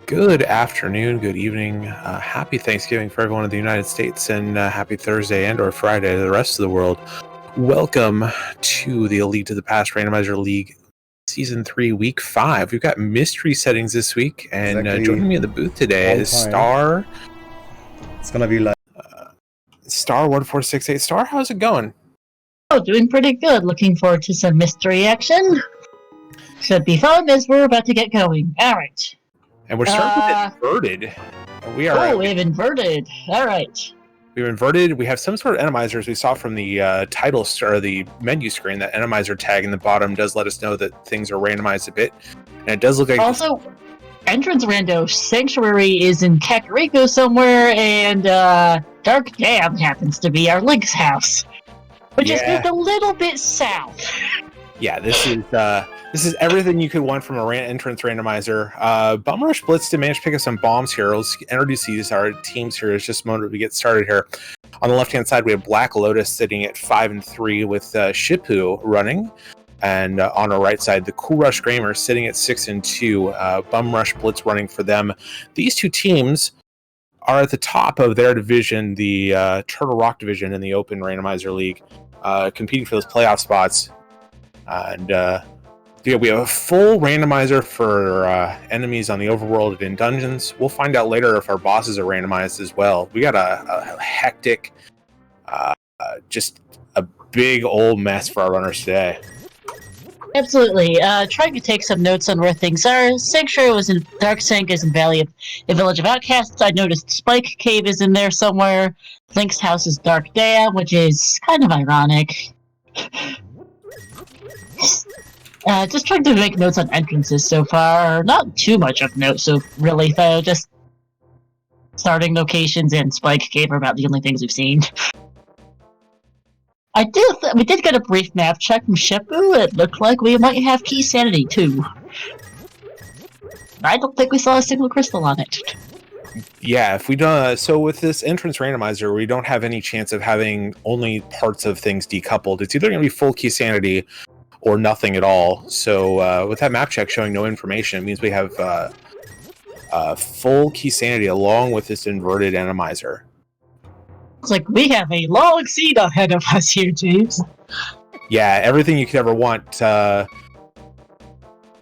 Good afternoon, good evening, happy Thanksgiving for everyone in the United States, and happy Thursday and or Friday to the rest of the world. Welcome to the Elite of the Past Randomizer League Season 3, Week 5. We've got mystery settings this week, and joining me in the booth today is Star. It's going to be like... Star1468. Star, how's it going? Oh, doing pretty good. Looking forward to some mystery action. Should be fun as we're about to get going. Alright. And we're starting with inverted. We have inverted. Alright. We've inverted. We have some sort of entomizers we saw from the title or the menu screen. That entomizer tag in the bottom does let us know that things are randomized a bit. And it does look like... Also, entrance rando Sanctuary is in Kakariko somewhere, and Dark Dam happens to be our Link's house. Which is moved a little bit south. Yeah, this is everything you could want from a entrance randomizer. BumRushBlitz did manage to pick up some bombs here. Let's introduce these our teams here. It's just a moment to get started here. On the left-hand side, we have Black Lotus sitting at 5-3 with Shippou running. And on our right side, the CoolRushGamers sitting at 6-2. BumRushBlitz running for them. These two teams are at the top of their division, the Turtle Rock division in the Open Randomizer League, competing for those playoff spots. And we have a full randomizer for enemies on the overworld and in dungeons. We'll find out later if our bosses are randomized as well. We got a hectic, just a big old mess for our runners today. Absolutely. Trying to take some notes on where things are. Sanctuary was in Dark Sank is in Valley of the Village of Outcasts. I noticed Spike Cave is in there somewhere. Link's house is Dark Dam, which is kind of ironic. Just trying to make notes on entrances so far. Not too much of note, so really, though. Just starting locations and Spike Cave are about the only things we've seen. We did get a brief map check from Shippou. It looked like we might have Key Sanity, too. I don't think we saw a single crystal on it. Yeah, if we don't, so with this entrance randomizer, we don't have any chance of having only parts of things decoupled. It's either going to be full Key Sanity or nothing at all. So with that map check showing no information, it means we have full Key Sanity along with this inverted entomizer. Looks like we have a long seat ahead of us here, James. Yeah, everything you could ever want.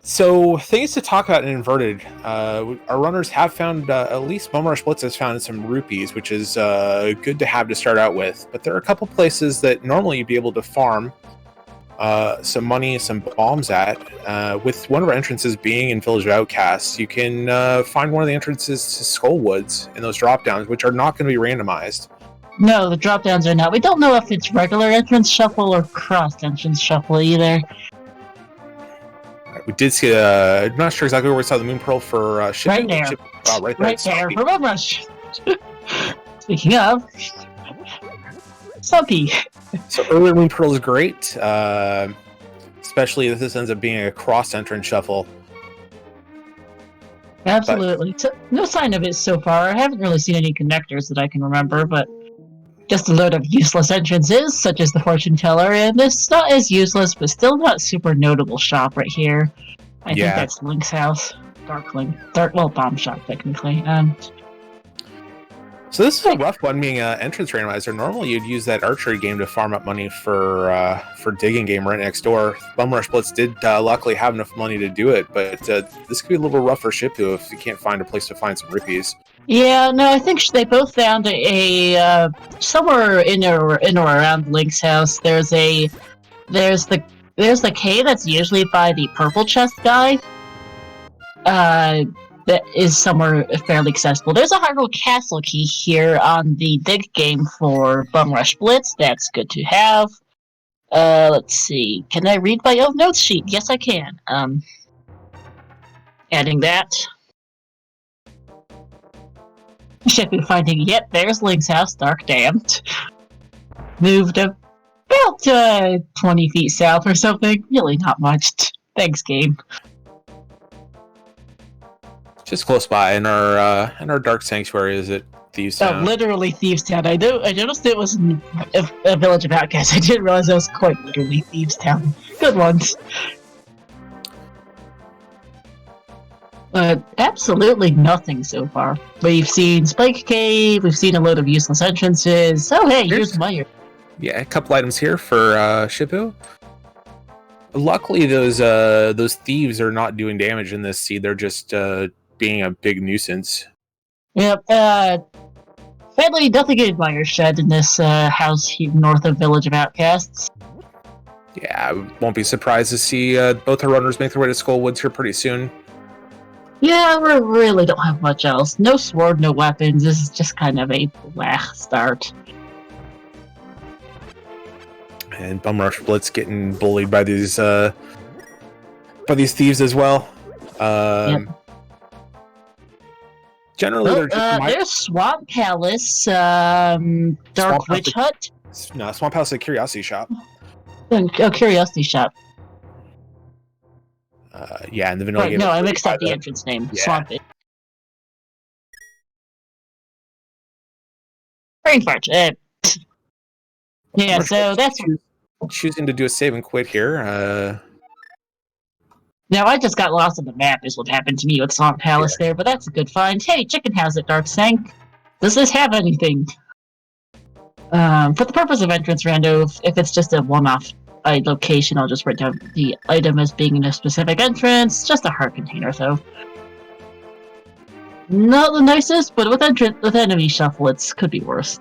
So things to talk about in inverted. Our runners have found, at least BumRushBlitz has found some rupees, which is good to have to start out with. But there are a couple places that normally you'd be able to farm some money, some bombs at. With one of our entrances being in Village of Outcasts, you can find one of the entrances to Skull Woods in those drop-downs, which are not going to be randomized. No, the drop-downs are not. We don't know if it's regular entrance shuffle or crossed entrance shuffle either. We did see, I'm not sure exactly where we saw the Moon Pearl for Shippou. Right there. Right there. Right there for BumRush. Speaking of, Stumpy. So early Moon Pearl is great, especially if this ends up being a cross-entrance shuffle. Absolutely. No sign of it so far. I haven't really seen any connectors that I can remember, but just a load of useless entrances, such as the Fortune Teller, and this not as useless, but still not super notable shop right here. I think that's Link's house. Bomb shop, technically. So this is a rough one, being an entrance randomizer. Normally you'd use that archery game to farm up money for digging game right next door. BumRushBlitz did luckily have enough money to do it, but this could be a little rough for Shippou if you can't find a place to find some rupees. Yeah, no, I think they both found a somewhere in or around Link's house. There's the cave that's usually by the purple chest guy. That is somewhere fairly accessible. There's a Hyrule Castle key here on the dig game for BumRushBlitz. That's good to have. Let's see. Can I read my own notes sheet? Yes, I can. Adding that. Shippou finding, yep, there's Link's house, Dark Damned. Moved about 20 feet south or something. Really not much. Thanks, game. Just close by in our Dark Sanctuary is at Thieves Town. Literally Thieves Town. I noticed it was in a Village of Outcasts. I didn't realize it was quite literally Thieves Town. Good ones. Absolutely nothing so far. We've seen Spike Cave, we've seen a load of useless entrances. Oh hey, here's Meyer. Yeah, a couple items here for Shippou. Luckily, those thieves are not doing damage in this seed. They're just being a big nuisance. Yep. Sadly, nothing in Meyer shed in this house here north of Village of Outcasts. Yeah, I won't be surprised to see both our runners make their way to Skullwoods here pretty soon. Yeah, we really don't have much else. No sword, no weapons. This is just kind of a blah start. And BumRushBlitz getting bullied by these thieves as well. Yep. Generally, they're just there's Swamp Palace, Dark Witch Hut. No, Swamp Palace is a curiosity shop. Oh, Curiosity Shop. Yeah, and the vanilla game. No, I mixed up the entrance name. Yeah. Swamp It. Brain fart. Yeah, so that's... Choosing to do a save and quit here. Now, I just got lost on the map is what happened to me with Swamp Palace there, but that's a good find. Hey, Chicken House at Dark Sank. Does this have anything? For the purpose of entrance rando, if it's just a one-off location, I'll just write down the item as being in a specific entrance. Just a heart container, though. Not the nicest, but with enemy shuffle, it could be worse.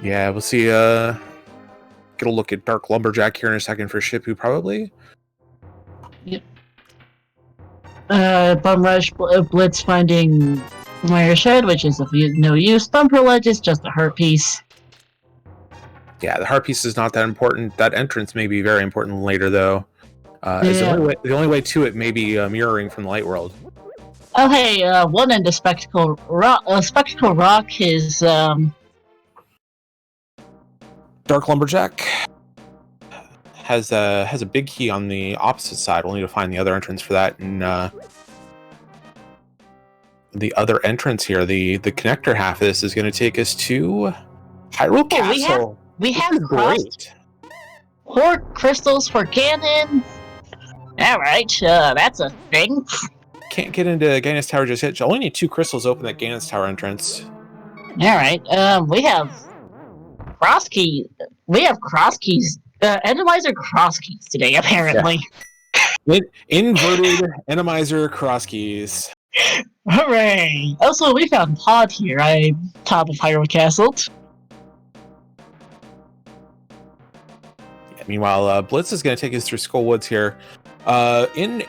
Yeah, we'll see. Get a look at Dark Lumberjack here in a second for Shippou, probably. Yep. BumRushBlitz finding Meyer Shed, which is of no use. Bumper Ledge is just a heart piece. Yeah, the heart piece is not that important. That entrance may be very important later, though. The only way to it may be mirroring from the light world. Oh, hey, one end of Spectacle Rock is, Dark Lumberjack has a big key on the opposite side. We'll need to find the other entrance for that. And the other entrance here, the connector half of this, is going to take us to Hyrule Castle. We have great. Port crystals for Ganon. All right, that's a thing. Can't get into Ganon's Tower just yet. You only need 2 crystals open at Ganon's Tower entrance. All right, we have cross key. We have cross keys. Enemizer cross keys today, apparently. Yeah. Inverted Enemizer cross keys. Hooray! Also, we found Pod here. Top of Hyrule Castle. Yeah, meanwhile, Blitz is going to take us through Skullwoods here. In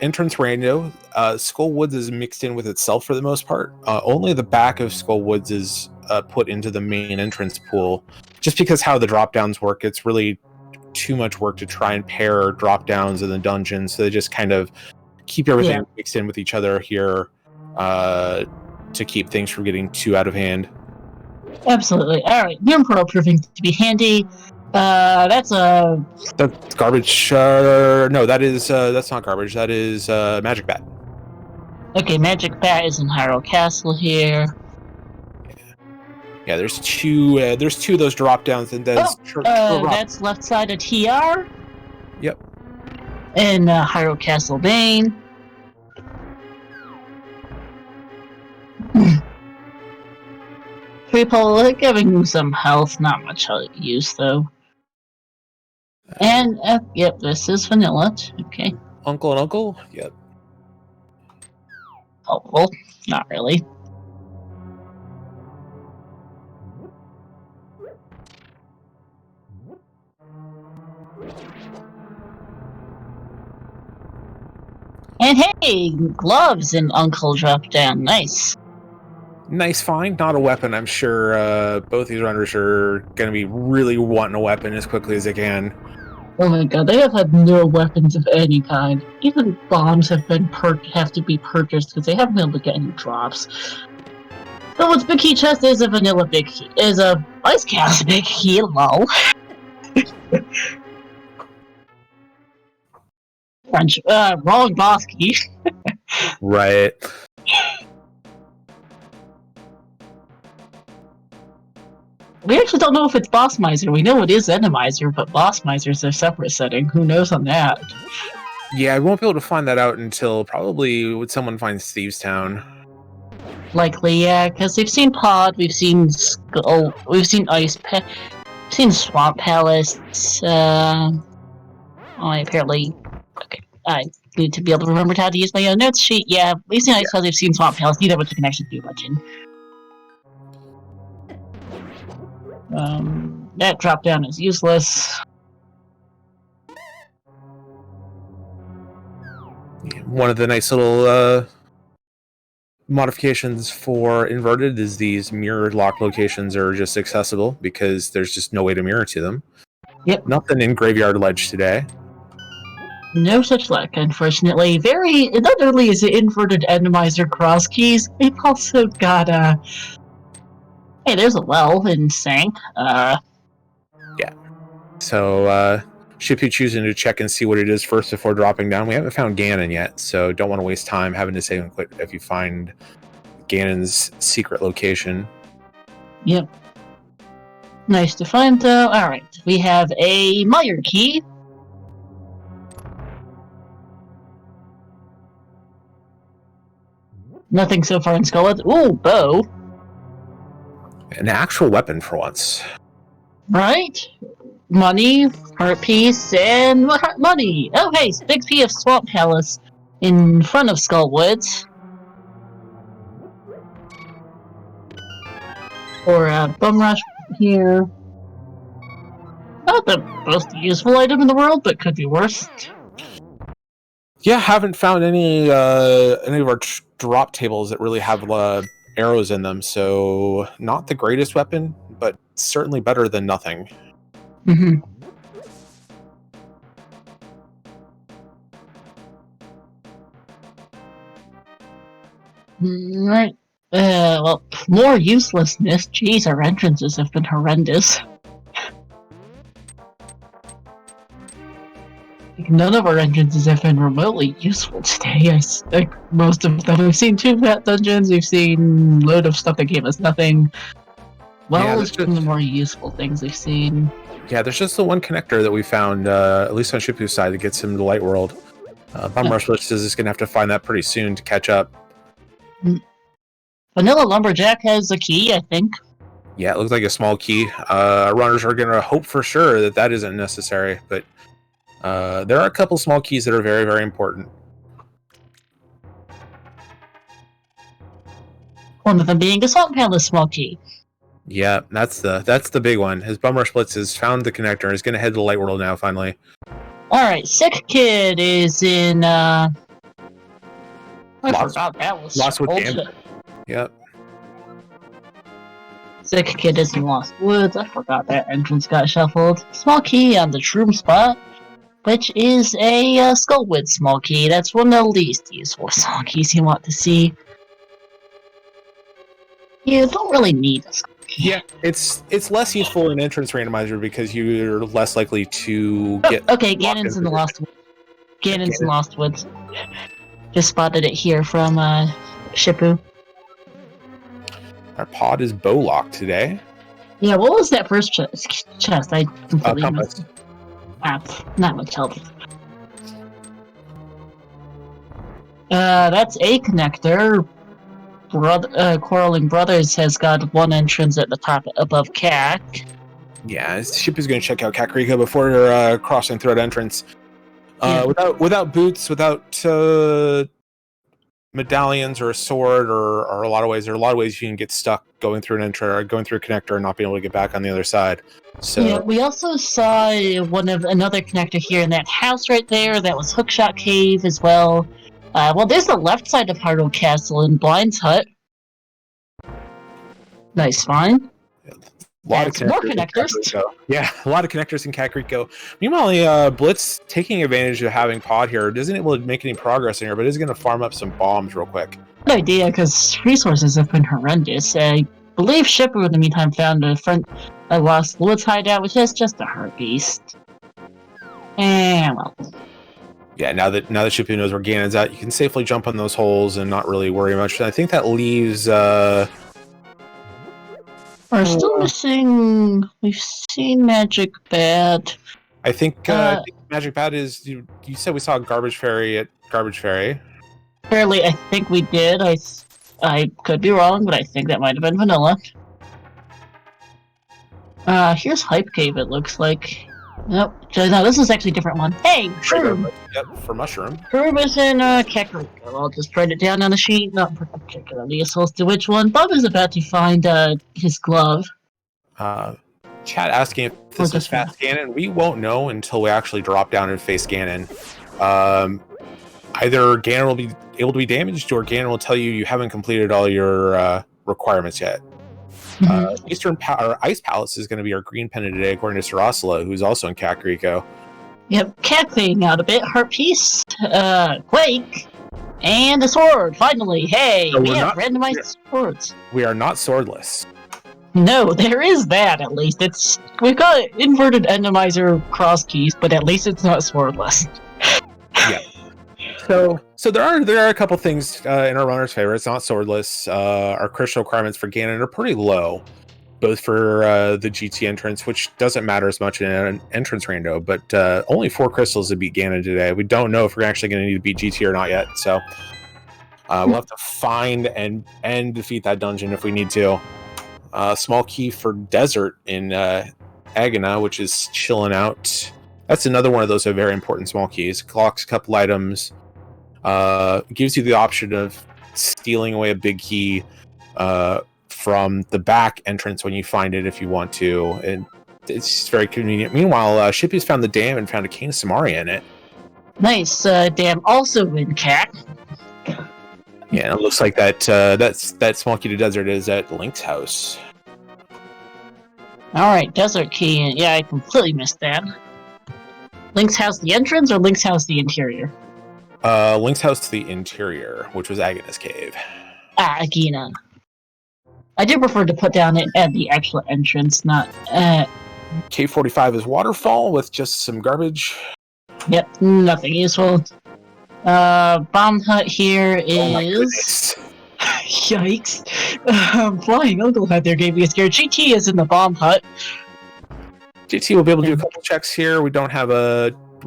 entrance rando, Skullwoods is mixed in with itself for the most part. Only the back of Skullwoods is put into the main entrance pool. Just because how the drop downs work, it's really too much work to try and pair drop downs in the dungeon. So they just kind of keep everything mixed in with each other here to keep things from getting too out of hand. Absolutely. All right, New Pearl proving to be handy. That's garbage. No, that's not garbage. That is Magic Bat. Okay, Magic Bat is in Hyrule Castle here. Yeah, there's two of those drop downs, and that's left side of TR. Yep. And Hyrule Castle main. People giving him some health, not much use though. And yep, this is vanilla. Okay. Uncle and Uncle. Yep. Helpful, not really. And hey, gloves and Uncle drop down. Nice. Nice find. Not a weapon. I'm sure both these runners are going to be really wanting a weapon as quickly as they can. Oh my god, they have had no weapons of any kind. Even bombs have to be purchased because they haven't been able to get any drops. So what's Big Key Chest is a vanilla Big Key. Is a Ice Cast Big Key, lol. French, wrong boss key. Right. We actually don't know if it's Boss Miser. We know it is Enemizer, but Boss Miser's a separate setting. Who knows on that? Yeah, I won't be able to find that out until probably when someone finds Thieves Town. Likely, yeah, because we've seen Pod, we've seen Skull, we've seen seen Swamp Palace. Apparently, okay, I need to be able to remember how to use my own notes sheet. Yeah, we've seen Ice Palace, we've seen Swamp Palace. Neither of which we can actually do much in. That drop down is useless. One of the nice little modifications for inverted is these mirrored lock locations are just accessible because there's just no way to mirror to them. Yep. Nothing in Graveyard Ledge today. No such luck, unfortunately. Not only is it inverted Enemizer cross keys, we've also got hey, there's a well in Sank. So Shippou choosing to check and see what it is first before dropping down. We haven't found Ganon yet, so don't want to waste time having to save and quit if you find Ganon's secret location. Yep. Nice to find, though. Alright, we have a Meyer key. Nothing so far in Skull. Ooh, bow. An actual weapon for once. Right? Money, heart piece, and money. Oh, hey, big P of Swamp Palace in front of Skullwoods. Or BumRush here. Not the most useful item in the world, but could be worse. Yeah, haven't found any of our drop tables that really have arrows in them, so not the greatest weapon, but certainly better than nothing. Mm-hmm. Right. Well, more uselessness. Jeez, our entrances have been horrendous. None of our entrances have been remotely useful today. I think most of them. We've seen 2 Fat Dungeons, we've seen a load of stuff that gave us nothing. Well, Yeah, it's been the more useful things we've seen. Yeah, there's just the one connector that we found, at least on Shippou's side, that gets him to Light World. BumRushBlitz is going to have to find that pretty soon to catch up. Vanilla Lumberjack has a key, I think. Yeah, it looks like a small key. Runners are going to hope for sure that that isn't necessary, but there are a couple small keys that are very, very important. One of them being a Swamp Palace small key. Yeah, that's the big one. His BumRushBlitz has found the connector and is going to head to Light World now, finally. Alright, Sick Kid is in, I forgot that was Lost with bullshit. Ganon. Yep. Sick Kid is in Lost Woods. I forgot that entrance got shuffled. Small key on the Shroom spot, which is a Skullwood small key. That's one of the least useful small keys you want to see. You don't really need a skull key. Yeah, it's less useful in entrance randomizer because you're less likely to get. Okay, Ganon's in the Lost Woods. Ganon's in Lost Woods. Just spotted it here from Shippou. Our pod is bow locked today. Yeah, what was that first chest? I completely Compass. missed. Not much help. That's a connector. Quarreling Brothers has got one entrance at the top above CAC. Yeah, Shippou's going to check out Kakariko before crossing through that entrance. Without boots, without medallions or a sword, or a lot of ways, there are a lot of ways you can get stuck going through an entry or going through a connector and not being able to get back on the other side. So yeah, we also saw another connector here in that house right there. That was Hookshot Cave as well. Well, there's the left side of Hardwood Castle in Blind's Hut. Nice find. More connectors. Yeah, a lot of connectors in Kakariko. Meanwhile, Blitz taking advantage of having Pod here isn't able to make any progress in here, but is going to farm up some bombs real quick. Good idea, because resources have been horrendous. I believe Shippou, in the meantime, found a Lost Woods hideout, which is just a heart beast. And well. Yeah, now that Shippou knows where Ganon's at, you can safely jump on those holes and not really worry much. I think that leaves. We're still missing. We've seen Magic Bat. I think Magic Bat is. You said we saw Garbage Fairy at Garbage Fairy. Fairly, I think we did. I could be wrong, but I think that might have been Vanilla. Here's Hype Cave, it looks like. Nope. No, this is actually a different one. Hey, Shroom! Yep, for Mushroom. Shroom is in Kakariko. I'll just write it down on the sheet. Not particularly useful as to which one. Bob is about to find his glove. Chat asking if this is Fast Ganon. We won't know until we actually drop down and face Ganon. Either Ganon will be able to be damaged, or Ganon will tell you haven't completed all your requirements yet. Eastern Ice Palace is going to be our green pendant today, according to Sarasala, who's also in Kakariko. Yep, cat fading out a bit. Heart piece, Quake, and a sword. Finally, hey, so we have randomized swords. We are not swordless. No, there is that at least. We've got inverted endomizer cross keys, but at least it's not swordless. Yeah. So there are a couple things in our runner's favor. It's not swordless. Our crystal requirements for Ganon are pretty low, both for the GT entrance, which doesn't matter as much in an entrance rando, but only 4 crystals to beat Ganon today. We don't know if we're actually going to need to beat GT or not yet, so we'll have to find and defeat that dungeon if we need to. Small key for Desert in Agana, which is chilling out. That's another one of those very important small keys. Clocks a couple items. Gives you the option of stealing away a big key from the back entrance when you find it if you want to, and it's just very convenient. Meanwhile, Shippou's found the dam and found a cane of Samaria in it. Nice. Dam also in CAC. Yeah, it looks like that small key to Desert is at Link's house. Alright, Desert key. Yeah, I completely missed that. Link's house the entrance, or Link's house the interior? Link's house to the interior, which was Agnes Cave. Agina. I do prefer to put down it at the actual entrance, not Cave 45 is Waterfall with just some garbage. Yep, nothing useful. Bomb Hut here is... Yikes. Flying Uncle Hut there gave me a scare. GT is in the Bomb Hut. GT will be able to do a couple checks here. We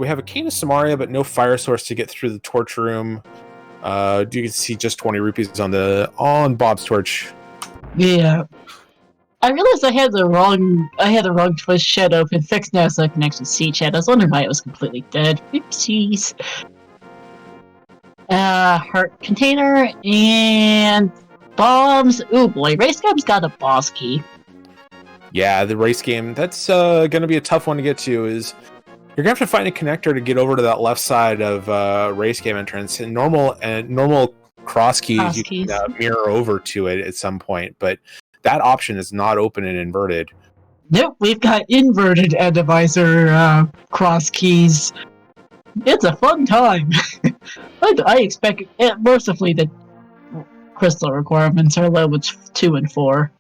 have a cane of Samaria, but no fire source to get through the torch room. You can see just 20 rupees on Bob's torch. Yeah. I realized I had the wrong twist shed open. Fixed now so I can actually see chat. I was wondering why it was completely dead. Oopsies. Heart container and bombs. Ooh boy, Race Game's got a boss key. Yeah, the race game. That's gonna be a tough one to get to. You're gonna have to find a connector to get over to that left side of race game entrance. And normal cross keys you can mirror over to it at some point, but that option is not open and inverted. Nope, we've got inverted endomizer cross keys. It's a fun time. I expect mercifully that crystal requirements are low. It's 2 and 4.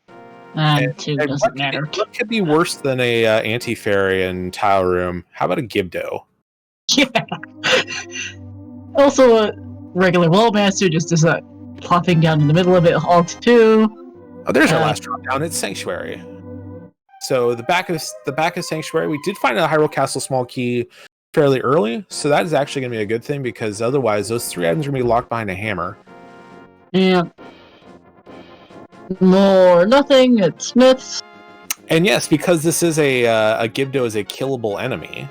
2 doesn't matter. What could be worse than a anti-fairy and tile room? How about a Gibdo? Yeah. Also, a regular Wallmaster just is plopping down in the middle of it. Alt 2. Oh, there's our last drop down. It's Sanctuary. So the back of Sanctuary, we did find a Hyrule Castle small key fairly early, so that is actually going to be a good thing because otherwise those 3 items are going to be locked behind a hammer. Yeah. More nothing at Smith's. And yes, because this is a Gibdo is a killable enemy,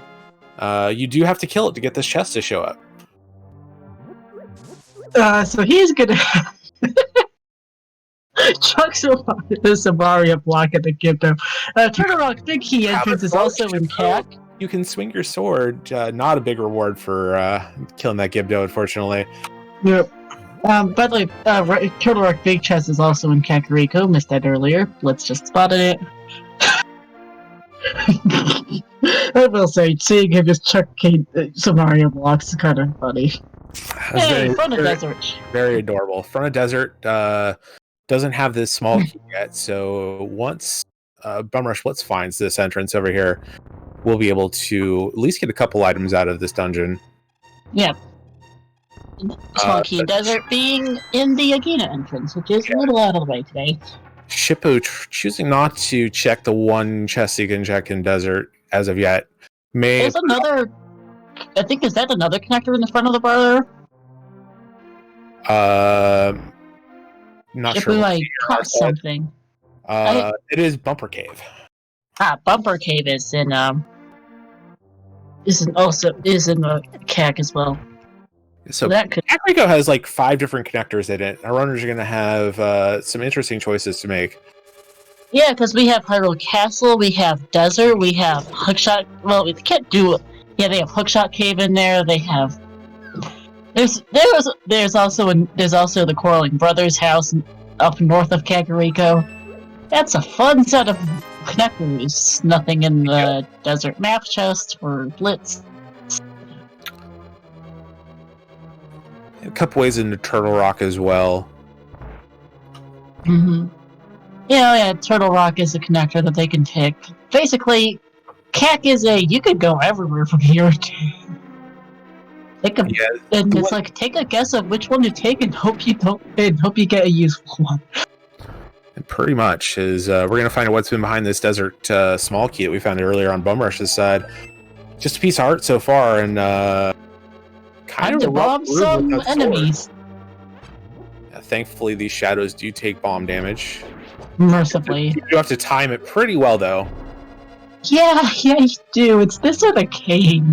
you do have to kill it to get this chest to show up. So he's gonna chuck the Samaria block at the Gibdo. Turnaround Big Key entrance is also in CAC. You can swing your sword. Not a big reward for killing that Gibdo, unfortunately. Yep. By the way, Turtle Rock Big Chest is also in Kakariko. Missed that earlier. Blitz just spotted it. I will say, seeing him just chuck Samaria blocks is kind of funny. Hey, Front of Desert. Very adorable. Front of Desert doesn't have this small key yet, so once BumRushBlitz finds this entrance over here, we'll be able to at least get a couple items out of this dungeon. Yeah. Small key Desert being in the Agina entrance, which is a little out of the way today. Shippou choosing not to check the one chest you can check in desert as of yet. There's another. I think is that another connector in the front of the bar? Not Shippou, sure. I caught something. It is Bumper Cave. Bumper Cave is in is in the CAC as well. So that could. Kakariko has like 5 different connectors in it. Our runners are going to have some interesting choices to make. Yeah, because we have Hyrule Castle, we have Desert, we have Hookshot. Well, we can't do. Yeah, they have Hookshot Cave in there. They have. There's also the Quarreling Brothers house up north of Kakariko. That's a fun set of connectors. Nothing in the desert map chest for Blitz. A couple ways into Turtle Rock as well. Mm-hmm. Yeah, Turtle Rock is a connector that they can take. Basically, CAC is you could go everywhere from here. And it's like take a guess of which one to take and hope you get a useful one. And pretty much is we're gonna find out what's been behind this desert small key that we found earlier on BumRush's side. Just a piece of art so far, and kind of to bomb some enemies. Yeah, thankfully, these shadows do take bomb damage. Mercifully, you have to time it pretty well, though. Yeah, you do. It's this or the cane.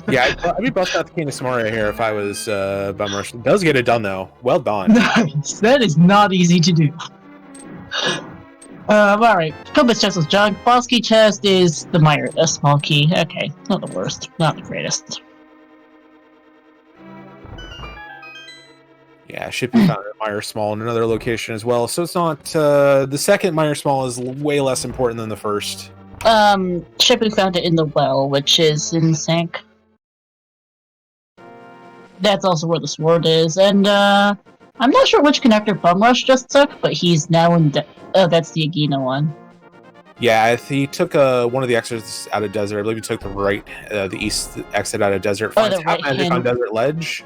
Yeah, I'd be busting out the cane of Samaria here if I was BumRush. It does get it done, though. Well done. Nice. That is not easy to do. Alright. Compass chest is junk. Boss key chest is a small key. Okay, not the worst. Not the greatest. Yeah, Shippou found a Meyer Small in another location as well. So it's not... the second Meyer Small is way less important than the first. Shippou found it in the well, which is in Sank. That's also where the sword is, and I'm not sure which connector BumRush just took, but he's now in. That's the Agina one. Yeah, he took one of the exits out of desert. I believe he took the east exit out of desert. Finds half magic on Desert Ledge.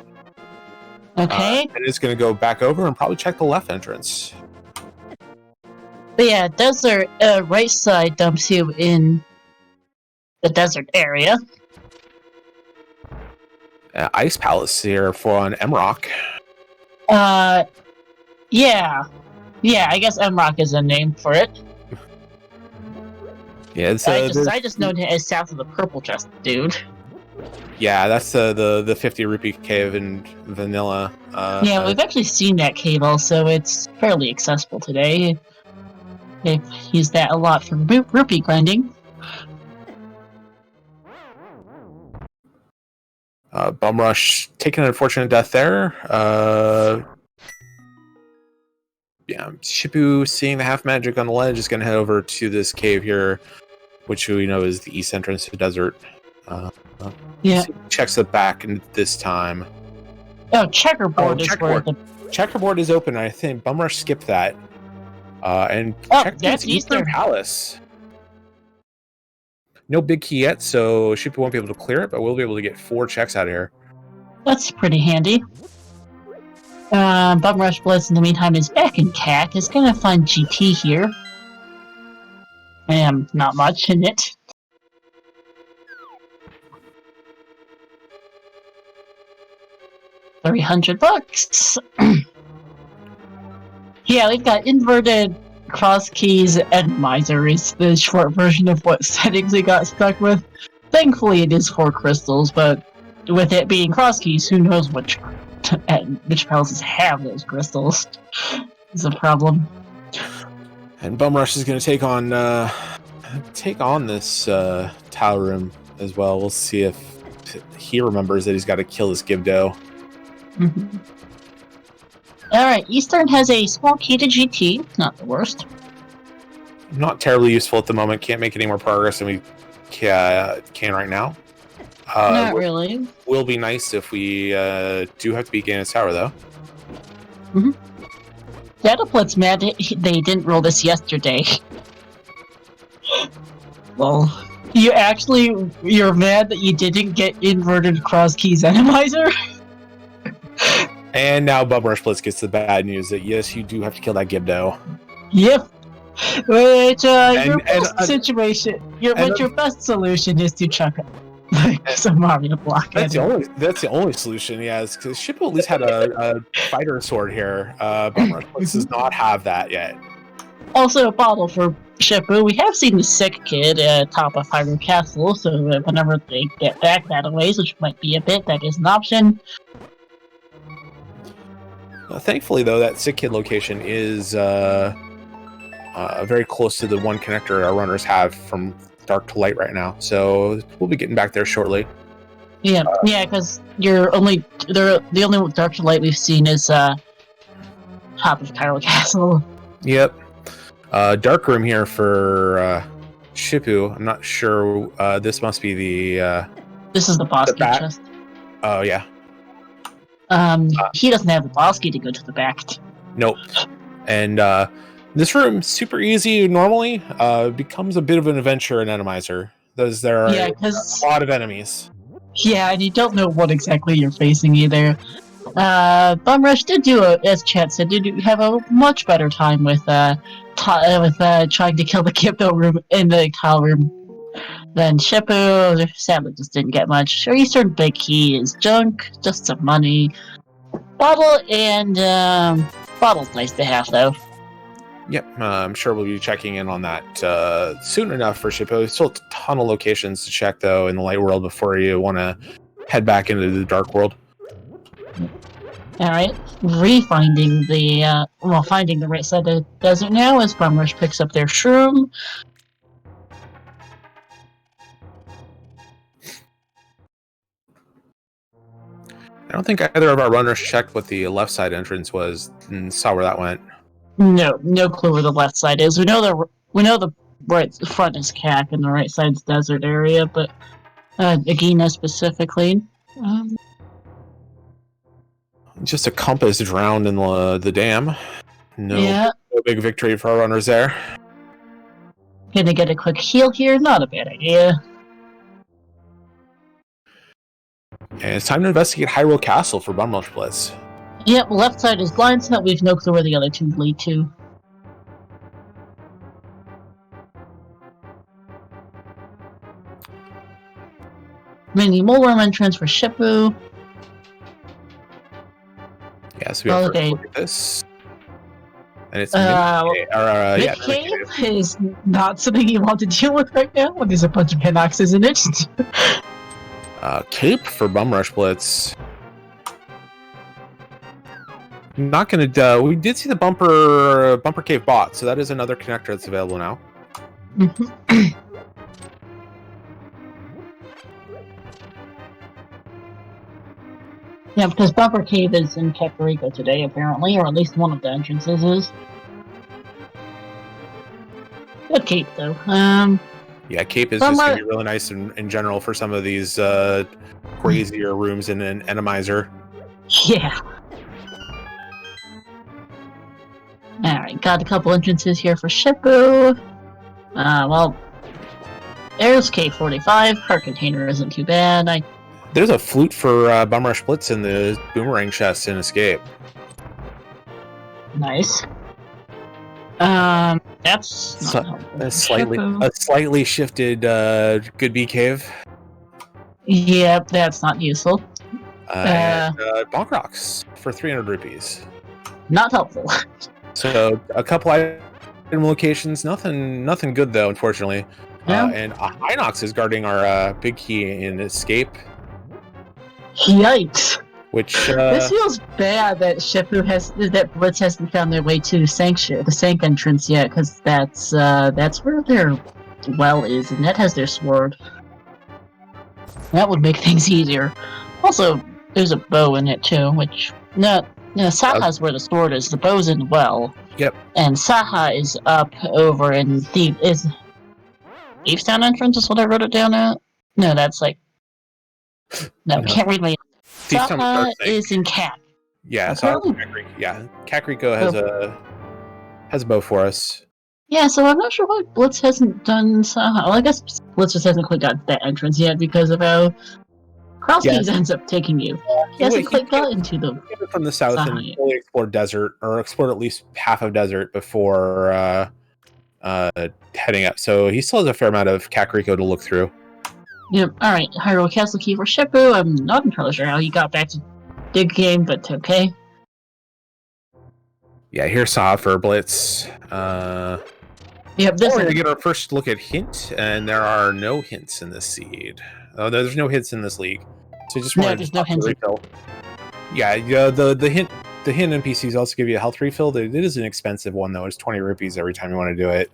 Okay. And it's going to go back over and probably check the left entrance. But yeah, desert right side dumps you in the desert area. Ice Palace here for an M-Rock. Yeah, I guess M-Rock is a name for it. Yeah, I just know it as south of the purple chest, dude. Yeah, that's the 50 rupee cave in vanilla. Yeah, we've actually seen that cave also. It's fairly accessible today. They've used that a lot for rupee grinding. BumRush taking an unfortunate death there. Yeah, Shippou seeing the half magic on the ledge is going to head over to this cave here, which we know is the east entrance to the desert. Yeah. Checks it back this time. Oh, checkerboard is where the... Checkerboard is open. I think BumRush skipped that. And check that's Eastern Palace. No big key yet, so Shippou won't be able to clear it, but we'll be able to get 4 checks out of here. That's pretty handy. BumRushBlitz in the meantime is back in CAC. Is gonna find GT here. Not much in it. $300. Yeah, we've got inverted cross keys and miser is the short version of what settings we got stuck with. Thankfully it is 4 crystals, but with it being cross keys, who knows which palaces have those crystals is a problem. And BumRush is going to take on this tower room as well. We'll see if he remembers that he's got to kill this Gibdo. Mm-hmm. Alright, Eastern has a small key to GT, not the worst. Not terribly useful at the moment, can't make any more progress than we can right now. Not really. Will be nice if we do have to beat Ganon's Tower, though. Mm-hmm. Dataplit's mad they didn't roll this yesterday. Well, you're mad that you didn't get inverted cross keys Enemizer? And now BumRushBlitz gets the bad news that yes, you do have to kill that Gibdo. Yep. Which your And- best situation, your best solution is to chuck And- some Mario block. That's the only solution. Yeah, because Shippou at least had a fighter sword here. BumRushBlitz does not have that yet. Also, a bottle for Shippou. We have seen the sick kid atop of Hyrule Castle, so whenever they get back that ways, which might be a bit, that is an option. Thankfully, though, that sick kid location is very close to the one connector our runners have from dark to light right now. So we'll be getting back there shortly. Yeah, because the only dark to light we've seen is top of Hyrule Castle. Yep. Dark room here for Shippou. I'm not sure. This must be the. This is the boss key back? chest. Oh yeah. He doesn't have the boss key to go to the back. Nope. And this room, super easy normally, becomes a bit of an adventure in Enemizer. There are a lot of enemies. Yeah, and you don't know what exactly you're facing either. BumRush did as Chat said, did have a much better time with trying to kill the Kippo room in the Kyle room than Shippou. Sadly, just didn't get much. Sure, Eastern Big Key is junk, just some money. Bottle's nice to have though. Yep, I'm sure we'll be checking in on that soon enough for Shippou. There's still a ton of locations to check though in the light world before you want to head back into the dark world. Alright, finding the right side of the desert now as BumRush picks up their shroom. I don't think either of our runners checked what the left side entrance was and saw where that went. No clue where the left side is. We know the right front is CAC and the right side's desert area, but Agina specifically. Just a compass drowned in the dam. No big victory for our runners there. Gonna get a quick heal here, not a bad idea. And it's time to investigate Hyrule Castle for BumRushBlitz. Yep, left side is blind, so we've no clue where the other two lead to. Mini mole worm entrance for Shippou. Yeah, so we have to look at this. And it's Cave is not something you want to deal with right now when there's a bunch of Hinoxes in it. Cape for BumRushBlitz. Not gonna. We did see the bumper cave bot, so that is another connector that's available now. Yeah, because Bumper Cave is in Kakariko today, apparently, or at least one of the entrances is. Good Cape, though. Yeah, Cape is just gonna be really nice in general for some of these crazier rooms in an Enemizer. Yeah. Alright, got a couple entrances here for Shippou. There's K45. Heart container isn't too bad. There's a flute for BumRushBlitz in the boomerang chest in Escape. Nice. That's not a slightly shifted Good Bee Cave. Yep, that's not useful. Bonk Rocks for 300 rupees. Not helpful. So a couple item locations, nothing good though, unfortunately. Yeah. And a Hinox is guarding our big key in Escape. Yikes! Which this feels bad that Blitz hasn't found their way to the Sank entrance yet, because that's where their well is, and that has their sword. That would make things easier. Also, there's a bow in it too, which Saha's where the sword is. The bow's in the well. Yep. And Saha is up over in Thieves Town entrance is what I wrote it down at. No, that's like. No, can't read my. Saha is in Cat. Yeah, Kakariko has a bow for us. Yeah, so I'm not sure why Blitz hasn't done Saha. Well, I guess Blitz just hasn't quite got that entrance yet because of how Cross Keys ends up taking you. He hasn't He quite got into the from the south and yet. fully explored desert, or explored at least half of desert before heading up. So he still has a fair amount of Kakariko to look through. Yep. All right. Hyrule Castle key for Shippou. I'm not entirely sure how he got back to Dig Game, but okay. Yeah, here's Saw for Blitz. Yep. This We're is gonna get our first look at hint, and there are no hints in this seed. Oh, there's no hints in this league. So just wanted there's to no hints. refill. Yeah, the hint NPCs also give you a health refill. It is an expensive one though. It's 20 rupees every time you want to do it.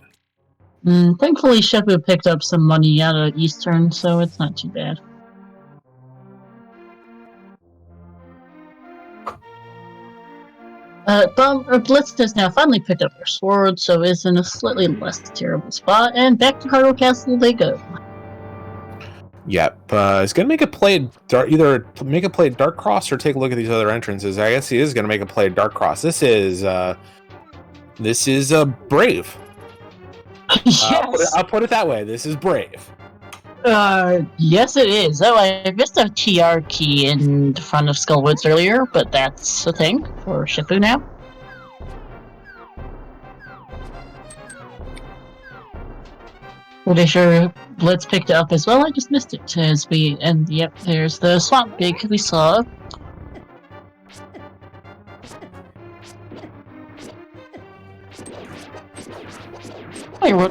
Thankfully, Shippou picked up some money out of Eastern, so it's not too bad. Blitz has now finally picked up their sword, so is in a slightly less terrible spot, and back to Hyrule Castle they go. Yep, it's gonna make a play at either make a play at Dark Cross or take a look at these other entrances. I guess he is gonna make a play at Dark Cross. This is Brave. Yes. I'll put it that way. This is Brave. Yes it is. Oh, I missed a TR key in front of Skullwoods earlier, but that's a thing for Shippou now. Pretty sure Blitz picked it up as well. I just missed it yep, there's the swamp big we saw.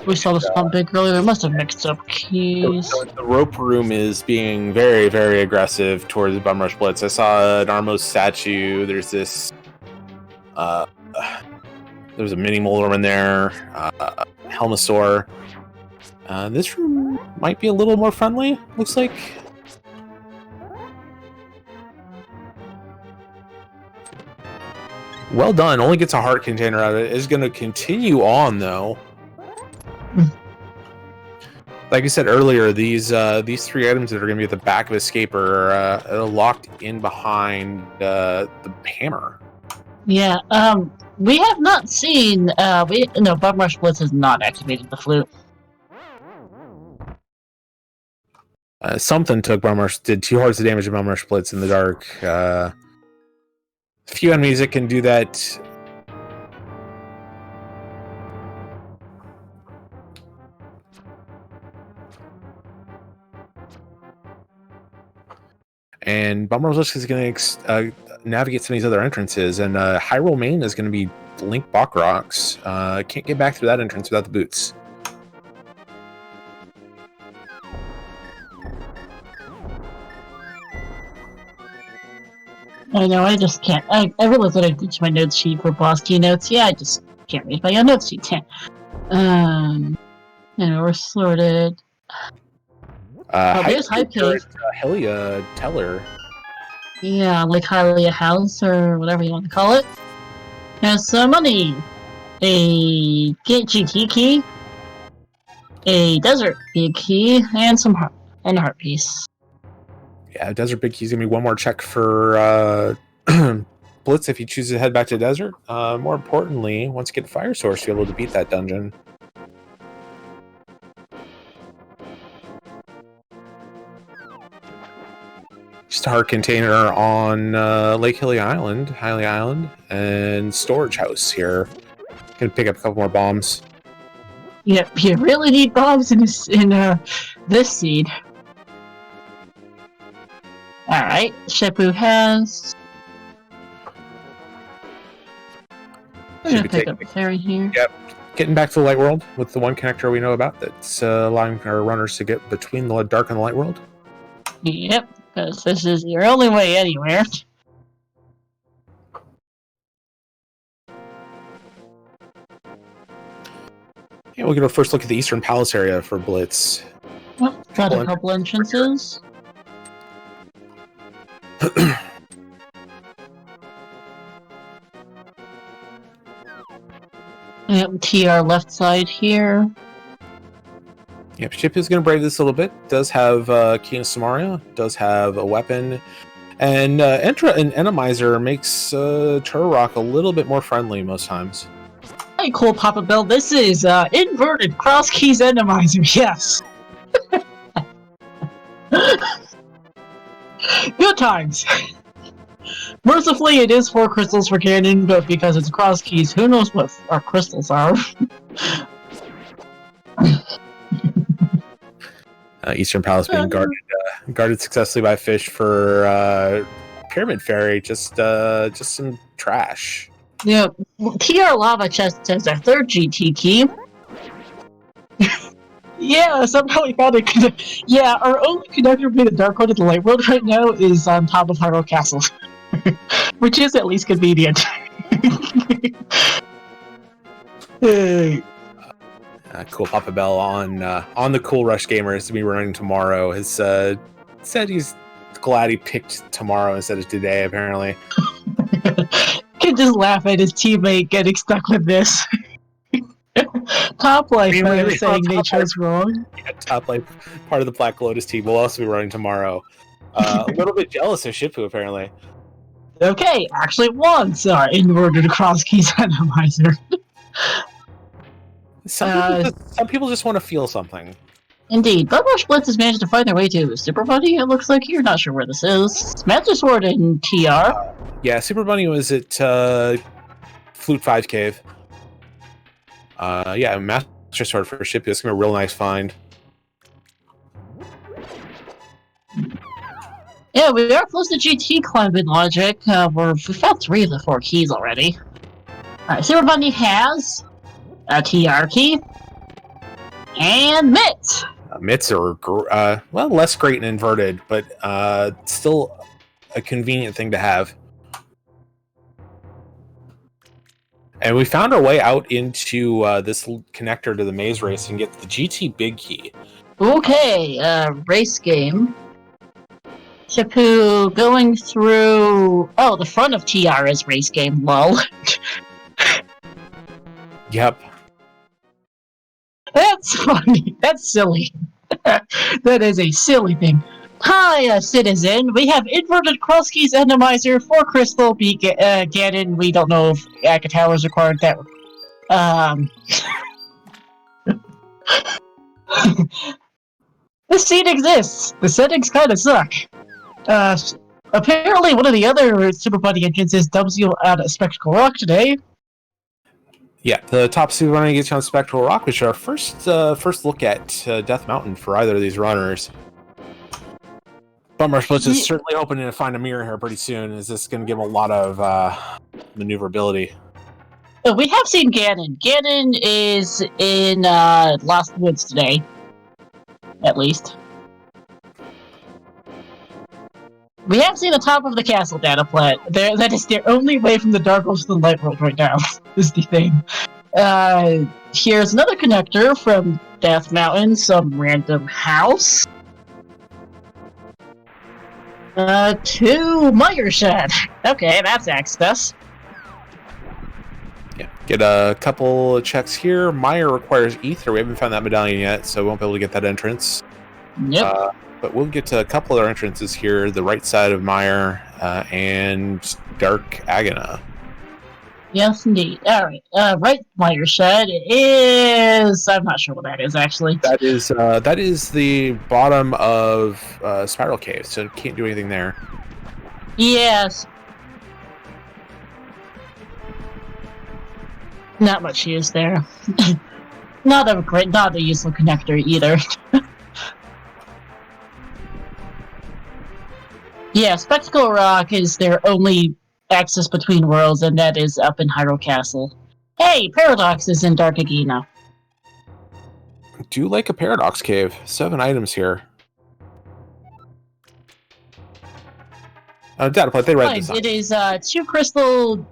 We saw the swamp big earlier. They must have mixed up keys. The rope room is being very, very aggressive towards BumRushBlitz. I saw an Armos statue. There's this. There's a mini Molder in there. Helmasaur. This room might be a little more friendly. Looks like. Well done. Only gets a heart container out of it. Is going to continue on though. Like I said earlier, these 3 items that are going to be at the back of Escape are locked in behind the hammer. Yeah, we have not seen, BumRushBlitz has not activated the flute. Something did 2 hearts of damage to BumRushBlitz in the dark. A few enemies that can do that. And BumRushBlitz is going to navigate some of these other entrances, and Hyrule Main is going to be Link Bach Rocks. Can't get back through that entrance without the boots. I know, I just can't. I realized that I ditched my notes sheet for boss keynotes. Yeah, I just can't read my own notes sheet. We're sorted. There's High Cave. Helia Teller. Yeah, like Hylia House or whatever you want to call it. Has some money. A GT key. A Desert Big Key, and a heart piece. Yeah, Desert Big Key is gonna be one more check for Blitz if he chooses to head back to Desert. More importantly, once you get Fire Source, you'll be able to beat that dungeon. Just a heart container on Lake Hylia Island, and Storage House here. Gonna pick up a couple more bombs. Yep, you really need bombs in this seed. Alright, Shippou has... I'm gonna pick up a fairy here. Yep, getting back to the light world with the one connector we know about that's allowing our runners to get between the dark and the light world. Yep, because this is your only way anywhere. Yeah, we'll get our first look at the Eastern Palace area for Blitz. Well, got a couple entrances. Yep, TR left side here. Yep, Shippou's going to brave this a little bit. Does have Kina Samaria, does have a weapon. And Entra and Enemizer makes Turok a little bit more friendly most times. Hey, cool, Papa Bill. This is inverted cross keys Enemizer, yes. Good times. Mercifully, it is 4 crystals for Ganon, but because it's cross keys, who knows what our crystals are? Eastern Palace being guarded successfully by fish for Pyramid Fairy. Just some trash. Yeah, TR Lava Chest has our 3rd GT key. Yeah, somehow we found it. Yeah, our only connector between the Dark World and the Light World right now is on top of Hyrule Castle. Which is at least convenient. Hey. Cool Papa Bell on the CoolRushGamers to be running tomorrow has said he's glad he picked tomorrow instead of today, apparently. Can just laugh at his teammate getting stuck with this. Top Life saying they chose wrong. Yeah, Top Life, part of the Black Lotus team, will also be running tomorrow. A little bit jealous of Shippou, apparently. Okay, actually it wants our inverted cross keys randomizer. Some people just want to feel something. Indeed, BumRushBlitz has managed to find their way to Super Bunny. It looks like you're not sure where this is. Master Sword in TR. Yeah, Super Bunny was at Flute 5 Cave. Yeah, Master Sword for Shippou. It's gonna be a real nice find. Yeah, we are close to GT climbing logic. We found 3 of the 4 keys already. Alright, Super Bunny has a TR key and mitts. Mitts are well, less great and inverted, but still a convenient thing to have. And we found our way out into this connector to the maze race and get the GT big key. Okay, race game. Shippou going through... Oh, the front of TR is race game, lol. Yep. That's funny. That's silly. That is a silly thing. Hi, citizen. We have inverted cross keys randomizer for Crystal Ganon. We don't know if Akatower is required that. This scene exists. The settings kind of suck. Apparently, one of the other Super Bunny entrances dubs you out at Spectacle Rock today. Yeah, the top Super Bunny gets you on Spectral Rock, which is our first look at Death Mountain for either of these runners. BumRushBlitz is certainly hoping to find a mirror here pretty soon. Is this going to give him a lot of maneuverability? We have seen Ganon. Ganon is in Lost Woods today, at least. We have seen the top of the castle data plat. That is their only way from the Dark World to the Light World right now, is the thing. Here's another connector from Death Mountain, some random house. To Meyer Shed. Okay, that's access. Yeah, get a couple of checks here. Meyer requires Ether. We haven't found that medallion yet, so we won't be able to get that entrance. Yep. But we'll get to a couple other entrances here, the right side of Meyer and Dark Agana. Yes, indeed. Alright, right Meyer Shed is... I'm not sure what that is, actually. That is the bottom of Spiral Cave, so can't do anything there. Yes. Not much use there. not a useful connector either. Yeah, Spectacle Rock is their only access between worlds, and that is up in Hyrule Castle. Hey, Paradox is in Dark Agena. Do like a Paradox Cave. 7 items here. Data plate, they read this. It is 2 crystal.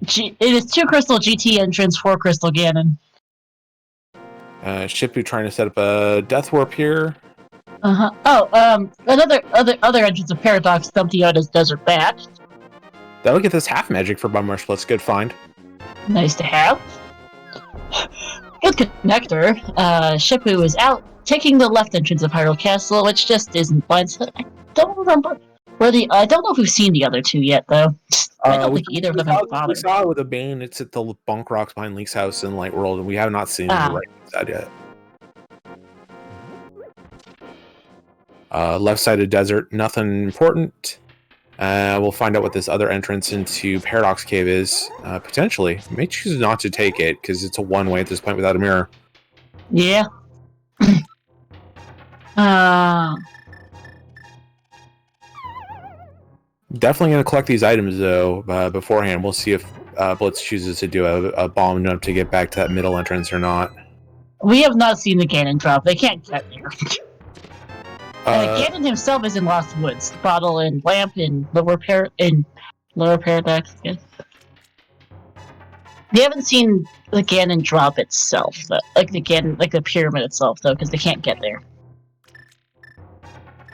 It is 2 crystal GT entrance, 4 crystal Ganon. Shippou trying to set up a Death Warp here. Another entrance of Paradox dumped out as Desert Bat. That'll get this half magic for BumRushBlitz. Good find. Nice to have. Good connector. Shippou is out taking the left entrance of Hyrule Castle, which just isn't blind. I don't remember where I don't know if we've seen the other 2 yet, though. I don't think either of them have bothered. We saw it with a Bane. It's at the Bunk Rocks behind Leek's house in Light World, and we have not seen the right side yet. Left side of desert, nothing important. We'll find out what this other entrance into Paradox Cave is. Potentially. May choose not to take it, because it's a one-way at this point without a mirror. Yeah. Definitely going to collect these items, though, beforehand. We'll see if Blitz chooses to do a bomb enough to get back to that middle entrance or not. We have not seen the cannon drop. They can't get there. Ganon himself is in Lost Woods. Bottle and lamp in Lower Paradox. Yeah. We haven't seen the Ganon drop itself, though. Like the pyramid itself, though, because they can't get there.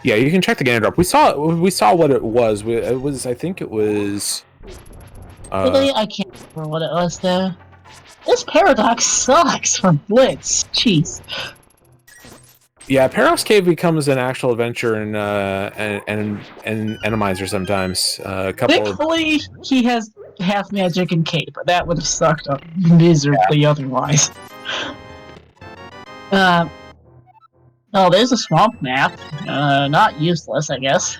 Yeah, you can check the Ganon drop. We saw what it was. I think it was. Really, I can't remember what it was though. This Paradox sucks for Blitz. Jeez. Yeah, Paradox Cave becomes an actual adventure and Enemizer sometimes. Thankfully, he has half magic and cape, but that would have sucked up miserably otherwise. Oh, there's a swamp map. Not useless, I guess.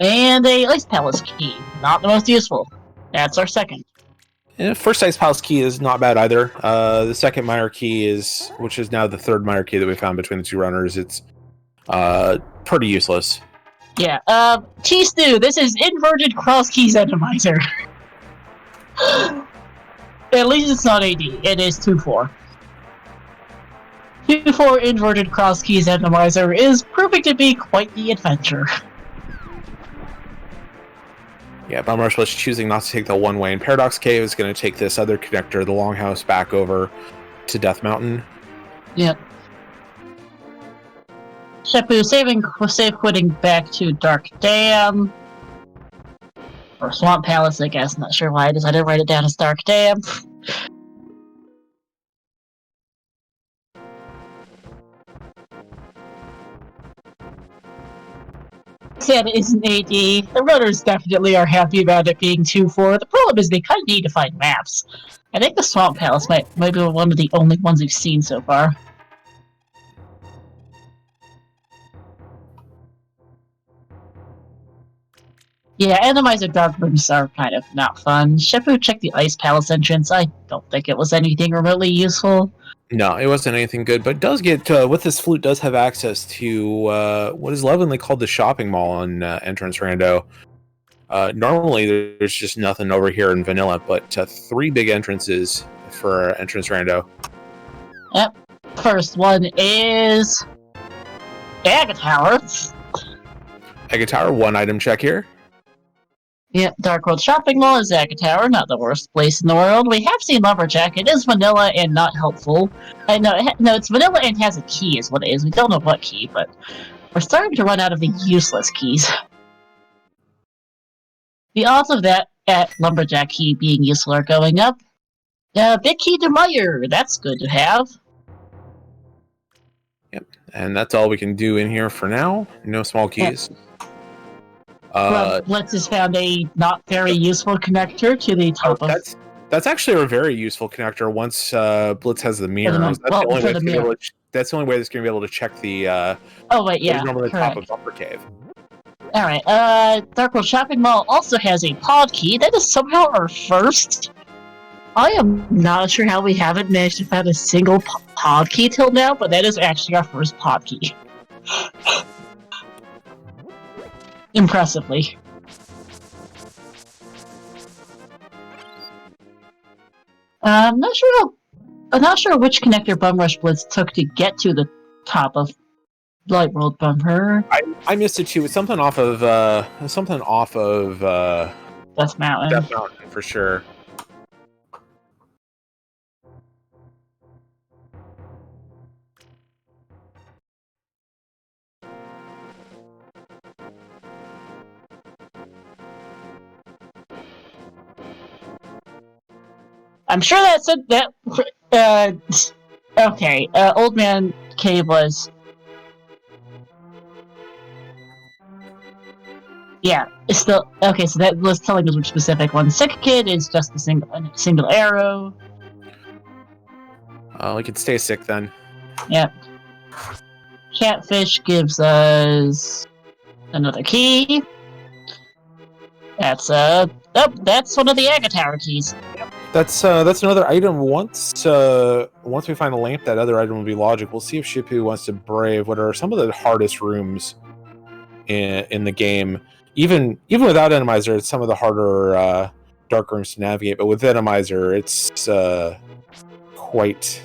And a Ice Palace key. Not the most useful. That's our second. Yeah, first Ice Palace key is not bad either. The second Mire key which is now the third Mire key that we found between the two runners. It's pretty useless. Yeah. T-Stew, this is inverted cross keys Enemizer. At least it's not AD. It is 2-4. 2-4 inverted cross keys Enemizer is proving to be quite the adventure. Yeah, BumRush was choosing not to take the one-way, and Paradox Cave is going to take this other connector, the Longhouse, back over to Death Mountain. Yep. Shippou safe quitting back to Dark Dam. Or Swamp Palace, I guess. Not sure why I decided to write it down as Dark Dam. Said it isn't AD. The runners definitely are happy about it being 2-4. The problem is they kind of need to find maps. I think the Swamp Palace might be one of the only ones we've seen so far. Yeah, Enemizer dark rooms are kind of not fun. Shippou checked the Ice Palace entrance. I don't think it was anything remotely useful. No, it wasn't anything good, but does get with this flute does have access to what is lovingly called the shopping mall on Entrance Rando. Normally, there's just nothing over here in Vanilla, but 3 big entrances for Entrance Rando. Yep. First one is Aga Tower. Aga Tower, 1 item check here. Yep, Dark World Shopping Mall is Aga Tower, not the worst place in the world. We have seen Lumberjack. It is vanilla and not helpful. No, it's vanilla and has a key is what it is. We don't know what key, but we're starting to run out of the useless keys. The odds of that at Lumberjack key being useful are going up. Big key to Meyer. That's good to have. Yep, and that's all we can do in here for now. No small keys. Yep. Blitz has found a not very useful connector to the top of... That's actually a very useful connector once Blitz has the mirror. That's the only way that's going to be able to check the... oh, wait, yeah, the top of Upper Cave. Alright, Dark World Shopping Mall also has a pod key. That is somehow our first. I am not sure how we haven't managed to find a single pod key till now, but that is actually our first pod key. Impressively. I'm not sure which connector BumRushBlitz took to get to the top of Light World Bumper. I missed it too. It's something off of Death Mountain. Death Mountain for sure. I'm sure that said that. Okay. Old Man Cave was. Yeah, it's still okay. So that was telling us which specific one. Sick Kid is just a single arrow. We could stay sick then. Yep. Catfish gives us another key. That's that's one of the Agatower keys. That's another item. Once we find a lamp, that other item will be logic. We'll see if Shippou wants to brave what are some of the hardest rooms in the game. Even without Enemizer, it's some of the harder dark rooms to navigate. But with Enemizer, it's quite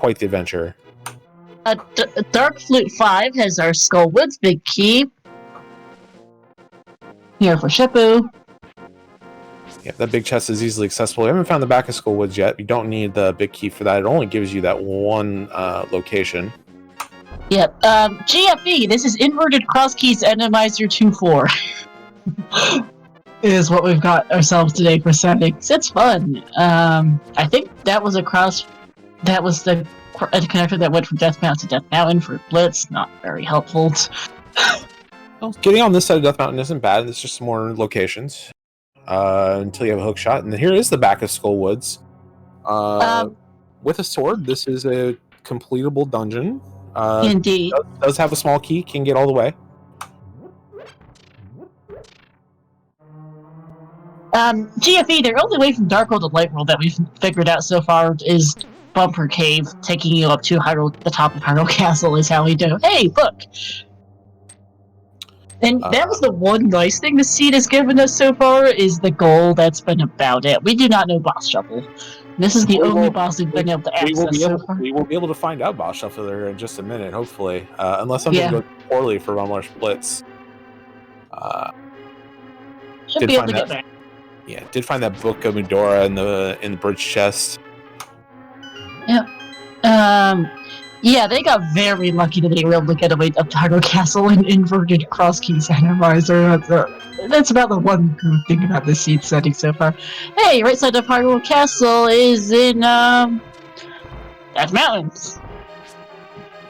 the adventure. Dark Flute 5 has our Skullwoods big key. Here for Shippou. Yeah, that big chest is easily accessible. We haven't found the back of Skullwoods yet. You don't need the big key for that. It only gives you that one location. Yep. GFE, this is Inverted Cross Keys Enemizer 2-4. Is what we've got ourselves today for settings. It's fun. I think that was a connector that went from Death Mountain to Death Mountain for Blitz. Not very helpful. Well, getting on this side of Death Mountain isn't bad. It's just more locations. Until you have a hook shot. And here is the back of Skullwoods. With a sword, this is a completable dungeon. Indeed. Does have a small key, can get all the way. GFE, the only way from Dark World to Light World that we've figured out so far is Bumper Cave, taking you up to the top of Hyrule Castle is how we do. Hey, look! And that was the one nice thing the seed has given us so far, is the goal. That's been about it. We do not know Boss Shuffle. This is the only boss we've been able to access so far. We will be able to find out Boss Shuffle there in just a minute, hopefully. Unless something goes poorly for BumRushBlitz. Should be able to get there. Yeah, did find that book of Medora in the bridge chest. Yeah. Yeah, they got very lucky that they were able to get away up to Hyrule Castle and Inverted Cross Keys Enemizer. That's about the one good thing about the seed setting so far. Hey, right side of Hyrule Castle is in Death Mountains.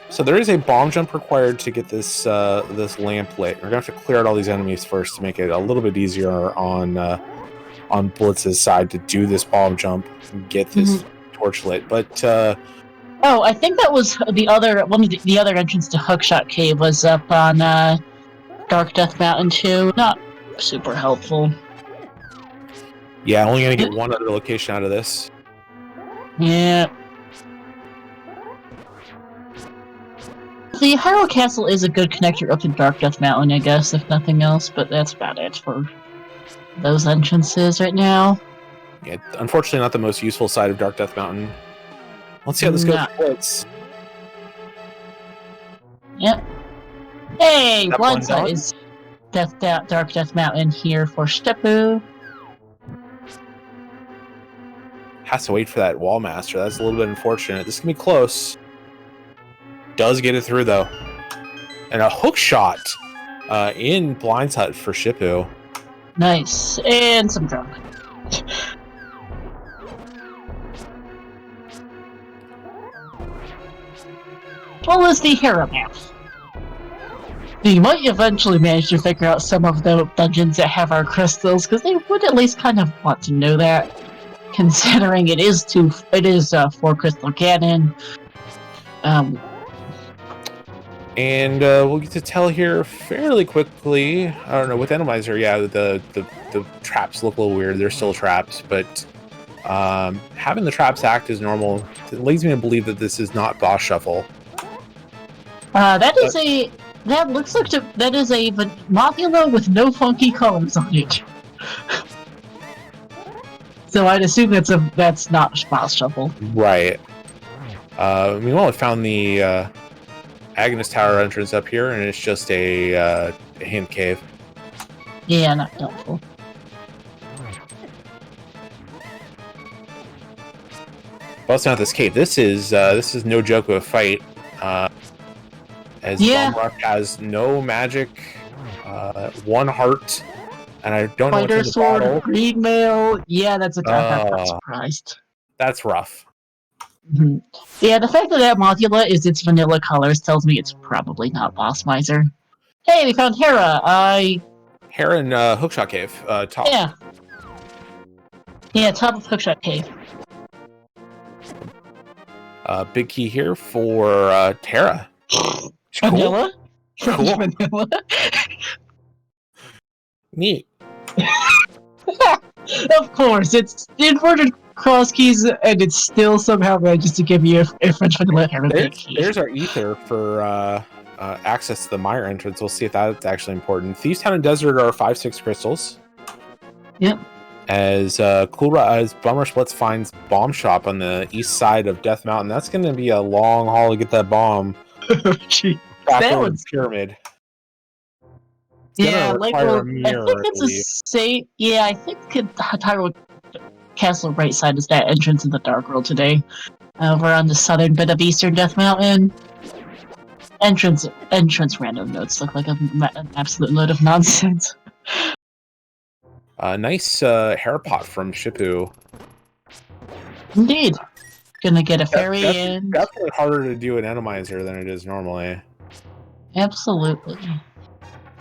So there is a bomb jump required to get this this lamp lit. We're gonna have to clear out all these enemies first to make it a little bit easier on Blitz's side to do this bomb jump and get this torch lit. But oh, I think that was the other one. The other entrance to Hookshot Cave was up on Dark Death Mountain too. Not super helpful. Yeah, only gonna get one other location out of this. Yeah. The Hyrule Castle is a good connector up to Dark Death Mountain, I guess, if nothing else. But that's about it for those entrances right now. Yeah, unfortunately, not the most useful side of Dark Death Mountain. Let's see how this goes. Blitz. Yep. Hey, Blindside is Dark Death Mountain here for Shippou. Has to wait for that wall master. That's a little bit unfortunate. This can be close. Does get it through though, and a hook shot in Blind's Hut for Shippou. Nice, and some drunk. What was the hero map? You might eventually manage to figure out some of the dungeons that have our crystals, because they would at least kind of want to know that, considering it is 4 crystal cannon. And we'll get to tell here fairly quickly. I don't know, with Enemizer, yeah, the traps look a little weird. They're still traps, but having the traps act as normal, it leads me to believe that this is not Boss Shuffle. That is a Mothula with no funky colors on it. So I'd assume that's not Boss Shuffle. Right. Meanwhile, I found the Agnes Tower entrance up here, and it's just a hint cave. Yeah, not helpful. Busting out this cave. This is no joke of a fight. As BumRush has no magic, 1 heart, and I don't know what's in the sword, bottle. green mail. Yeah, that's a tough. I'm not surprised. That's rough. Mm-hmm. Yeah, the fact that Mothula is its vanilla colors tells me it's probably not Boss Miser. Hey, we found Hera. Hera in Hookshot Cave. Top. Yeah. Yeah, top of Hookshot Cave. Big key here for Hera. Vanilla? Cool. French vanilla? Neat. Of course, it's inverted cross keys, and it still somehow manages to give you a French vanilla Arabic key. There's our ether for access to the Mire entrance. We'll see if that's actually important. Thieves Town and Desert are 5-6 crystals. Yep. As BumRushBlitz finds Bomb Shop on the east side of Death Mountain, that's going to be a long haul to get that bomb. Gee, Back that over one's the pyramid. Yeah, like require a I mirror, think it's I a believe. safe. Yeah, I think Hyrule Castle right side is that entrance in the Dark World today. Over on the southern bit of Eastern Death Mountain. Entrance random notes look like an absolute load of nonsense. Nice hair pot from Shippou. Indeed. Gonna get a fairy That's in. definitely harder to do an Enemizer than it is normally. Absolutely.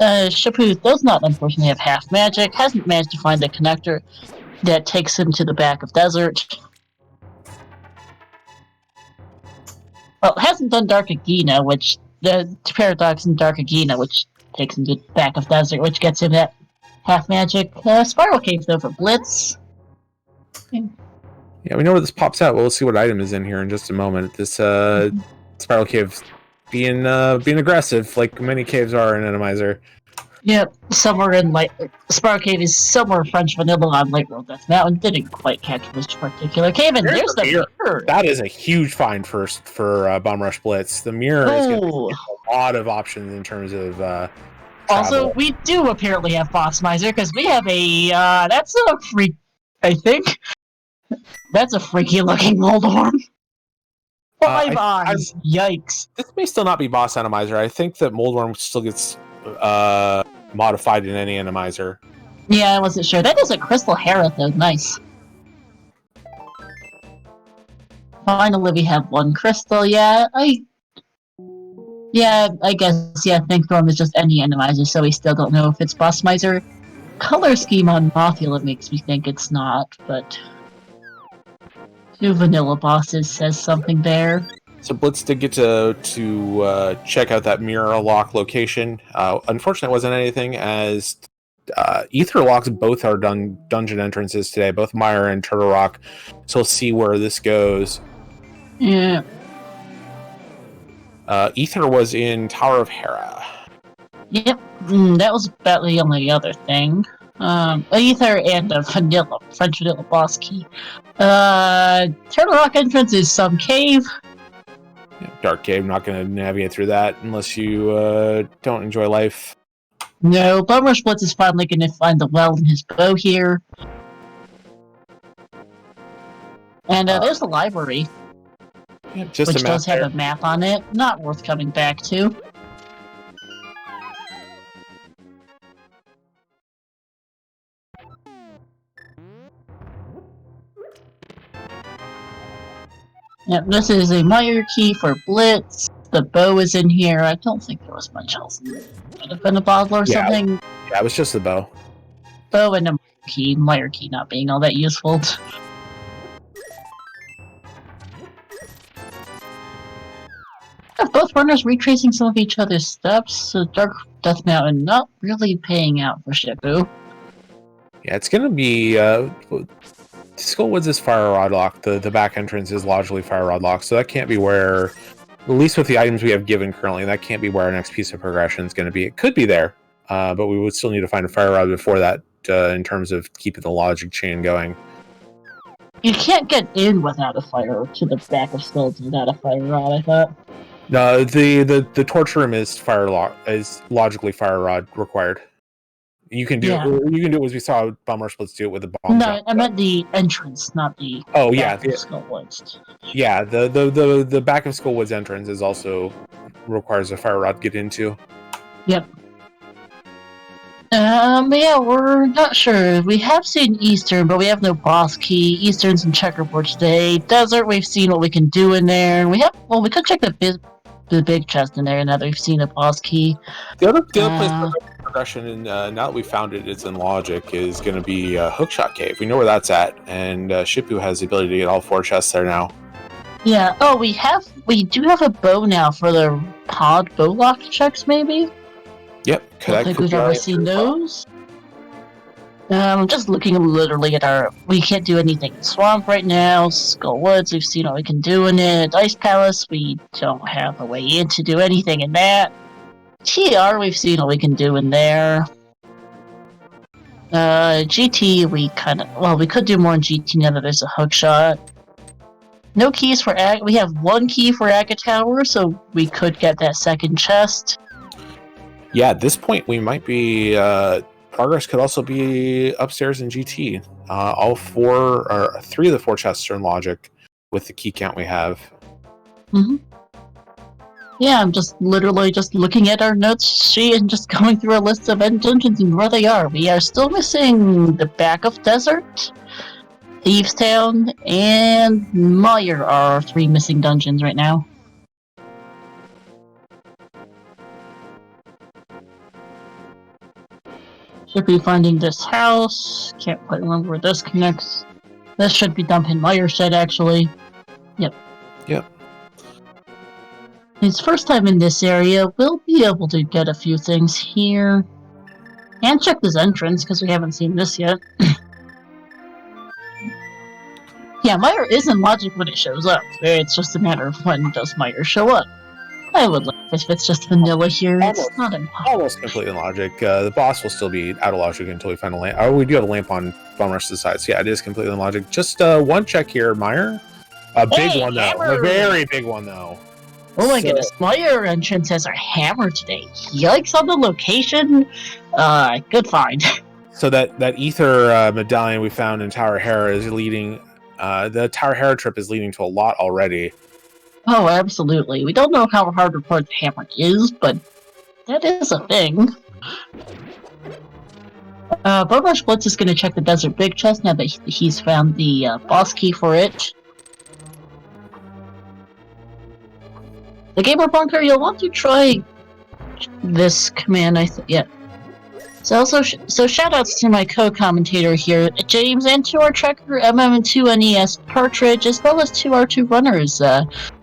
Shippou does not unfortunately have half magic, hasn't managed to find the connector that takes him to the back of Desert. Well, hasn't done Dark Agena, which the Paradox in Dark Agena, which takes him to the back of Desert, which gets him that half magic. Spiral Cave though for Blitz. Yeah, we know where this pops out. We'll see what item is in here in just a moment. This Spiral Cave being aggressive, like many caves are in Enemizer. Yep, somewhere in Spiral Cave is somewhere French vanilla on Light World Death Mountain. Didn't quite catch this particular cave, and there's the mirror. That is a huge find for BumRushBlitz. The mirror is going to give a lot of options in terms of. Also, we do apparently have Boss Miser because we have a. That's a freak. I think that's a freaky looking Moldorm. 5 eyes. Yikes. This may still not be Boss Enemizer. I think that Moldworm still gets modified in any Enemizer. Yeah, I wasn't sure. That is a Crystal Hera, though. Nice. Finally, we have one crystal. Yeah, I guess. Yeah, Thinkthorn is just any Enemizer, so we still don't know if it's Boss Miser. Color scheme on Mothula makes me think it's not, but 2 vanilla bosses says something there. So Blitz did get to check out that mirror lock location. Unfortunately, it wasn't anything, as Ether locks both our dungeon entrances today, both Mire and Turtle Rock. So we'll see where this goes. Yeah. Ether was in Tower of Hera. Yep, that was about the only other thing. Ether and a French vanilla boss key. Turtle Rock entrance is some cave. Dark Cave, not going to navigate through that unless you don't enjoy life. No, BumRushBlitz is finally going to find the well in his bow here. And there's the library, Just which does there. have a map on it. Not worth coming back to. Yep, this is a Mire key for Blitz. The bow is in here. I don't think there was much else. Could have been a bottle or something. Yeah, it was just the bow. Bow and a key. Mire key not being all that useful. Both runners retracing some of each other's steps. So Dark Death Mountain not really paying out for Shippou. Yeah, it's going to be... Skullwoods is Fire Rod Lock. The back entrance is largely Fire Rod Lock, so that can't be where, at least with the items we have given currently, that can't be where our next piece of progression is going to be. It could be there, but we would still need to find a Fire Rod before that in terms of keeping the logic chain going. You can't get in without a fire to the back of Skulls without a Fire Rod, I thought. No, the torch room is logically Fire Rod required. You can do it as we saw BumRushBlitz do it with the bomb. No, I meant the entrance, not the back of Skullwoods. Yeah, the back of Skullwoods entrance is also requires a Fire Rod to get into. Yep. Yeah, we're not sure. We have seen Eastern, but we have no boss key. Eastern's in Checkerboard today. Desert, we've seen what we can do in there. We could check the big chest in there now that we've seen a boss key. The other place for progression, and now that we found it, it's in Logic, is going to be Hookshot Cave. We know where that's at, and Shippou has the ability to get all 4 chests there now. Yeah. Oh, we do have a bow now for the pod bow lock checks. Maybe. Yep. I don't think we've ever seen those. I'm just looking literally at our. We can't do anything in Swamp right now. Skull Woods, we've seen what we can do in it. Ice Palace, we don't have a way in to do anything in that. TR, we've seen what we can do in there. GT, we could do more in GT now that there's a hook shot. No keys for we have one key for Aga Tower, so we could get that second chest. Yeah, at this point we might be progress could also be upstairs in GT. All four or three of the four chests are in logic with the key count we have. Mm-hmm. Yeah, I'm just literally just looking at our notes sheet and just going through a list of end dungeons and where they are. We are still missing the back of Desert, Thieves Town, and Mire are our three missing dungeons right now. Should be finding this house. Can't quite remember where this connects. This should be dumping Mire Shed, actually. Yep. His first time in this area, we'll be able to get a few things here. And check this entrance, because we haven't seen this yet. Yeah, Mire is in logic when it shows up. It's just a matter of when does Mire show up. I would like if it's just vanilla here. It's not impossible. Almost completely in logic. The boss will still be out of logic until we find a lamp. Oh, we do have a lamp on BumRush to the side. So yeah, it is completely in logic. Just one check here, Mire. A big one, though. Hammer. A very big one, though. Oh my goodness, Mire entrance has our hammer today. Yikes on the location. Good find. So that ether medallion we found in Tower Hera is leading. The Tower Hera trip is leading to a lot already. Oh, absolutely. We don't know how hard report the hammer is, but that is a thing. BumRushBlitz is going to check the Desert Big Chest now that he's found the boss key for it. The Gamer Bunker, you'll want to try this command, yeah. So shoutouts to my co-commentator here, James, and to our tracker MM2 NES Partridge, as well as to our two runners,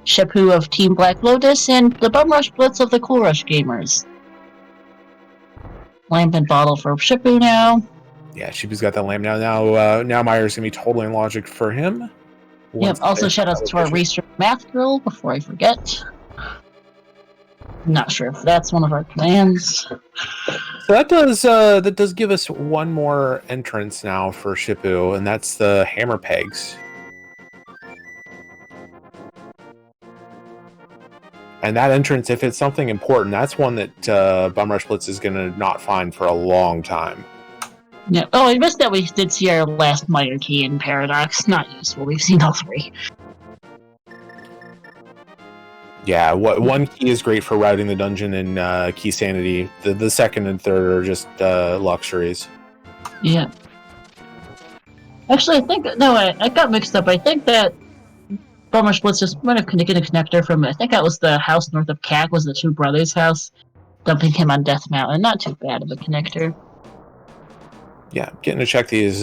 Shippou of Team Black Lotus and the BumRushBlitz of the CoolRushGamers. Lamp and bottle for Shippou now. Yeah, Shippou's got that lamp now. Now Mire's gonna be totally in logic for him. Yep. Also shoutouts to our research math girl before I forget. Not sure if that's one of our commands. So that does give us one more entrance now for Shippou, and that's the hammer pegs. And that entrance, if it's something important, that's one that BumRushBlitz is going to not find for a long time. Yeah. Oh, I missed that we did see our last Mire key in Paradox. Not useful. We've seen all three. Yeah, one key is great for routing the dungeon and key sanity. The second and third are just luxuries. Yeah. Actually, I got mixed up. I think that BumRushBlitz just might have connected a connector from, I think that was the house north of CAC, was the two brothers' house, dumping him on Death Mountain. Not too bad of a connector. Yeah, getting to check these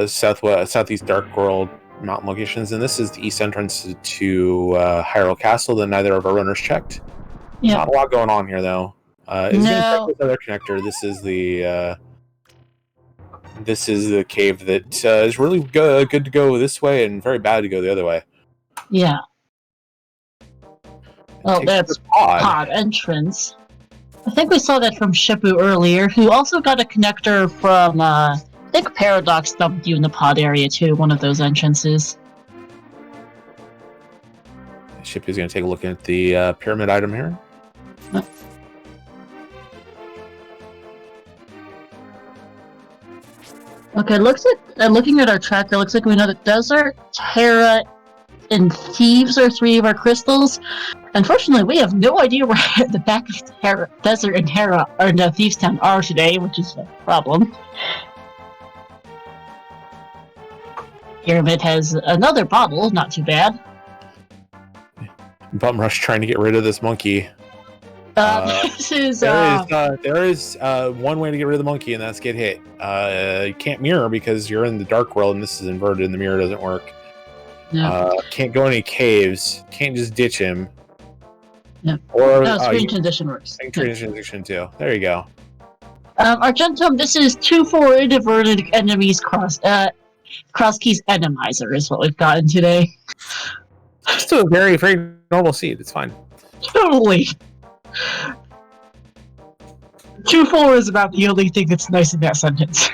southeast Dark World mountain locations, and this is the east entrance to Hyrule Castle that neither of our runners checked. Yeah. Not a lot going on here, though. No. This other connector. This is the cave that is really good to go this way and very bad to go the other way. Yeah. Well, that's pod entrance. I think we saw that from Shippou earlier, who also got a connector from, I think Paradox dumped you in the pod area too, one of those entrances. Shippou's going to take a look at the pyramid item here. Okay, looking at our tracker, looks like we know that Desert, Hera, and Thieves are three of our crystals. Unfortunately, we have no idea where the back of Desert and Hera or no, Thieves Town are today, which is a problem. Pyramid has another bottle, not too bad. BumRush trying to get rid of this monkey. This is there is one way to get rid of the monkey, and that's get hit. You can't mirror because you're in the dark world, and this is inverted, and the mirror doesn't work. Yeah. Can't go any caves. Can't just ditch him. Yeah. Or screen transition works. transition too. There you go. Argentum, this is 2-4 inverted enemies cross keys enemizer is what we've gotten today. Just a very, very normal seed. It's fine. Totally. 2-4 is about the only thing that's nice in that sentence.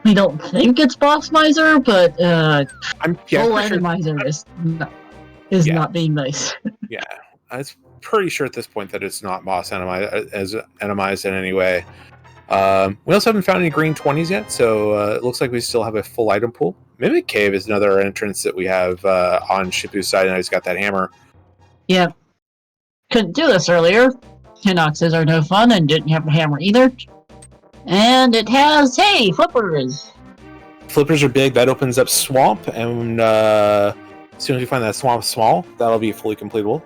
We don't think it's Boss Miser, but I'm full pretty Enemizer is not being nice. Yeah, I was pretty sure at this point that it's not boss enemized in any way. We also haven't found any green 20s yet, so it looks like we still have a full item pool. Mimic Cave is another entrance that we have on Shippou's side, and he's got that hammer. Yeah. Couldn't do this earlier. Hinoxes are no fun and didn't have a hammer either. And it has, hey, flippers! Flippers are big. That opens up Swamp, and as soon as we find that Swamp small, that'll be fully completable.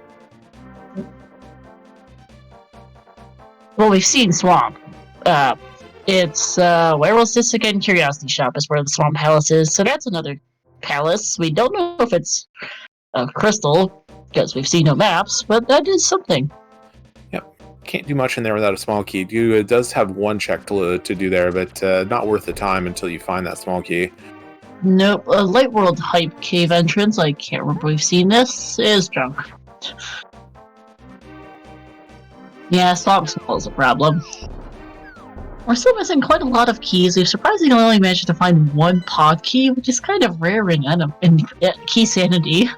Well, we've seen Swamp. It's, where was this again? Curiosity Shop is where the Swamp Palace is, so that's another palace. We don't know if it's a crystal, because we've seen no maps, but that is something. Can't do much in there without a small key. It does have one check to do there, but not worth the time until you find that small key. Nope, a Light World Hype Cave entrance, I can't remember we've seen this, is junk. Yeah, Swamp Small is a problem. We're still missing quite a lot of keys. We've surprisingly only managed to find one pod key, which is kind of rare in Key Sanity.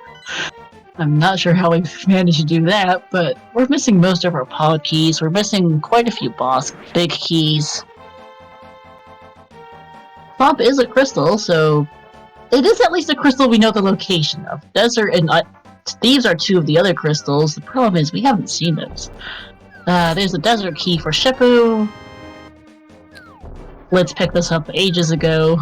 I'm not sure how we've managed to do that, but we're missing most of our pod keys. We're missing quite a few boss big keys. Swamp is a crystal, so it is at least a crystal we know the location of. Desert and Thieves are two of the other crystals. The problem is we haven't seen those. There's a desert key for Shippou. Let's pick this up ages ago.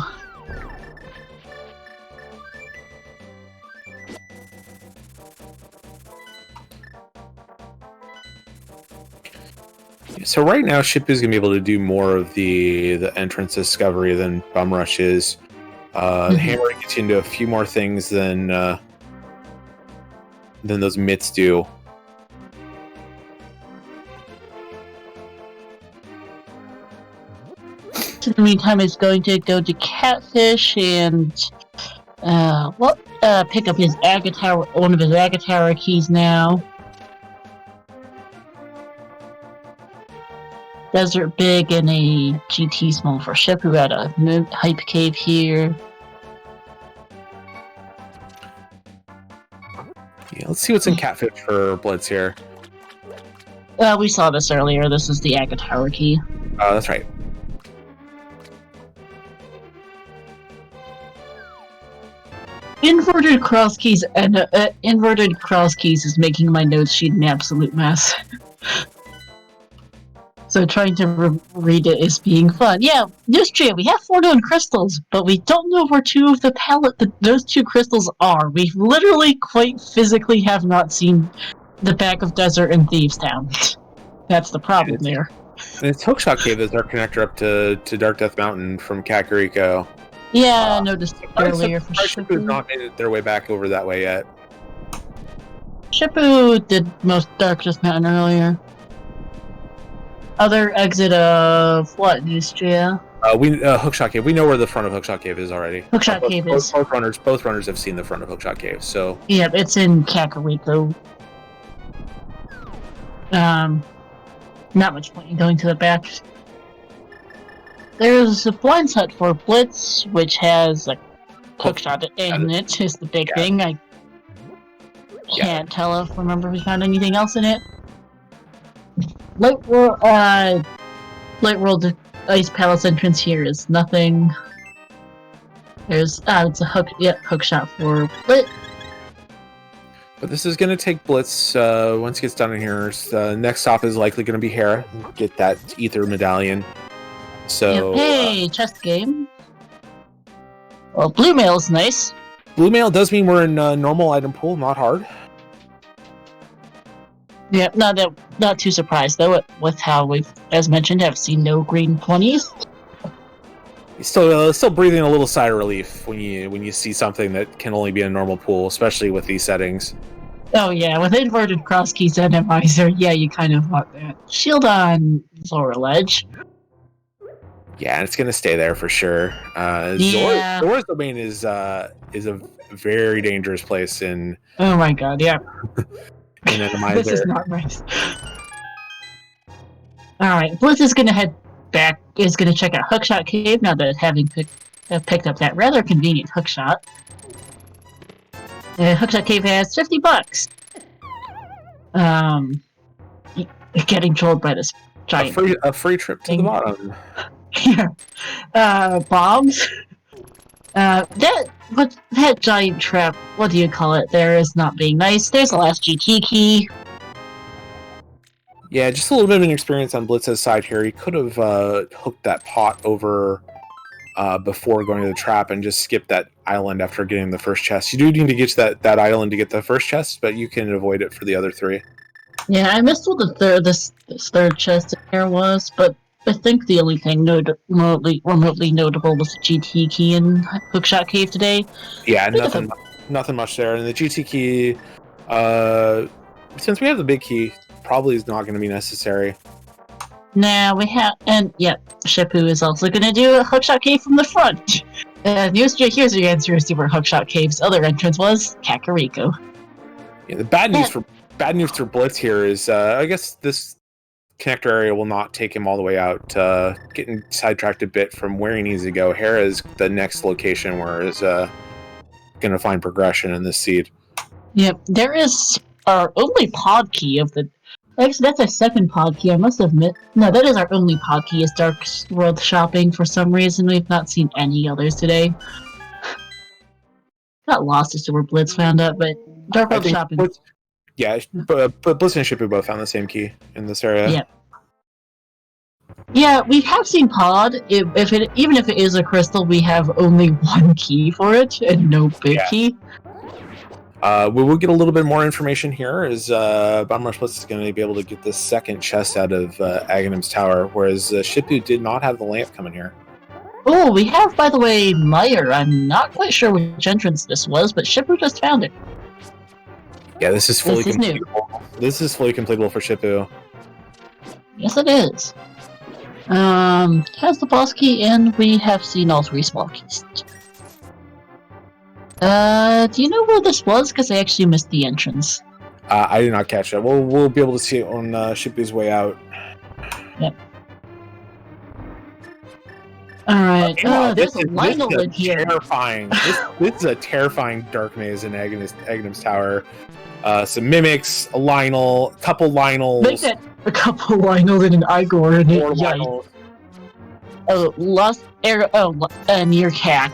So right now, Shippou's gonna be able to do more of the entrance discovery than BumRush is. The hammer gets you into a few more things than those mitts do. In the meantime, it's going to go to Catfish and pick up his one of his Agatara keys now. Desert Big and a GT Small for Shippou at a Hype Cave here. Yeah, let's see what's in Catfish for Blitz here. We saw this earlier. This is the Agatara key. That's right. Inverted cross keys and inverted cross keys is making my notes sheet an absolute mess. So trying to read it is being fun. Yeah, Neustria, we have 4 known crystals, but we don't know where two of those two crystals are. We literally quite physically have not seen the back of Desert and Thieves Town. That's the problem there. And it's Hookshot Cave is our connector up to Dark Death Mountain from Kakariko. Yeah, I noticed earlier for Shippou's not made their way back over that way yet. Shippou did most Dark Death Mountain earlier. Other exit of what, Neustria? Hookshot Cave. We know where the front of Hookshot Cave is already. Hookshot Cave is. Both runners have seen the front of Hookshot Cave. So. Yeah, it's in Kakariko. Not much point in going to the back. There's a Blind Hut for Blitz, which has a Hookshot in it. Is the big thing. I can't remember if we found anything else in it. Light World Ice Palace entrance here is nothing. There's it's a hookshot for Blitz. But this is going to take Blitz once he gets done in here. Next stop is likely going to be Hera. Get that Ether Medallion. So hey, chest game. Well, Blue Mail is nice. Blue Mail does mean we're in normal item pool, not hard. Yeah, not too surprised though with how we've, as mentioned, have seen no green 20s. Still breathing a little sigh of relief when you see something that can only be a normal pool, especially with these settings. Oh yeah, with inverted cross keys and Miser, yeah, you kind of want that. Shield on lower ledge. Yeah, and it's gonna stay there for sure. Yeah. Zora's Domain is a very dangerous place in. Oh my god, yeah. In Enemizer. This is not nice. Alright, Blitz is gonna head back, is gonna check out Hookshot Cave now that having picked up that rather convenient hookshot. Hookshot Cave has $50. Getting trolled by this giant. A free trip to the bottom. Yeah. Bombs. That giant trap, what do you call it? There is not being nice. There's the last GT key. Yeah, just a little bit of an experience on Blitz's side here. He could have hooked that pot over before going to the trap and just skipped that island after getting the first chest. You do need to get to that island to get the first chest, but you can avoid it for the other three. Yeah, I missed what this third chest there was, but I think the only thing remotely notable was the GT key in Hookshot Cave today. Yeah, nothing much there. And the GT key, since we have the big key, probably is not going to be necessary. Now we have, and yeah, Shippou is also going to do a Hookshot Cave from the front. Here's your answer as to where Hookshot Cave's other entrance was, Kakariko. Yeah, the bad news for Blitz here is, I guess this connector area will not take him all the way out. Getting sidetracked a bit from where he needs to go. Hera is the next location where he's going to find progression in this seed. Yep, there is our only pod key of the. Actually, that's our second pod key. I must admit. No, that is our only pod key. Is Dark World Shopping. For some reason, we've not seen any others today. Not lost as to where Blitz found out, but Dark World Shopping. But Blitz and Shippou both found the same key in this area. Yeah. Yeah, we have seen pod. Even if it is a crystal, we have only one key for it and no big key. We will get a little bit more information here as BumRushBlitz is going to be able to get the second chest out of Aghanim's tower, whereas Shippou did not have the lamp coming here. Oh, we have, by the way, Meyer. I'm not quite sure which entrance this was, but Shippou just found it. Yeah, this is fully completable. This is fully completable for Shippou. Yes, it is. Has the boss key, and we have seen all three small keys. Do you know where this was? Because I actually missed the entrance. I did not catch that. We'll be able to see it on Shippou's way out. Yep. Alright, there's a Lionel in here. Terrifying. This is a terrifying dark maze in Aghanim's tower. Some mimics, a Lionel, a couple Lionels. Make that a couple Lionels and an Igor in it. Lionels. Oh, lost air. Oh, near CAC.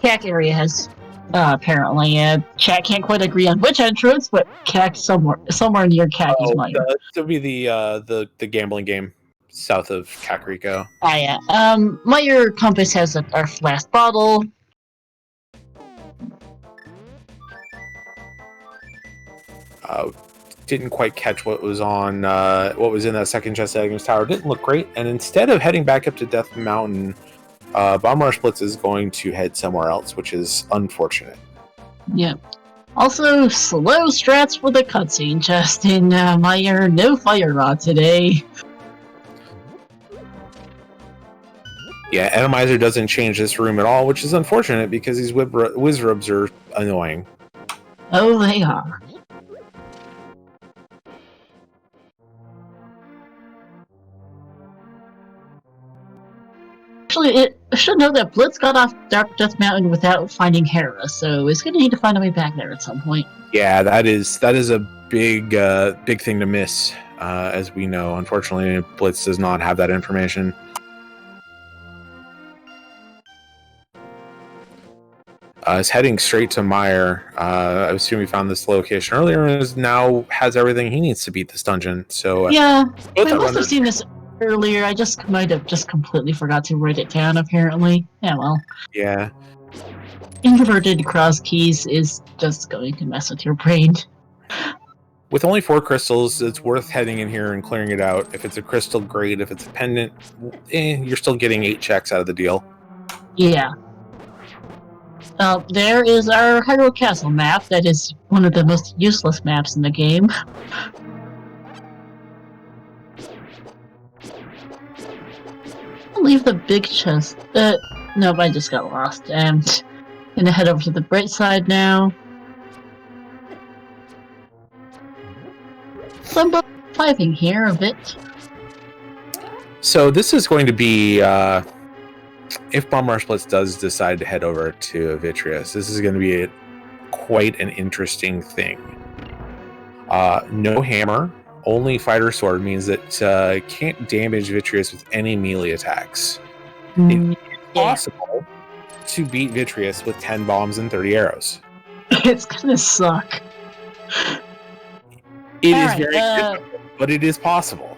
CAC area has apparently. Chat can't quite agree on which entrance, but CAC somewhere near CAC is mine. This would be the gambling game south of Kakariko. Ah, yeah. Meyer Compass has our last bottle. Didn't quite catch what was on what was in that second chest at Aghanim's tower. Didn't look great, and instead of heading back up to Death Mountain, BumRushBlitz is going to head somewhere else, which is unfortunate. Yeah. Also, slow strats for the cutscene chest in Meyer. No fire rod today. Yeah, Enemizer doesn't change this room at all, which is unfortunate because these Wizrubs are annoying. Oh, they are. Actually, I should know that Blitz got off Dark Death Mountain without finding Hera, so it's going to need to find a way back there at some point. Yeah, that is a big thing to miss, as we know. Unfortunately, Blitz does not have that information. Is heading straight to Meyer. I assume he found this location earlier and now has everything he needs to beat this dungeon. So yeah, I must have seen this earlier. I might have completely forgot to write it down. Apparently, yeah. Well, yeah. Inverted cross keys is just going to mess with your brain. With only 4 crystals, it's worth heading in here and clearing it out. If it's a crystal, great. If it's a pendant, you're still getting 8 checks out of the deal. Yeah. There is our Hyrule Castle map. That is one of the most useless maps in the game. I'll leave the big chest. No, I just got lost. And gonna head over to the bright side now. So I'm piping here a bit. So this is going to be, if BumRushBlitz does decide to head over to Vitreous, this is going to be quite an interesting thing. No hammer, only fighter sword means that it can't damage Vitreous with any melee attacks. It's possible to beat Vitreous with 10 bombs and 30 arrows. It's gonna suck. It is very difficult, but it is possible.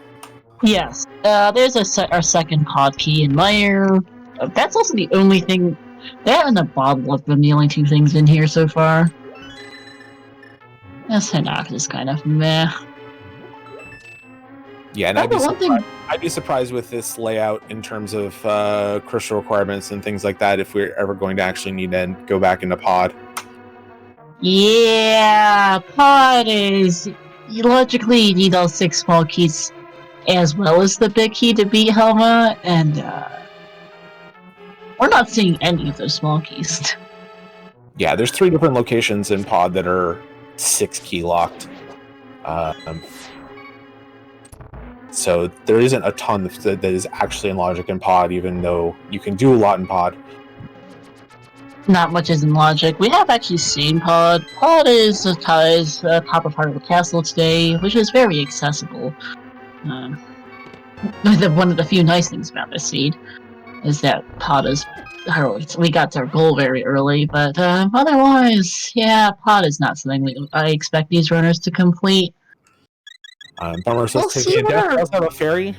Yes. There's our second pod key in Lair. That's also the only thing. That and a bottle have been the only 2 things in here so far. This Hinox is kind of meh. Yeah, and I'd be surprised with this layout in terms of crystal requirements and things like that if we're ever going to actually need to go back into pod. Yeah, pod is... Logically, you need all 6 small keys as well as the big key to beat Helma, and we're not seeing any of those small keys. Yeah, there's 3 different locations in pod that are 6 key locked. So there isn't a ton that is actually in logic in pod, even though you can do a lot in pod. Not much is in logic. We have actually seen pod. Pod is top of Hyrule Castle today, which is very accessible. One of the few nice things about this seed is that pod is Hyrule. We got to our goal very early, but otherwise, yeah, pod is not something I expect these runners to complete. BumRushBlitz taking a death. Does have a fairy.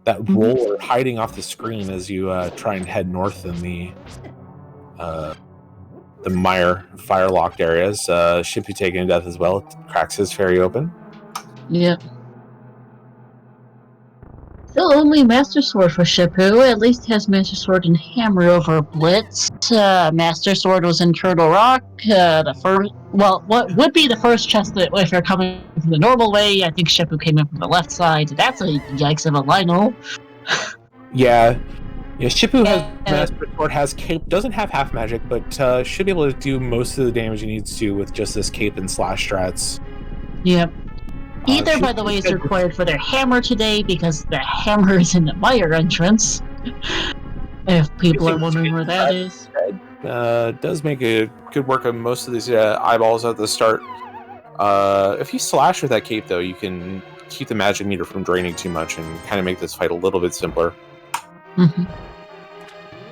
That roller hiding off the screen as you try and head north in the mire fire-locked areas. Shippou taking a death as well. Cracks his fairy open. Yep. Still only Master Sword for Shippou. At least he has Master Sword and Hammer over Blitz. Master Sword was in Turtle Rock. What would be the first chest that, if you're coming from the normal way, I think Shippou came in from the left side. That's a yikes of a Lionel. Yeah, Shippou has Master Sword, has cape, doesn't have half magic, but should be able to do most of the damage he needs to with just this cape and slash strats. Yep. Either, by the way, is required for their hammer today, because the hammer is in the mire entrance. If people are wondering where that is. Does make a good work of most of these eyeballs at the start. If you slash with that cape, though, you can keep the magic meter from draining too much and kind of make this fight a little bit simpler.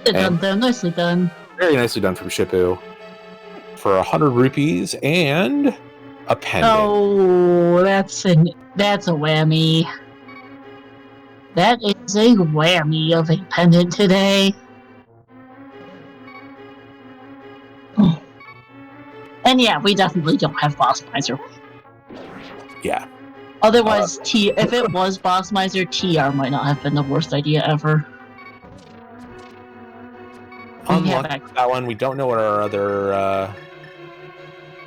Done, though. Nicely done. Very nicely done from Shippou. For 100 rupees and a pendant. Oh, that's a whammy. That is a whammy of a pendant today. And yeah, we definitely don't have Boss Miser. Yeah. Otherwise, if it was Boss Miser, TR might not have been the worst idea ever. Unlucky for that one. We don't know what our other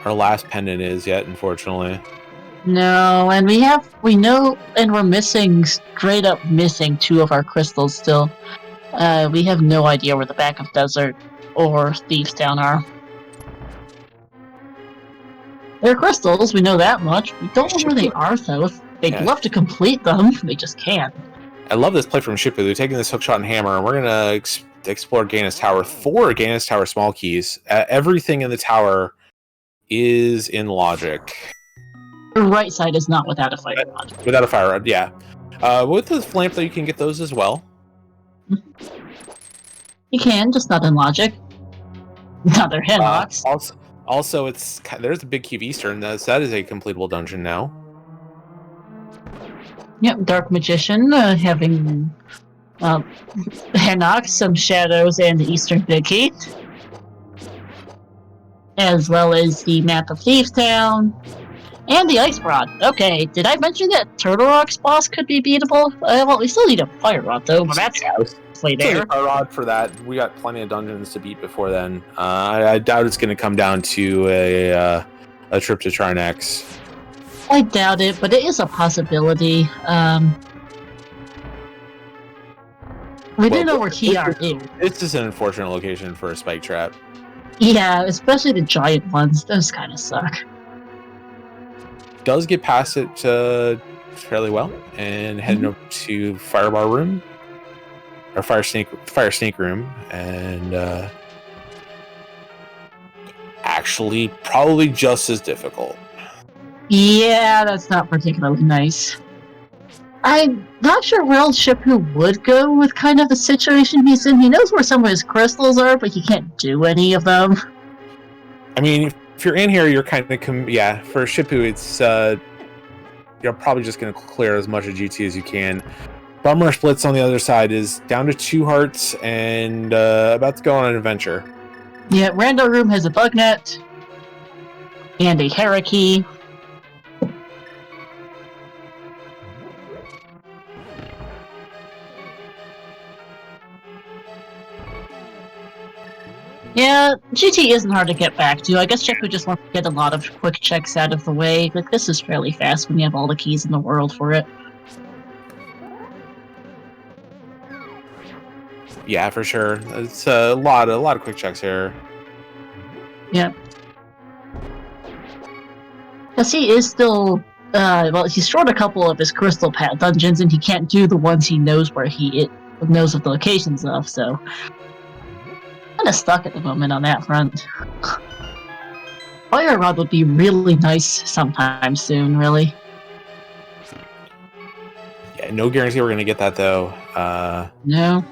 our last pendant is yet, unfortunately. No, and we're missing, straight up missing 2 of our crystals still. We have no idea where the back of Desert or Thieves Town are. They're crystals, we know that much. We don't know where they are, though. They'd love to complete them, they just can't. I love this play from Shippou. They're taking this hookshot and hammer, and we're going to explore Gainus Tower. 4 Gainus Tower small keys. Everything in the tower is in logic. The right side is not without a fire rod. Without a fire rod, yeah. With the lamp, though, you can get those as well. You can, just not in logic. Another Hinox. Also, there's a big key of Eastern. That is a completable dungeon now. Yep, Dark Magician having Hinox, some shadows, and the Eastern Big Key. as well as the map of Thieves Town, and the Ice Rod. Okay, did I mention that Turtle Rock's boss could be beatable? Well, we still need a Fire Rod, though, but that's halfway there. Fire Rod for that. We got plenty of dungeons to beat before then. I doubt it's going to come down to a trip to Trinex. I doubt it, but it is a possibility. We do know where TR is. This is an unfortunate location for a spike trap. Yeah, especially the giant ones. Those kind of suck. Does get past it fairly well, and heading up to Firebar Room, or Fire Snake Room, and actually probably just as difficult. Yeah, that's not particularly nice. I'm not sure where else Shippou would go with kind of the situation he's in. He knows where some of his crystals are, but he can't do any of them. I mean, if you're in here, you're kind of for Shippou, it's you're probably just going to clear as much of GT as you can. BumRushBlitz on the other side is down to 2 hearts and about to go on an adventure. Yeah, Rando Room has a bug net and a Hierarchy. Yeah, GT isn't hard to get back to. I guess Shippou just wants to get a lot of quick checks out of the way. Like, this is fairly fast when you have all the keys in the world for it. Yeah, for sure. It's a lot of quick checks here. Yep. Because he is still, well, he's short a couple of his crystal dungeons, and he can't do the ones he knows where he knows of the locations of, so... kind of stuck at the moment on that front. Fire Rod would be really nice sometime soon, really. Yeah, no guarantee we're going to get that, though. No.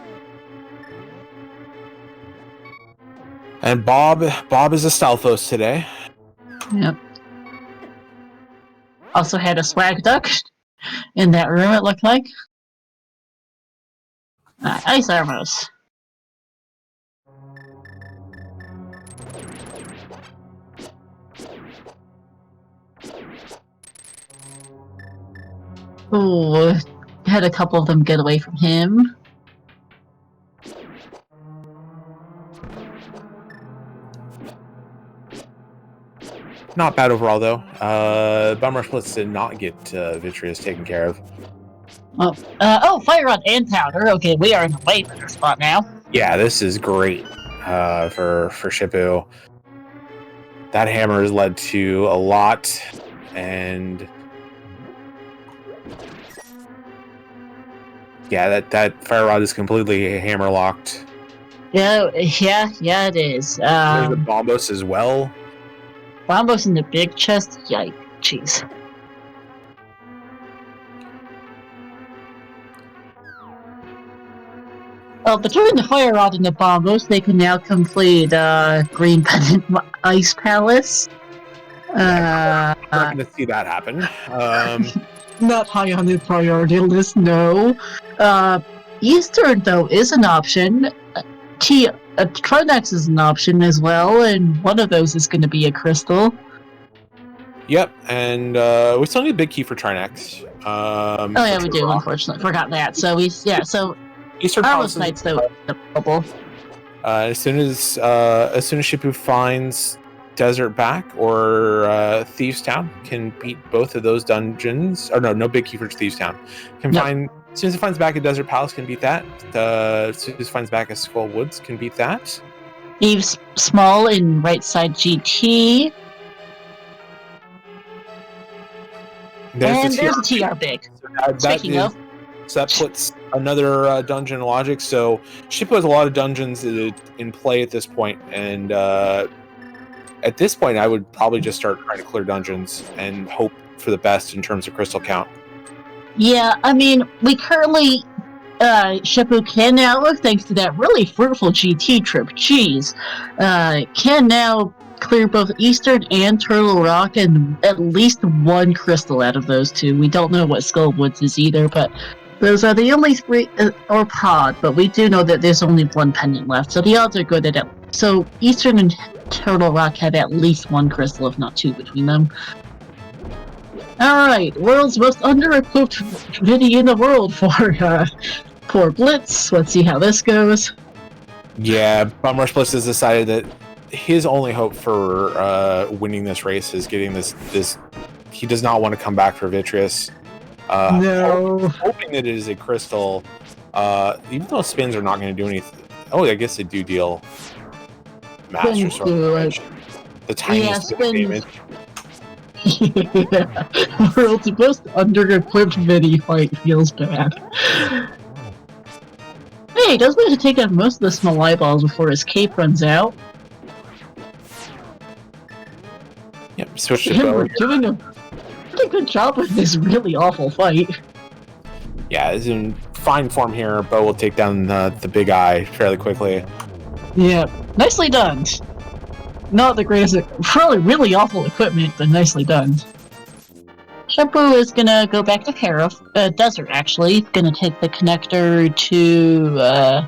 And Bob is a Stalfos today. Yep. Also had a swag duck in that room, it looked like. Ice Armos. Ooh, had a couple of them get away from him. Not bad overall, though. BumRushBlitz did not get Vitreous taken care of. Oh, Fire Rod and Powder. Okay, we are in a way better spot now. Yeah, this is great for Shippou. That hammer has led to a lot, and yeah, that Fire Rod is completely hammer locked. Yeah, it is. There's the Bombos as well. Bombos in the big chest? Yikes. Jeez. Well, between the Fire Rod and the Bombos, they can now complete Green Pendant Ice Palace. I'm not going to see that happen. Not high on the priority list, no. Eastern, though, is an option. Trinex is an option as well, and one of those is going to be a crystal. Yep, and we still need a big key for Trinex. Oh yeah, we do. Unfortunately, forgot that. So so Eastern Armos Knights though available. As soon as Shippou finds Desert Back or Thieves Town, can beat both of those dungeons. Or no big key for Thieves Town. As soon as it finds back at Desert Palace, can beat that. As soon as it finds back at Skull Woods, can beat that. Eve's Small in right side GT. There's a TR big. So that puts another dungeon in logic. So Shippou has a lot of dungeons in play at this point, and at this point, I would probably just start trying to clear dungeons and hope for the best in terms of crystal count. Yeah, I mean, we currently, Shippou can now, thanks to that really fruitful GT trip, can now clear both Eastern and Turtle Rock and at least one crystal out of those two. We don't know what Skull Woods is either, but those are the only three, or pod, but we do know that there's only one pendant left, so the odds are good at it. So Eastern and Turtle Rock have at least one crystal, if not two, between them. Alright, world's most under-equipped Vinny in the world for Blitz. Let's see how this goes. Yeah, BumRushBlitz has decided that his only hope for winning this race is getting this. He does not want to come back for Vitreous. No. Hoping that it is a crystal. Even though spins are not going to do anything. Oh, I guess they do deal Master Sword damage. The tiniest bit of damage. Yeah. World's most under-equipped Vinny fight feels bad. Hey, he does manage to take out most of the small eyeballs before his cape runs out. Yep, switch to bow. We're doing a pretty good job with this really awful fight. Yeah, it's in fine form here. Bo will take down the big eye fairly quickly. Yeah, nicely done. Not the greatest, probably really awful equipment, but nicely done. Shippou is gonna go back to Desert, actually. Gonna take the connector to,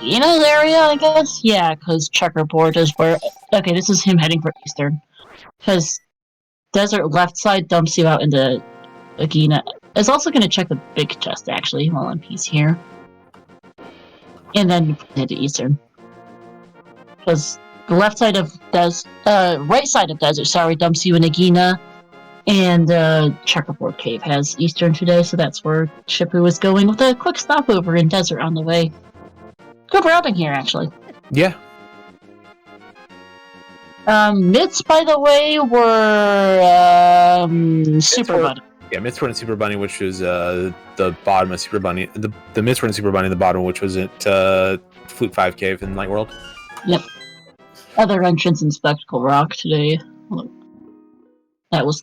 Gina's area, I guess? Yeah, because Checkerboard is where... Okay, this is him heading for Eastern. Because Desert left side dumps you out into Agina. Is also gonna check the big chest, actually, while he's here. And then head to Eastern. Because the left side of right side of Desert, sorry, dumps you in Agina. And Checkerboard Cave has Eastern today, so that's where Shippou is going with a quick stopover in Desert on the way. Good routing here, actually. Yeah. Mitts, by the way, were Super Bunny. Yeah, Mitts were in Super Bunny, which was the bottom of Super Bunny. The Mitts were in Super Bunny, the bottom, which was at Flute 5 Cave in Light World. Yep. Other entrance in Spectacle Rock today. That was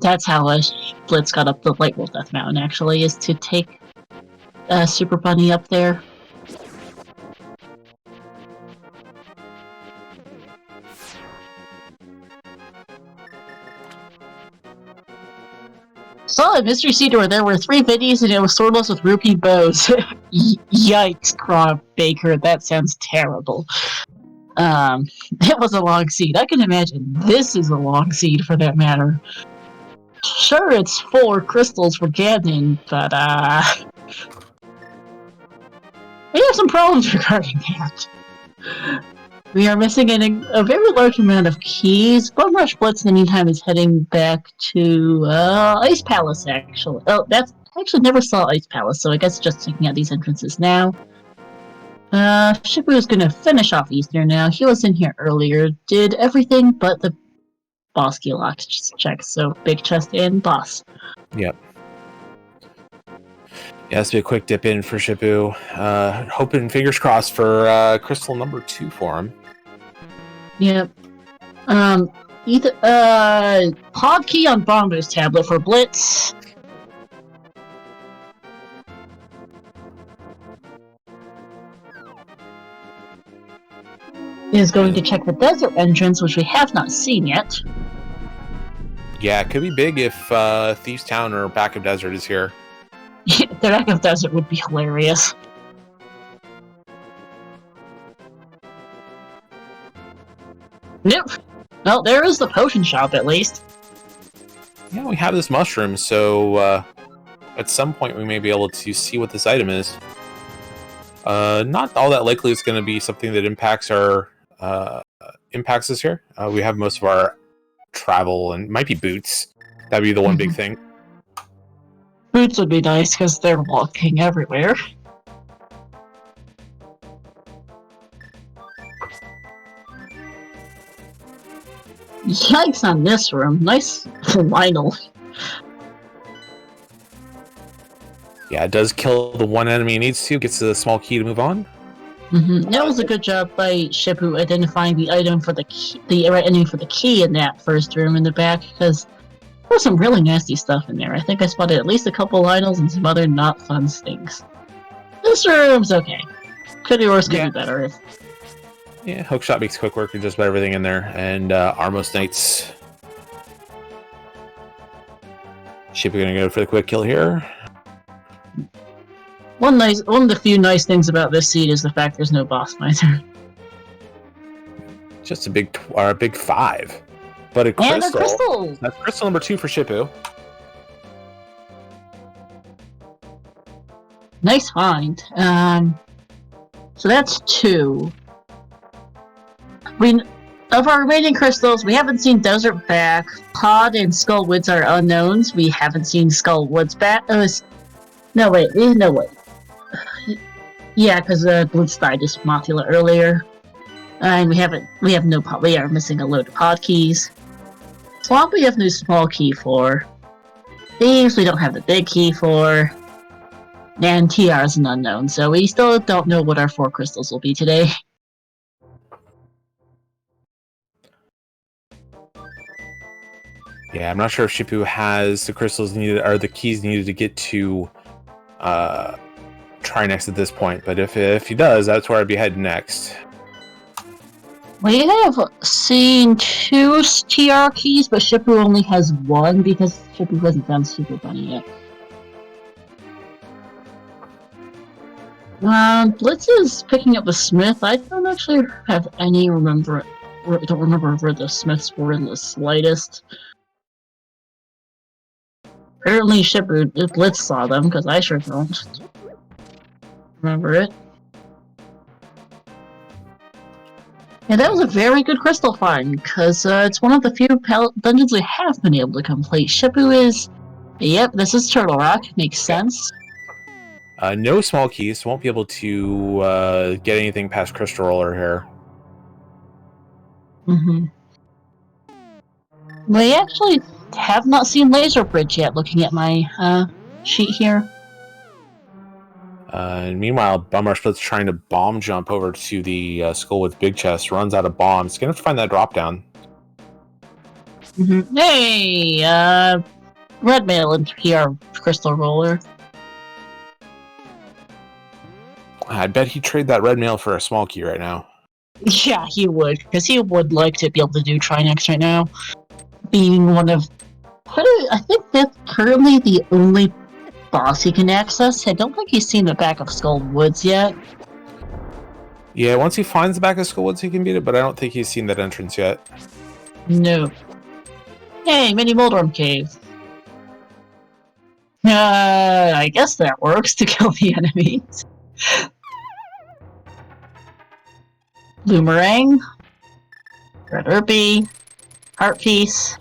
that's how Blitz got up the Light World Death Mountain, actually, is to take Super Bunny up there. Saw a mystery seat where there were 3 videos and it was swordless with rupee bows. Yikes, Craw Baker, that sounds terrible. It was a long seed. I can imagine this is a long seed for that matter. Sure, it's 4 crystals for Ganon, but we have some problems regarding that. We are missing a very large amount of keys. BumRushBlitz, in the meantime, is heading back to Ice Palace, actually. Oh, I actually never saw Ice Palace, so I guess just checking out these entrances now. Shippou is gonna finish off Eastern now. He was in here earlier, did everything but the boss key lock check, so big chest and boss. Yep. Yeah, let's be a quick dip in for Shippou. Hoping, fingers crossed, for crystal number 2 for him. Yep. Either pod key on Bombo's tablet for Blitz. Is going to check the desert entrance, which we have not seen yet. Yeah, it could be big if Thieves Town or Back of Desert is here. The Back of Desert would be hilarious. Nope. Well, there is the potion shop, at least. Yeah, we have this mushroom, so at some point we may be able to see what this item is. Not all that likely it's going to be something that impacts our impacts us here. We have most of our travel, and might be boots. That'd be the one big thing. Boots would be nice because they're walking everywhere. Yikes on this room. Nice Lionel. Yeah, it does kill the one enemy it needs to, gets the small key to move on. That was a good job by Shippou identifying the item for the key, the right enemy for the key in that first room in the back, because there was some really nasty stuff in there. I think I spotted at least a couple Lionels and some other not fun things. This room's okay. Could be worse, could be better. Yeah, Hookshot makes quick work of just about everything in there, and Armos Knights. Shippou gonna go for the quick kill here. One of the few nice things about this seed is the fact there's no boss fighter. Just a big 5. But a And a crystal. crystal! That's crystal number 2 for Shippou. Nice find. So that's 2. Of our remaining crystals, we haven't seen Desert Back. Pod and Skull Woods are unknowns. We haven't seen Skull Woods back. No, wait. Yeah, because Blitz died to Mothula earlier. And we have no pod. We are missing a load of pod keys. Swamp we have no small key for. Thieves we don't have the big key for. And TR is an unknown, so we still don't know what our 4 crystals will be today. Yeah, I'm not sure if Shippou has the crystals needed or the keys needed to get to Trinex at this point, but if he does, that's where I'd be heading next. We have seen 2 TR keys, but Shippou only has 1 because Shippou hasn't done Super Bunny yet. Blitz is picking up the Smith. I don't actually have any don't remember where the Smiths were in the slightest. Apparently Shippou Blitz saw them, because I sure don't remember it. And that was a very good crystal find, because it's one of the few dungeons we have been able to complete. Shippou is... Yep, this is Turtle Rock. Makes sense. No small keys, so won't be able to get anything past Crystal Roller here. We actually have not seen Laser Bridge yet, looking at my sheet here. And meanwhile, BumRushBlitz trying to bomb jump over to the skull with big chest, runs out of bombs. Gonna have to find that drop down. Hey, Red Mail and PR Crystal Roller. I bet he'd trade that red mail for a small key right now. Yeah, he would, because he would like to be able to do Trinex right now. Being one of... I think that's currently the only boss he can access. I don't think he's seen the back of Skull Woods yet. Yeah, once he finds the back of Skull Woods, he can beat it, but I don't think he's seen that entrance yet. No. Hey, Mini Moldorm Cave. I guess that works to kill the enemies. Boomerang, Red Irpy, Heart Piece,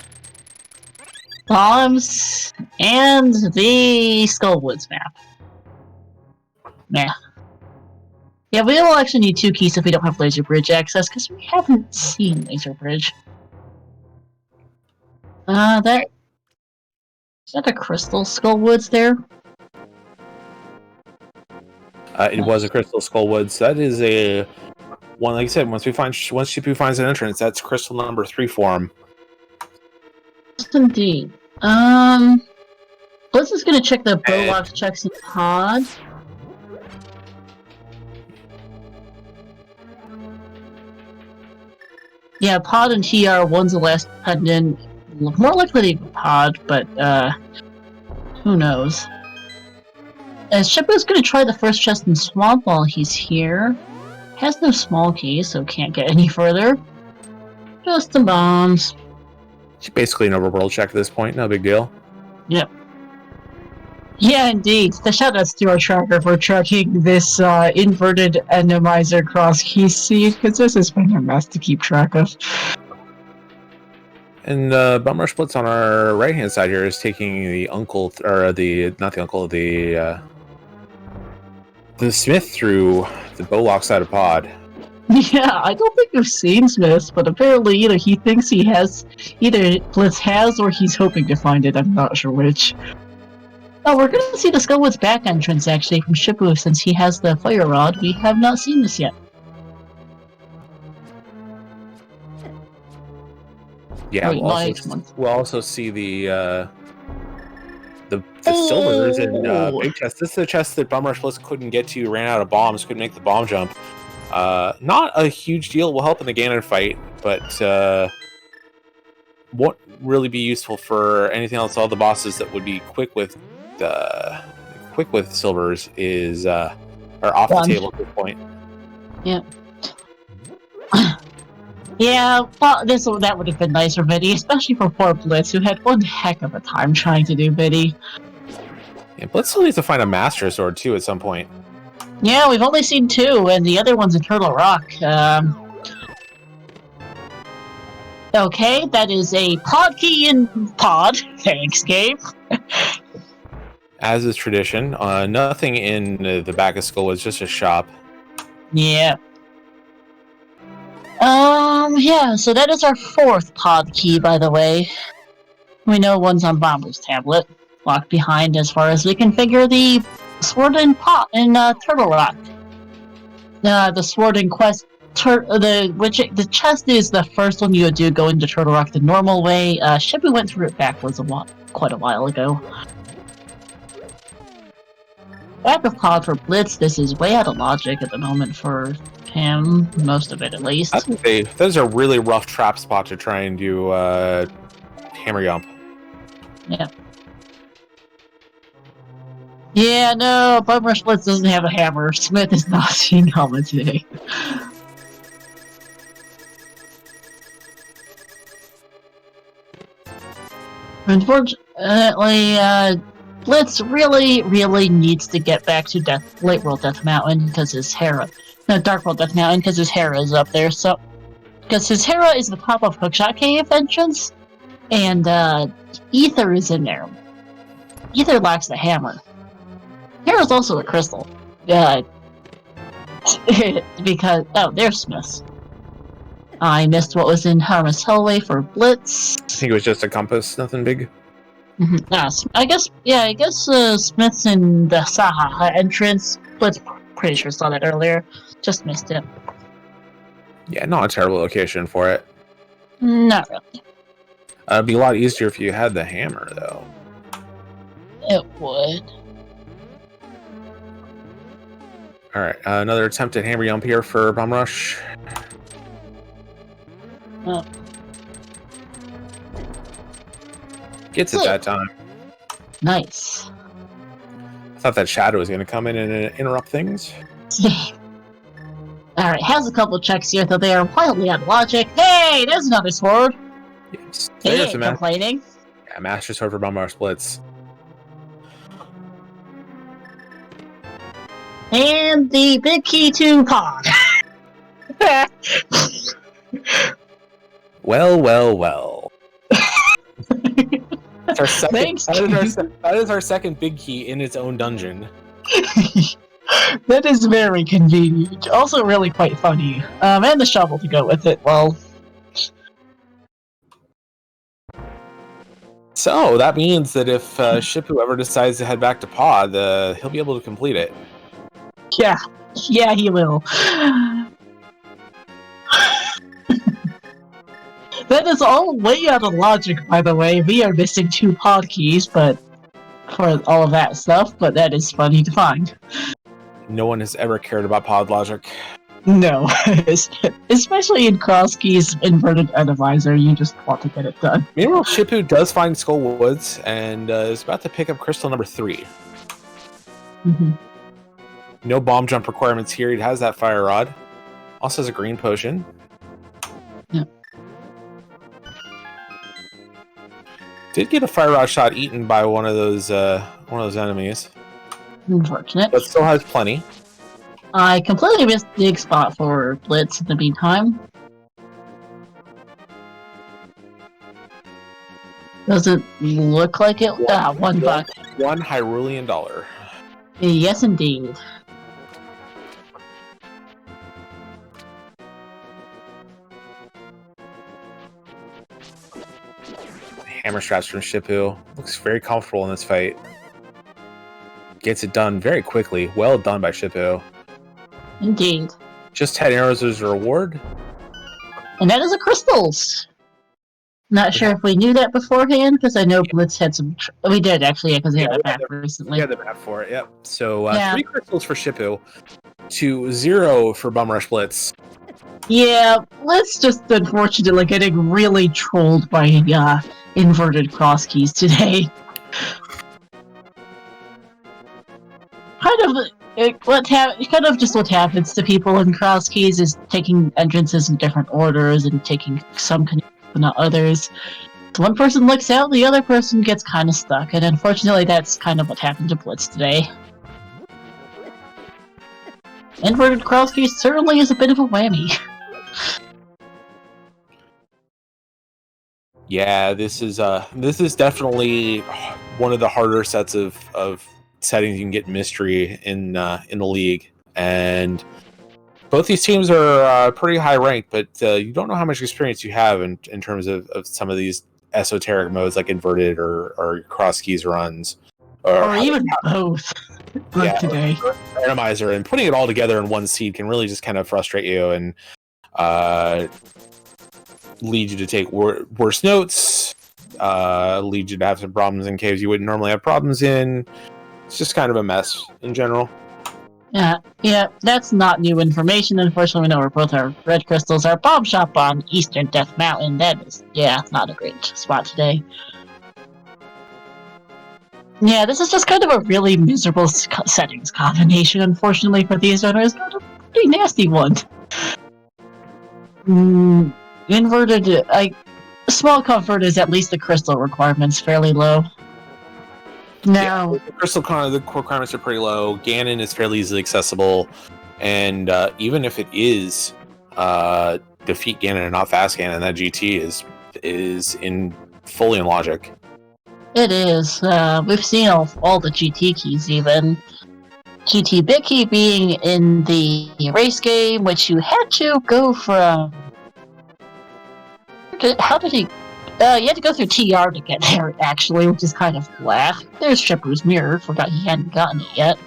Bombs, and the Skullwoods map. Nah. Yeah, we will actually need 2 keys if we don't have Laser Bridge access, because we haven't seen Laser Bridge. Is that a Crystal Skullwoods there? It was a Crystal Skullwoods. That is a one. Like I said, once Shippou finds an entrance, that's crystal number 3 for him. Yes, indeed. Blitz is gonna check the Bowlock checks in Pod. Yeah, Pod and TR. One's the last pendant. More likely to be Pod, but who knows? Shippou's gonna try the first chest in Swamp while he's here. Has no small key, so can't get any further. Just the bombs. It's basically an overworld check at this point, no big deal. Yep. Yeah, indeed. The shoutouts to our tracker for tracking this inverted randomizer cross key seed, because this has been a mess to keep track of. And BumRushBlitz on our right hand side here is taking the the Smith through the Bowlock side of Pod. Yeah, I don't think we've seen Smith, but apparently either he thinks he has, either Blitz has, or he's hoping to find it. I'm not sure which. Oh, we're gonna see the Skullwoods back entrance actually from Shippou since he has the fire rod. We have not seen this yet. Yeah, we'll also see the silvers in big chest. This is the chest that BumRushBlitz couldn't get to, ran out of bombs, couldn't make the bomb jump. Not a huge deal, will help in the Ganon fight, but won't really be useful for anything else. All the bosses that would be quick with silvers is are off the table at this point. Yep. Yeah, well, that would have been nice for Biddy, especially for poor Blitz, who had one heck of a time trying to do Biddy. Yeah, Blitz still needs to find a Master Sword too at some point. Yeah, we've only seen 2, and the other one's in Turtle Rock. Okay, that is a pod key in pod. Thanks, Gabe. As is tradition, nothing in the back of Skull was just a shop. Yeah. Yeah, so that is our 4th pod key, by the way. We know one's on Bomber's tablet, locked behind as far as we can figure the sword in Turtle Rock. The sword in quest, the chest is the first one you would do going to Turtle Rock the normal way. Shippou went through it backwards quite a while ago. Back of pod for Blitz, this is way out of logic at the moment for him, most of it at least. I think those are really rough trap spot to try and do hammer yump. Yeah. Yeah, no, BumRushBlitz doesn't have a hammer. Smith is not seeing helmet today. Unfortunately, Blitz really needs to get back to Late World Death Mountain because his Hera... No, Dark World Death Mountain because his Hera is up there, so... Because his Hera is the top of Hookshot Cave entrance, and, Ether is in there. Ether lacks the hammer. Hera's also a crystal. Because... Oh, there's Smith's. I missed what was in Harmless Hellway for Blitz. I think it was just a compass, nothing big. I guess Smith's in the Saha entrance. Blitz pretty sure saw that earlier. Just missed it. Yeah, not a terrible location for it. Not really. It'd be a lot easier if you had the hammer, though. It would. Alright, another attempt at hammer yump here for BumRush. Oh. Gets it that time. Nice. I thought that shadow was going to come in and interrupt things. Alright, has a couple checks here, though they are wildly out of logic. Hey, there's another sword! Yes. He ain't complaining. Yeah, Master Sword for BumRushBlitz. And the big key to pod. Well. That's our second, Thanks. that is our second big key in its own dungeon. That is very convenient. Also really quite funny. And the shovel to go with it, well... So, that means that if Shippou ever decides to head back to Pod, he'll be able to complete it. Yeah, he will. That is all way out of logic, by the way. We are missing 2 pod keys, but for all of that stuff, but that is funny to find. No one has ever cared about pod logic. No, especially in cross keys inverted atomizer, you just want to get it done. Meanwhile, Shippou does find Skull Woods and is about to pick up crystal number 3. No bomb jump requirements here. He has that fire rod. Also has a green potion. Yeah. Did get a fire rod shot eaten by one of those enemies. Unfortunate. But still has plenty. I completely missed the big spot for Blitz in the meantime. Doesn't look like it. $1. $1 Hyrulean dollar. Yes, indeed. Hammer straps from Shippou. Looks very comfortable in this fight. Gets it done very quickly. Well done by Shippou. Indeed. Just 10 arrows as a reward. And that is a crystals. Not sure if we knew that beforehand, because I know Blitz had some... We did, actually, because he had a map recently. We had the map for it, yep. So, 3 crystals for Shippou to 0 for BumRushBlitz. Yeah, Blitz just unfortunately getting really trolled by inverted cross keys today. what happens to people in cross keys is taking entrances in different orders and taking some connections but not others. So one person looks out, the other person gets kind of stuck, and unfortunately that's kind of what happened to Blitz today. Inverted cross keys certainly is a bit of a whammy. Yeah, this is definitely one of the harder sets of settings you can get mystery in the league, and both these teams are pretty high ranked, but you don't know how much experience you have in terms of some of these esoteric modes like inverted or cross keys runs, or even both. Like today, randomizer, and putting it all together in one seed can really just kind of frustrate you and lead you to take worse notes, lead you to have some problems in caves you wouldn't normally have problems in. It's just kind of a mess in general. Yeah, that's not new information. Unfortunately, we know where both our red crystals are. Bomb shop on Eastern Death Mountain. That is, not a great spot today. Yeah, this is just kind of a really miserable settings combination, unfortunately, for these owners. Not a pretty nasty one. Inverted, small comfort is at least the crystal requirements fairly low. Now, the crystal the requirements are pretty low. Ganon is fairly easily accessible, and even if it is defeat Ganon and not fast Ganon, that GT is fully in logic. It is. We've seen all the GT keys, even. GT Big Key being in the race game, which you had to go from... How did he... you had to go through TR to get there, actually, which is kind of blah. There's Shippou's mirror. Forgot he hadn't gotten it yet.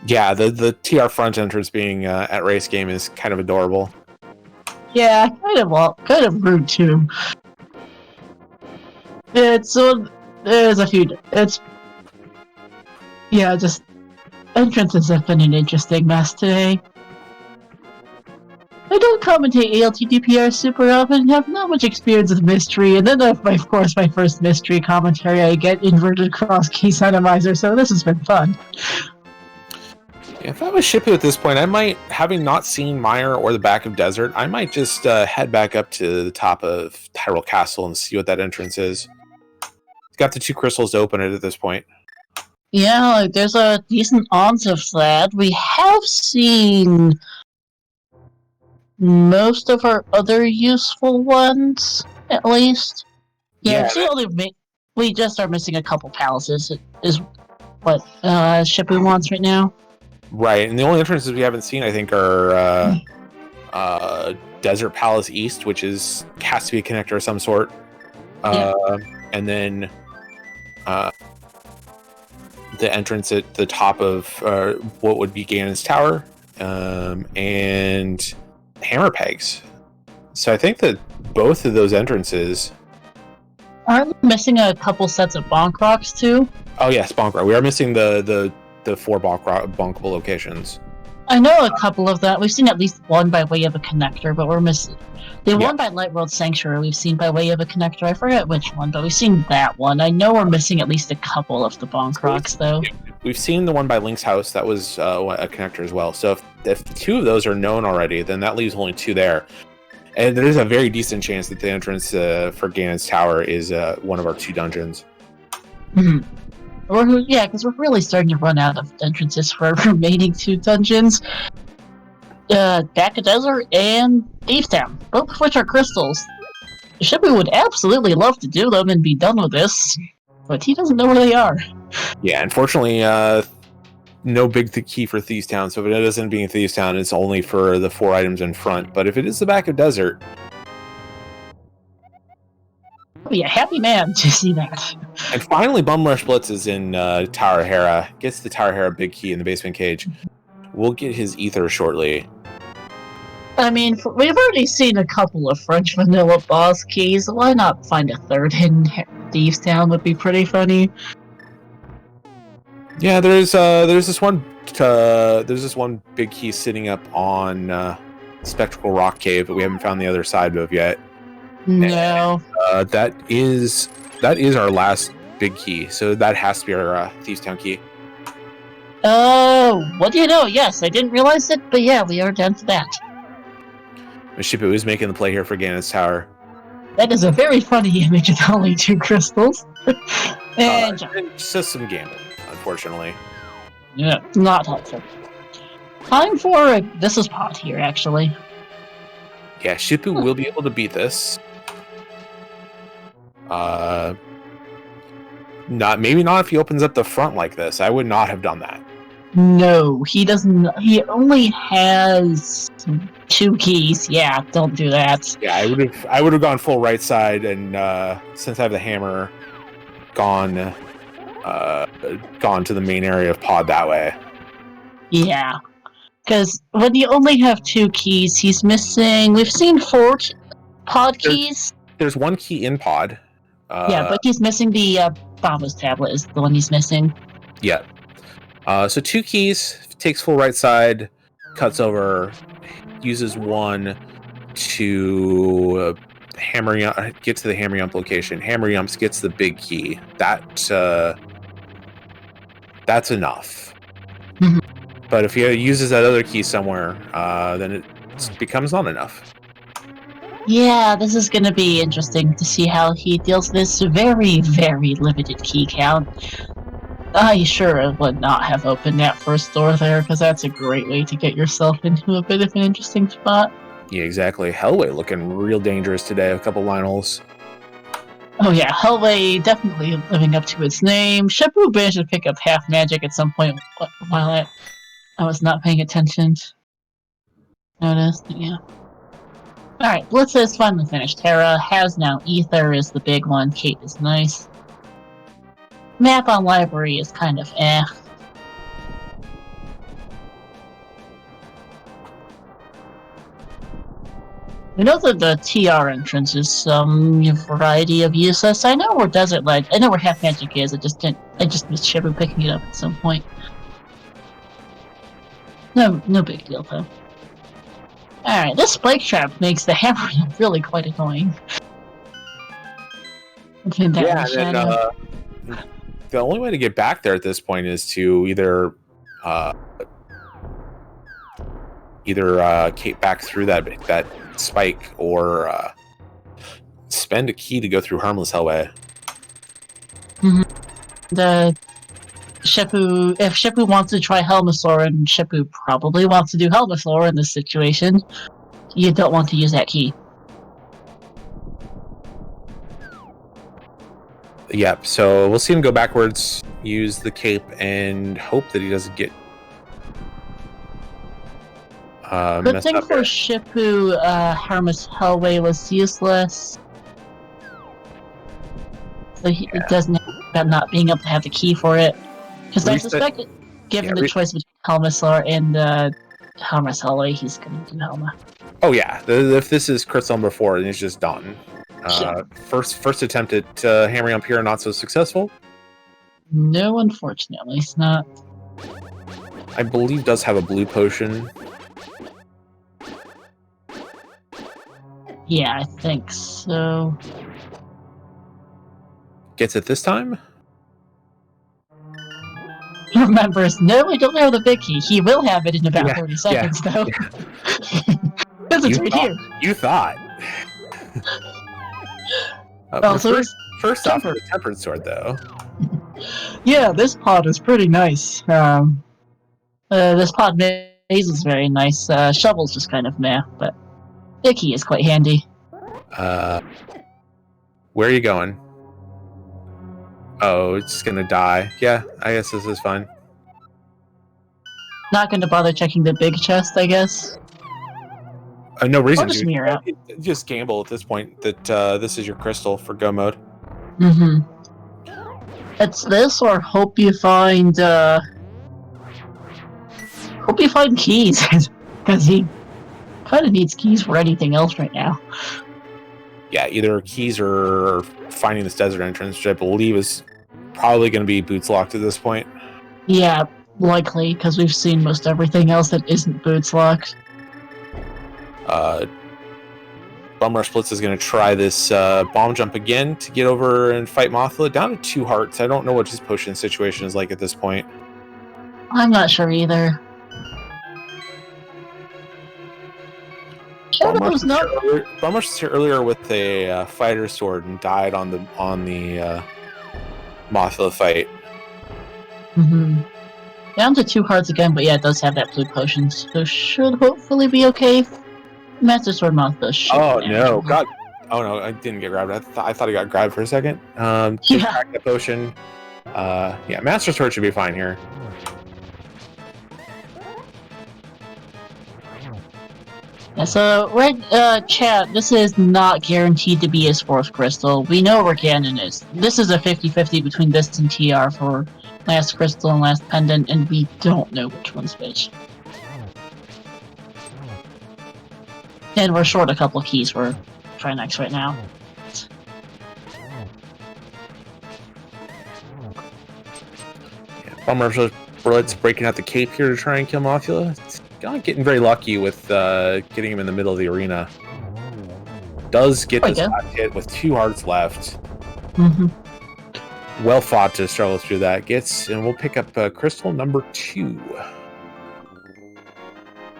Yeah, the TR front entrance being at race game is kind of adorable. Yeah, kind of rude, too. There's a few... just... Entrances have been an interesting mess today. I don't commentate ALTTPR super often and have not much experience with mystery, and then of course my first mystery commentary I get inverted cross key randomizer, so this has been fun. If I was Shippou at this point, I might, having not seen Mire or the back of Desert, I might just head back up to the top of Tyrell Castle and see what that entrance is. Got the two crystals to open it at this point. Yeah, there's a decent odds of that. We have seen most of our other useful ones, at least. Yeah, we just are missing a couple palaces, is what Shippou wants right now. Right, and the only entrances we haven't seen, I think, are Desert Palace East, which has to be a connector of some sort. And then the entrance at the top of what would be Ganon's Tower, and Hammer Pegs. So I think that both of those entrances... Aren't we missing a couple sets of bonk rocks, too? Oh yes, bonk rock. We are missing the 4 bonkable locations. I know a couple of that. We've seen at least one by way of a connector, but we're missing... The one by Light World Sanctuary we've seen by way of a connector. I forget which one, but we've seen that one. I know we're missing at least a couple of the bonk rocks, though. We've seen the one by Link's house. That was a connector as well. So if 2 of those are known already, then that leaves only 2 there. And there is a very decent chance that the entrance for Ganon's Tower is one of our 2 dungeons. Because we're really starting to run out of entrances for our remaining 2 dungeons. Back of Desert and Thieves Town, both of which are crystals. Shippou would absolutely love to do them and be done with this, but he doesn't know where they are. Yeah, unfortunately, no big key for Thieves Town, so if it doesn't be in Thieves Town, it's only for the 4 items in front. But if it is the back of Desert... Oh yeah, happy man to see that. And finally, BumRushBlitz is in Tower Hera, gets the Tower Hera big key in the basement cage. We'll get his ether shortly. I mean, we've already seen a couple of French vanilla boss keys. Why not find a 3rd in Thieves Town? Would be pretty funny. Yeah, there's this one big key sitting up on Spectral Rock Cave that we haven't found the other side of yet. No. And, that is our last big key, so that has to be our Thieves Town key. Oh, what do you know? Yes, I didn't realize it, but yeah, we are down to that. Shippou is making the play here for Ganon's Tower. That is a very funny image of only 2 crystals. And It's just some gambling, unfortunately. yeah, not helpful. Time for this is pot here, actually. Yeah, Shippou will be able to beat this. Maybe not if he opens up the front like this. I would not have done that. No, he doesn't. He only has 2 keys. Yeah, don't do that. Yeah, I would have gone full right side, and since I have the hammer, gone to the main area of pod that way. Yeah, because when you only have 2 keys, he's missing. We've seen 4 pod keys. There's 1 key in pod. Yeah, but he's missing the Bombus tablet. Is the one he's missing. Yeah. So 2 keys, takes full right side, cuts over, uses 1 to get to the hammer yump location. Hammer yumps gets the big key. That's enough. Mhm. But if he uses that other key somewhere, then it becomes not enough. Yeah, this is going to be interesting to see how he deals with this very, very limited key count. I sure would not have opened that first door there, because that's a great way to get yourself into a bit of an interesting spot. Yeah, exactly. Hellway looking real dangerous today. A couple line holes. Oh yeah, Hellway definitely living up to its name. Shippou managed to pick up half magic at some point while I was not paying attention. Noticed, yeah. Alright, Blitz is finally finished. Terra has now Ether is the big one. Kate is nice. Map on library is kind of eh. We know that the TR entrance is some variety of useless. I know where Desert Ledge. I know where Half Magic is. I just missed Shippou picking it up at some point. No big deal though. Alright, this spike trap makes the hammer really quite annoying. The only way to get back there at this point is to either Kate back through that spike or spend a key to go through Harmless Hellway. The Shippou, if Shippou wants to try Helmasaur, and Shippou probably wants to do Helmasaur in this situation, you don't want to use that key. Yep, so we'll see him go backwards, use the cape, and hope that he doesn't get Good thing for Shippou, Harmless Hellway was useless. So it doesn't about not being able to have the key for it. Because I suspect, given the choice between Helmasaur and Harmless Hellway, he's going to do Helma. Oh yeah, if this is Crystal number 4, then it's just done. First attempt at hammering up here, not so successful. No, unfortunately, it's not. I believe does have a blue potion. Yeah, I think so. Gets it this time? Remembers, no, I don't have the big key. He will have it in about 30 seconds, though. Because it's right here. You thought. First off, for the Tempered Sword, though. Yeah, this pod is pretty nice. This pod maze is very nice. Shovel's just kind of meh, but the key is quite handy. Where are you going? Oh, it's gonna die. Yeah, I guess this is fine. Not going to bother checking the big chest, I guess. No reason just to. mirror out. Just gamble at this point that this is your crystal for go mode. Mm-hmm. It's this, or hope you find keys, because he kind of needs keys for anything else right now. Yeah, either keys or finding this desert entrance, which I believe is probably going to be boots locked at this point. Yeah, likely, because we've seen most everything else that isn't boots locked. BumRushBlitz is going to try this bomb jump again to get over and fight Mothla. Down to 2 hearts. I don't know what his potion situation is like at this point. I'm not sure either. Bumrush was not. was here earlier with a fighter sword and died on the Mothula fight. Mm-hmm. Down to 2 hearts again, but yeah, it does have that blue potion, so should hopefully be okay. Master Sword Mothula should. Oh no, God! Oh no, I didn't get grabbed. I thought he got grabbed for a second. Just crack the potion. Yeah, Master Sword should be fine here. Yeah, so, chat, this is not guaranteed to be his 4th crystal. We know where Ganon is. This is a 50-50 between this and TR for last crystal and last pendant, and we don't know which one's which. And we're short a couple keys for Trinex right now. BumRushBlitz breaking out the cape here to try and kill Mothula. It's not getting very lucky with getting him in the middle of the arena. Does get this last hit with 2 hearts left. Mm-hmm. Well fought to struggle through that. And we'll pick up crystal number 2.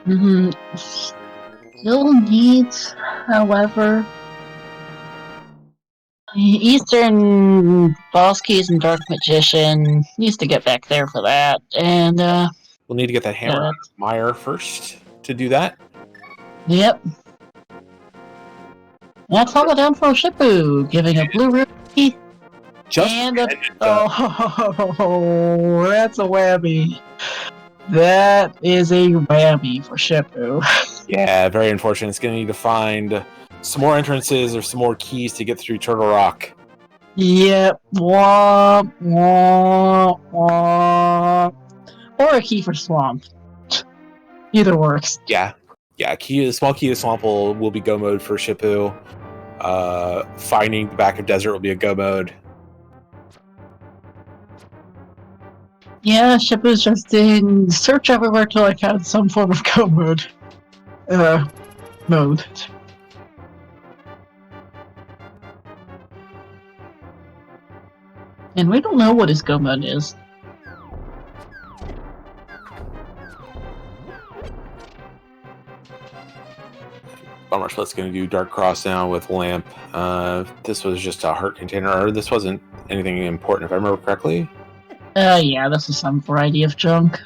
Mm-hmm. Still needs, however, Eastern Boss Keys and Dark Magician. Needs to get back there for that. And we'll need to get that hammer out of Meyer first to do that. Yep. That's all down for Shippou, giving a blue ruby. And oh, that's a whammy. That is a whammy for Shippou. Yeah, very unfortunate. It's going to need to find some more entrances or some more keys to get through Turtle Rock. Yep. Womp, womp, womp. Or a key for Swamp. Either works. Yeah. Small key to Swamp will be go mode for Shippou. Finding the back of Desert will be a go mode. Yeah, Shippou's just in search everywhere till I found some form of go mode. Mode. And we don't know what his go mode is. BumRushBlitz going to do Dark Cross now with Lamp. This was just a heart container, or this wasn't anything important if I remember correctly. Yeah, this is some variety of junk.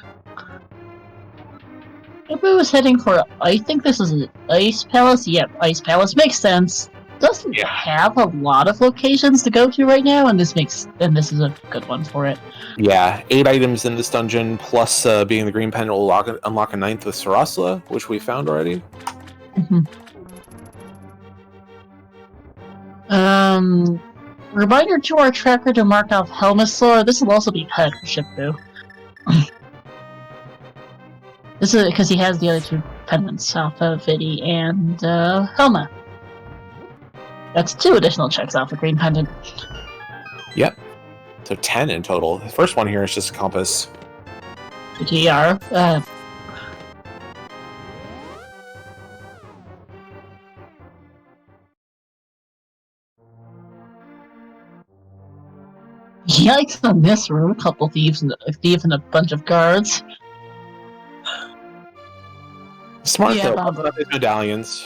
Shippou was heading for, I think this is an Ice Palace. Yep, Ice Palace makes sense. Doesn't have a lot of locations to go to right now, and this is a good one for it. Yeah, 8 items in this dungeon, plus being the green pendant will unlock a 9th with Sarasla, which we found already. Mm-hmm. Reminder to our tracker to mark off Helmasaur. This will also be pet for Shippou. This is because he has the other 2 pendants, Alpha, Vidi, and Helma. That's 2 additional checks off the green pendant. Yep. So 10 in total. The first one here is just a compass. TR. Yikes on this room, a couple thieves and a bunch of guards. Smart though, about his medallions.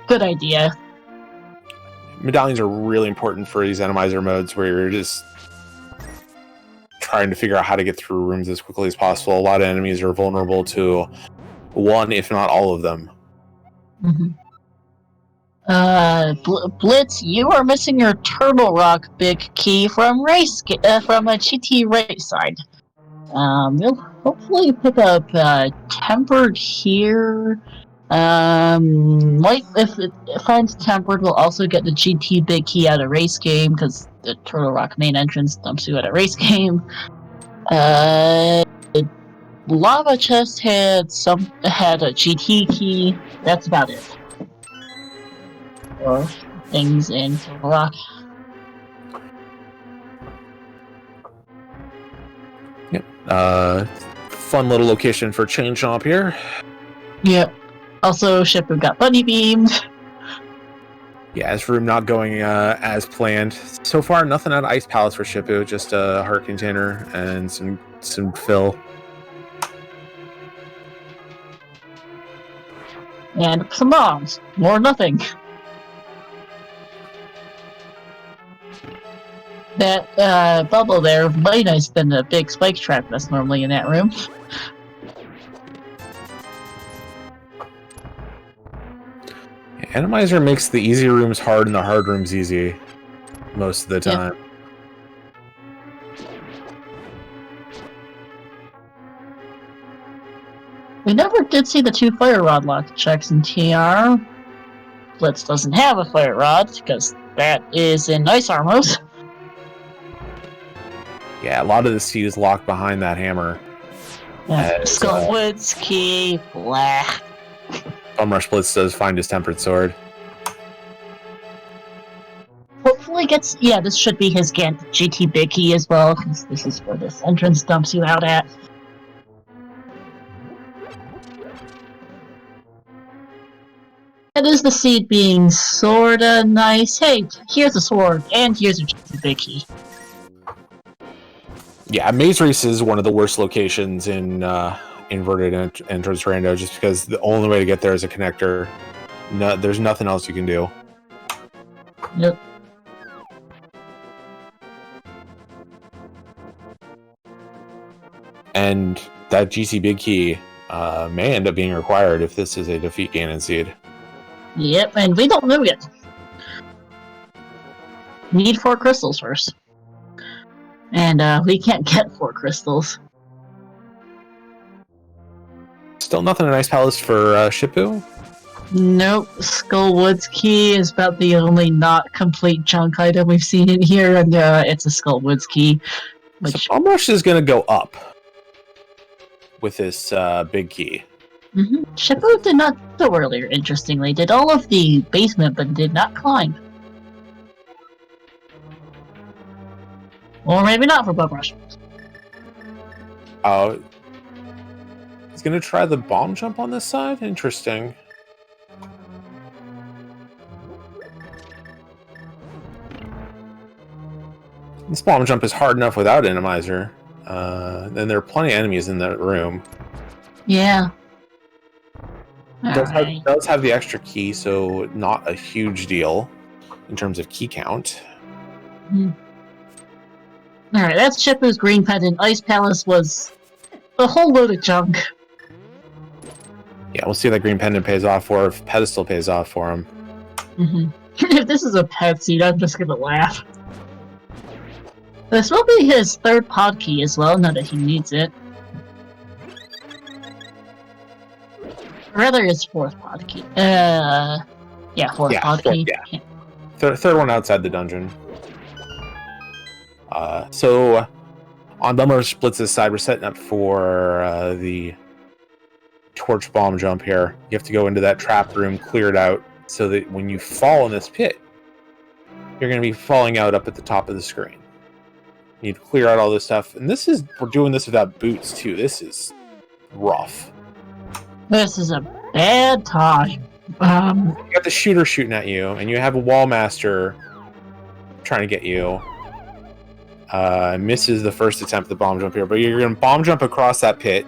Good idea. Medallions are really important for these Enemizer modes where you're just trying to figure out how to get through rooms as quickly as possible. A lot of enemies are vulnerable to one, if not all of them. Mm-hmm. Blitz, you are missing your Turtle Rock big key from a GT race side. You'll hopefully pick up Tempered here. If it finds Tempered, we'll also get the GT big key out of race game because the Turtle Rock main entrance dumps you at a race game. Lava Chest had a GT key. That's about it. Or things in Turtle Rock. Yep. Fun little location for Chain Chomp here. Yep. Also, Shippou got bunny beamed. Yeah, this room not going as planned. So far, nothing out of Ice Palace for Shippou, just a heart container and some fill. And some bombs. More nothing. That bubble there might nice than the big spike trap that's normally in that room. Atomizer makes the easy rooms hard and the hard rooms easy most of the time. Yeah. We never did see the 2 fire rod lock checks in TR. Blitz doesn't have a fire rod because that is in Ice Armos. Yeah, a lot of the seed is locked behind that hammer. Yeah. Skullwoods, key, blah. BumRushBlitz does find his tempered sword. Hopefully gets... Yeah, this should be his GT big key as well, because this is where this entrance dumps you out at. That is the seed being sorta nice. Hey, here's a sword, and here's a GT big key. Yeah, Maze Race is one of the worst locations in inverted entrance rando, just because the only way to get there is a connector. No, there's nothing else you can do. Yep. And that GC big key may end up being required if this is a defeat Ganon seed. Yep, and we don't know yet. Need 4 crystals first. And we can't get 4 crystals. Still nothing in Ice Palace for Shippou? Nope. Skullwood's key is about the only not complete junk item we've seen in here, and it's a Skullwood's key. Which... So BumRush is going to go up with this big key. Mm-hmm. Shippou did not go earlier, interestingly. Did all of the basement, but did not climb. Or maybe not for BumRush. Oh. He's going to try the bomb jump on this side? Interesting. This bomb jump is hard enough without Atomizer. Then there are plenty of enemies in that room. Yeah. Does have the extra key, so not a huge deal in terms of key count. Alright, that's Shippou's green pendant. Ice Palace was a whole load of junk. Yeah, we'll see if that green pendant pays off, or if pedestal pays off for him. If this is a pet seed, I'm just gonna laugh. This will be his 3rd pod key as well, now that he needs it. Or rather, his 4th pod key. Yeah, 4th pod key. Yeah. Third one outside the dungeon. So, on BumRushBlitz's side, we're setting up for the torch bomb jump here. You have to go into that trap room, clear it out, so that when you fall in this pit, you're going to be falling out up at the top of the screen. You need to clear out all this stuff. And we're doing this without boots, too. This is rough. This is a bad time. You got the shooter shooting at you, and you have a wall master trying to get you. Misses the first attempt at the bomb jump here, but you're going to bomb jump across that pit,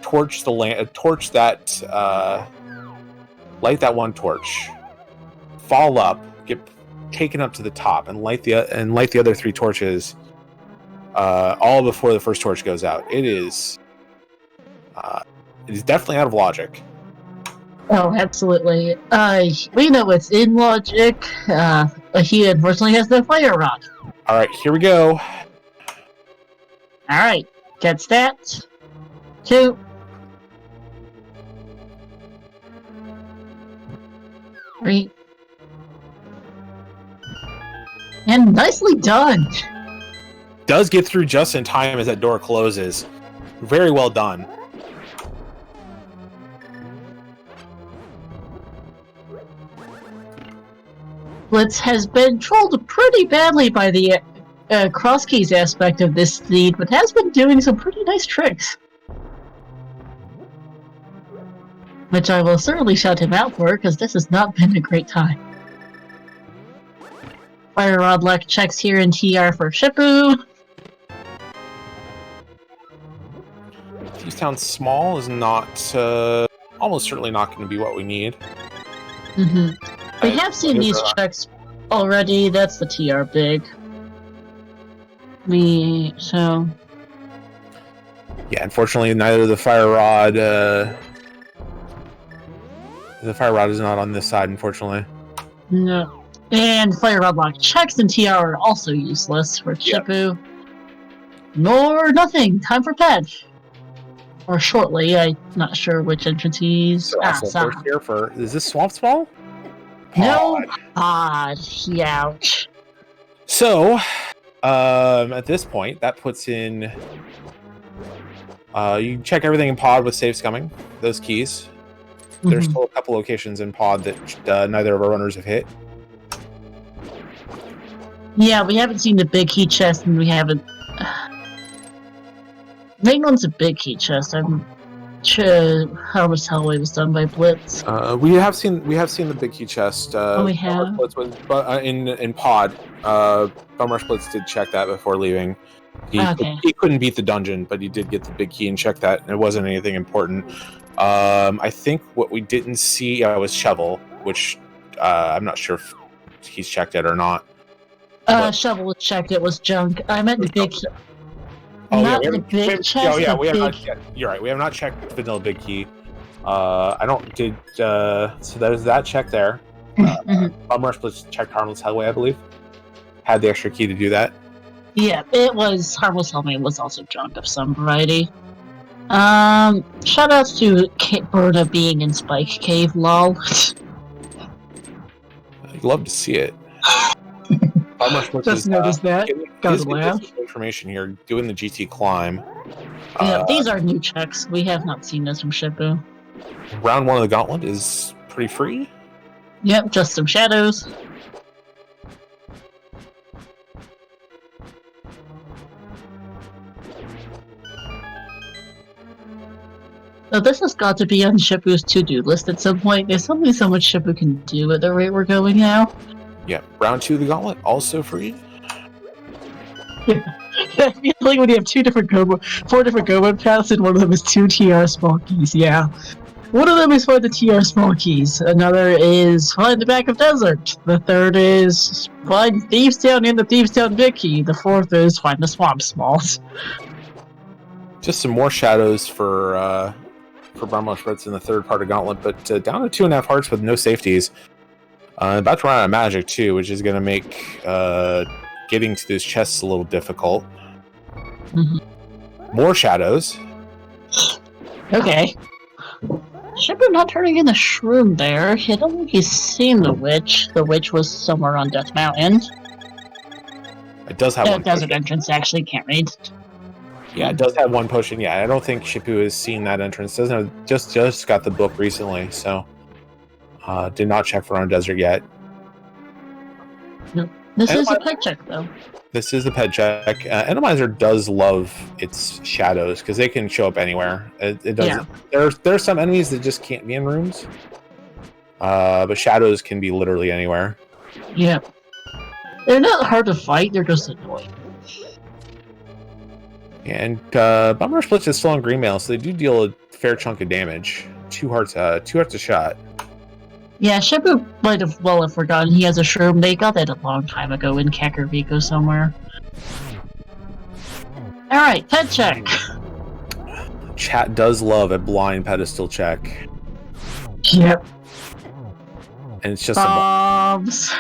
torch that, light that one torch, fall up, get taken up to the top, and light the other 3 torches, all before the first torch goes out. It is definitely out of logic. Oh, absolutely. We know it's in logic. He unfortunately has the fire rod. Alright, here we go. Alright, gets that. 2. 3. And nicely done! Does get through just in time as that door closes. Very well done. Blitz has been trolled pretty badly by the cross keys aspect of this seed, but has been doing some pretty nice tricks. Which I will certainly shout him out for, because this has not been a great time. Fire Rod luck checks here in TR for Shippou. Town small is not almost certainly not going to be what we need. We have seen these checks already. That's the TR big. Yeah, unfortunately, neither the fire rod. The fire rod is not on this side, unfortunately. No. And Fire Rod lock checks and TR are also useless for Shippou. Nor nothing. Time for patch. Or shortly. I'm not sure which entrance he's. First here for is this Swamp Small? No pod. Ouch. So, at this point, that puts in. You check everything in pod with safe scumming. Those keys. There's still a couple locations in pod that neither of our runners have hit. Yeah, we haven't seen the big key chest, and we haven't. Main one's a big key chest. I'm sure Harvest Hellway was done by Blitz. We have seen the big key chest. We have. Blitz was, in pod. BumRushBlitz did check that before leaving. He couldn't beat the dungeon, but he did get the big key and check that. And it wasn't anything important. I think what we didn't see was Shovel, which I'm not sure if he's checked it or not. Shovel was checked. It was junk. I meant the big. The big chest. Oh yeah, we have not. You're right. We have not checked vanilla big key. So there's that check there. BumRushBlitz checked Harmless Hellway, I believe. Had the extra key to do that. Yeah, it was Harmless Hellway was also junk of some variety. Shoutouts to Berta being in Spike Cave, lol. I'd love to see it. Just noticed that. Got to laugh. Information here, doing the GT climb. Yeah, these are new checks. We have not seen this from Shippou. Round 1 of the gauntlet is pretty free. Yep, just some shadows. So this has got to be on Shippou's to-do list at some point. There's only so much Shippou can do at the rate we're going now. Yeah, round 2 of the gauntlet, also free. I feel like when you have 4 different Gobo paths and one of them is 2 TR small keys, yeah. One of them is find the TR small keys, another is find the back of desert, the third is find Thieves Town and the Thieves Town big key, the fourth is find the swamp smalls. Just some more shadows for BumRushBlitz in the third part of gauntlet, but down to 2.5 hearts with no safeties. About to run out of magic too, which is going to make getting to those chests a little difficult. More shadows. Okay. Shippou not turning in the shroom there. I don't think he's seen the witch. The witch was somewhere on Death Mountain. It does have one desert entrance, actually, can't read. Yeah, it does have one potion. Yeah, I don't think Shippou has seen that entrance. Doesn't have, just got the book recently, so did not check for on desert yet. Nope. This is a peg check, though. This is the peg check. Enemizer does love its shadows because they can show up anywhere. It does. Yeah. There are some enemies that just can't be in rooms, but shadows can be literally anywhere. Yeah, they're not hard to fight. They're just annoying. And BumRushBlitz is still on green mail, so they do deal a fair chunk of damage. 2 hearts a shot. Yeah, Shippou might have forgotten he has a shroom. They got that a long time ago in Kakariko somewhere. Alright, pet check. Chat does love a blind pedestal check. Yep. And it's just bombs.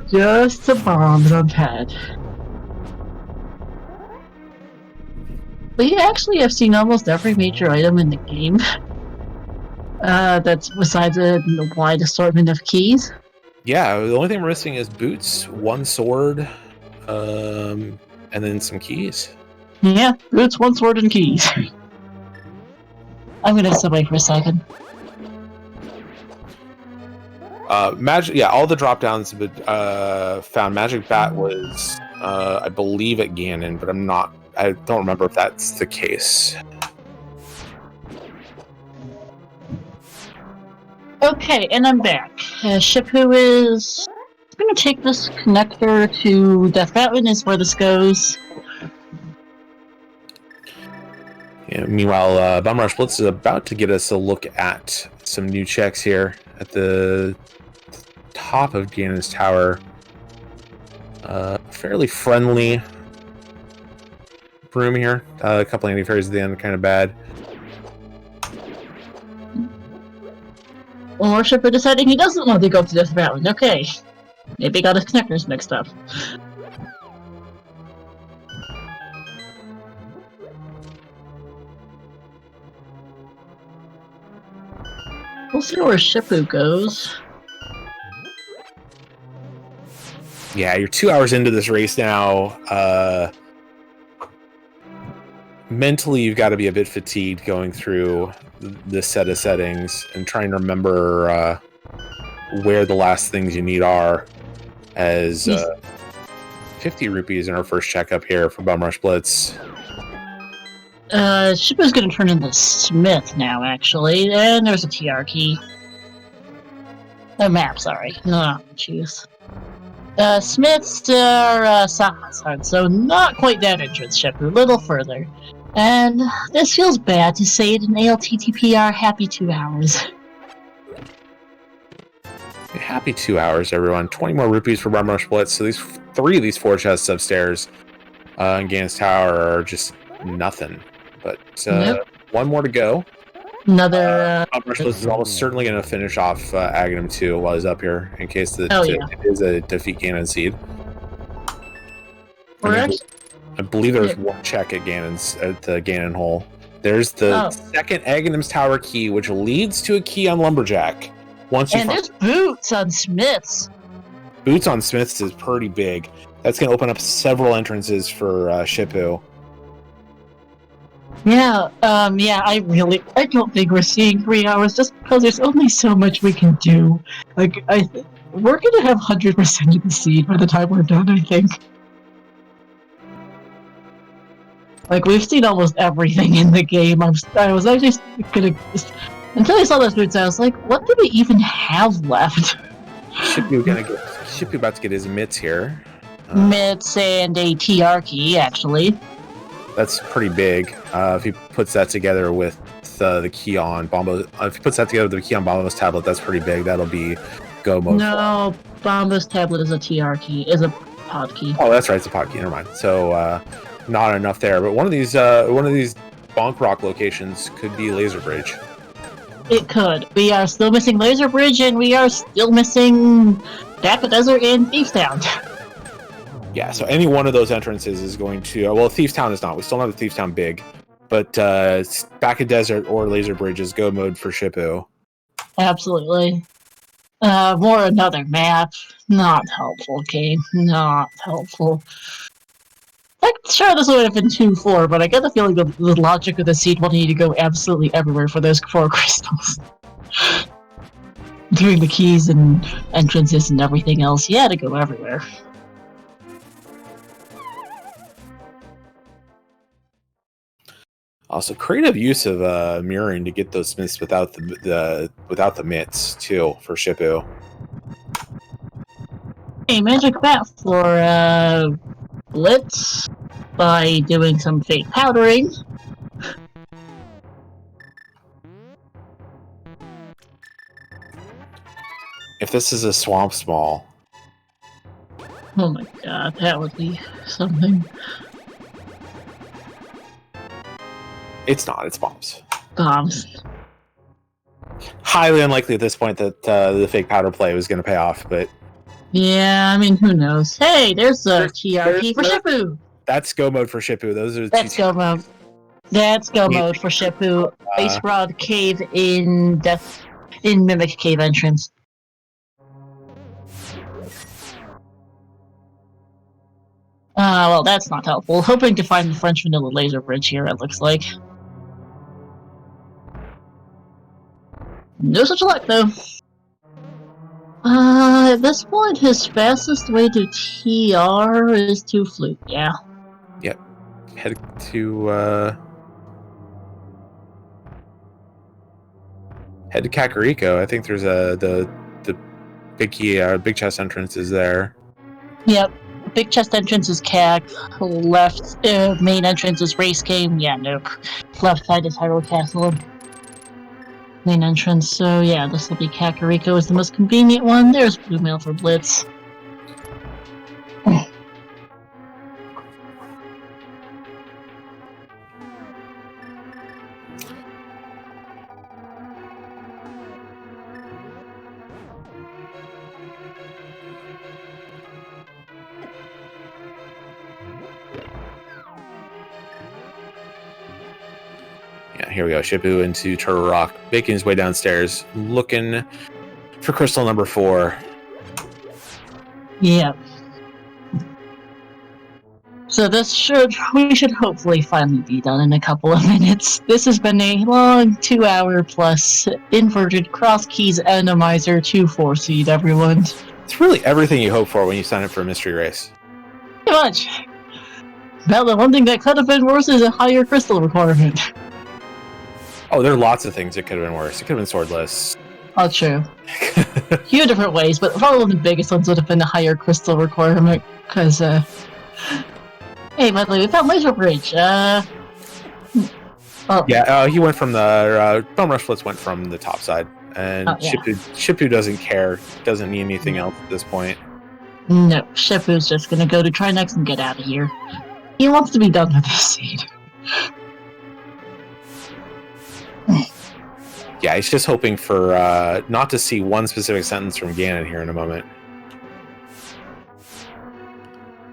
Just a bombs on pet. We actually have seen almost every major item in the game. That's besides a wide assortment of keys. Yeah, the only thing we're missing is boots, 1 sword, and then some keys. Yeah, boots, 1 sword, and keys. I'm gonna step away for a second. Magic, yeah, all the drop downs have been found. Magic Bat was, I believe, at Ganon, but I don't remember if that's the case. Okay, and I'm back. Shippou is gonna take this connector to Death Mountain is where this goes. Yeah, meanwhile, BumRushBlitz is about to get us a look at some new checks here at the top of Ganon's Tower. Fairly friendly room here. A couple anti-fairies at the end, kind of bad. Or Shippou deciding he doesn't want to go to Death Mountain. Okay. Maybe got his connectors mixed up. We'll see where Shippou goes. Yeah, you're 2 hours into this race now. Mentally, you've got to be a bit fatigued going through this set of settings and trying to remember where the last things you need are. As 50 rupees in our first checkup here for BumRushBlitz. Shippou's gonna turn into Smith now, actually. And there's a TR key. A map, sorry. No, choose. Smiths are Sahasard, so not quite that entrance, Shippou. A little further. And this feels bad to say it in ALTTPR happy 2 hours. Happy 2 hours, everyone. 20 more rupees for BumRushBlitz. So these 3 of these 4 chests upstairs in Ganon's Tower are just nothing. But one more to go. Another. BumRushBlitz is almost certainly going to finish off Aghanim 2 while he's up here, in case it is a defeat Ganon seed. I believe there's one check at the Ganon hole. There's the second Aghanim's Tower key, which leads to a key on Lumberjack. And there's boots on Smiths. Boots on Smiths is pretty big. That's going to open up several entrances for Shippou. Yeah, I don't think we're seeing 3 hours just because there's only so much we can do. Like, we're gonna have 100% of the seed by the time we're done, I think. Like, we've seen almost everything in the game. I was actually gonna... Until I saw those boots, I was like, what do we even have left? Shippou about to get his mitts here. Mitts and a TR key, actually. That's pretty big. If he puts that together with the key on Bombo, if he puts that together with the key on Bombo's tablet, that's pretty big. That'll be go mode. No, Bombo's tablet is a TR key, is a pod key. Oh, that's right, it's a pod key. Never mind. So not enough there. But one of these Bonk Rock locations could be Laser Bridge. It could. We are still missing Laser Bridge, and we are still missing Dappa Desert and Thieves Town. Yeah, so any one of those entrances is going to... well, Thieves Town is not. We still don't have the Thieves Town big. But Dappa Desert or Laser Bridge is go mode for Shippou. Absolutely. More another map. Not helpful, game. Not helpful. Like, sure, this would have been 2-4, but I get the feeling the logic of the seed will need to go absolutely everywhere for those 4 crystals. Doing the keys and entrances and everything else, yeah, to go everywhere. Also, creative use of mirroring to get those smiths without the mitts too for Shippou. A magic bat for Blitz by doing some fake powdering. If this is a swamp small, oh my god, that would be something. it's not. It's bombs. Bombs. Highly unlikely at this point that the fake powder play was going to pay off, but yeah, I mean, who knows? Hey, there's a TRP for Shippou. That's go mode for Shippou. Those are that's go mode. That's go mode for Shippou. Ice Rod Cave in Mimic Cave entrance. Well, that's not helpful. Hoping to find the French Vanilla Laser Bridge here, it looks like. No such luck, though. At this point, his fastest way to TR is to Flute, yeah. Yep. Head to Kakariko. I think there's the big key, big chest entrance is there. Yep. Big chest entrance is CAC. Left main entrance is Race Game. Yeah, nope. Left side is Hyrule Castle. Main entrance. So yeah, this will be Kakariko is the most convenient one. There's Blue Mail for Blitz. Yeah, here we go. Shippou into Turtle Rock, making his way downstairs, looking for crystal number 4. Yep. So we should hopefully finally be done in a couple of minutes. This has been a long 2-hour plus inverted cross keys randomizer 2-4 seed, everyone. It's really everything you hope for when you sign up for a mystery race. Pretty much. Well, the one thing that could have been worse is a higher crystal requirement. Oh, there are lots of things that could have been worse. It could have been swordless. Oh, true. A few different ways, but probably the biggest ones would have been the higher crystal requirement, because, Hey, by the way, we found Laser Bridge, Yeah, he went from the... BumRushBlitz went from the top side, and yeah. Shippou doesn't care, doesn't need anything else at this point. No, Shippou's just gonna go to Trinex and get out of here. He wants to be done with this seed. Yeah, he's just hoping for not to see one specific sentence from Ganon here in a moment.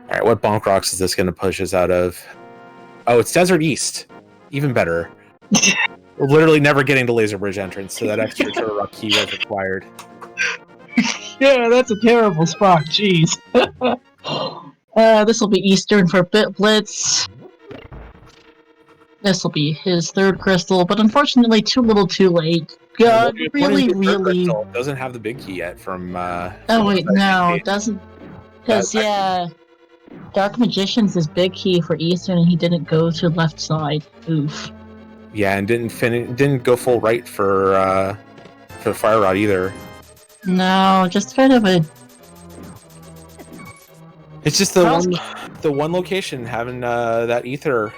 Alright, what bonk rocks is this going to push us out of? Oh, it's Desert East. Even better. We're literally never getting the Laser Bridge entrance, so that extra Turtle Rock key was required. Yeah, that's a terrible spot, jeez. This will be Eastern for Blitz. This will be his 3rd crystal, but unfortunately too little too late. God, really... It doesn't have the big key yet from... oh wait, no, it doesn't. Because, yeah... Dark Magician's his big key for Eastern, and he didn't go to left side. Oof. Yeah, and didn't go full right for Fire Rod either. No, just kind of a... It's just the one location having that ether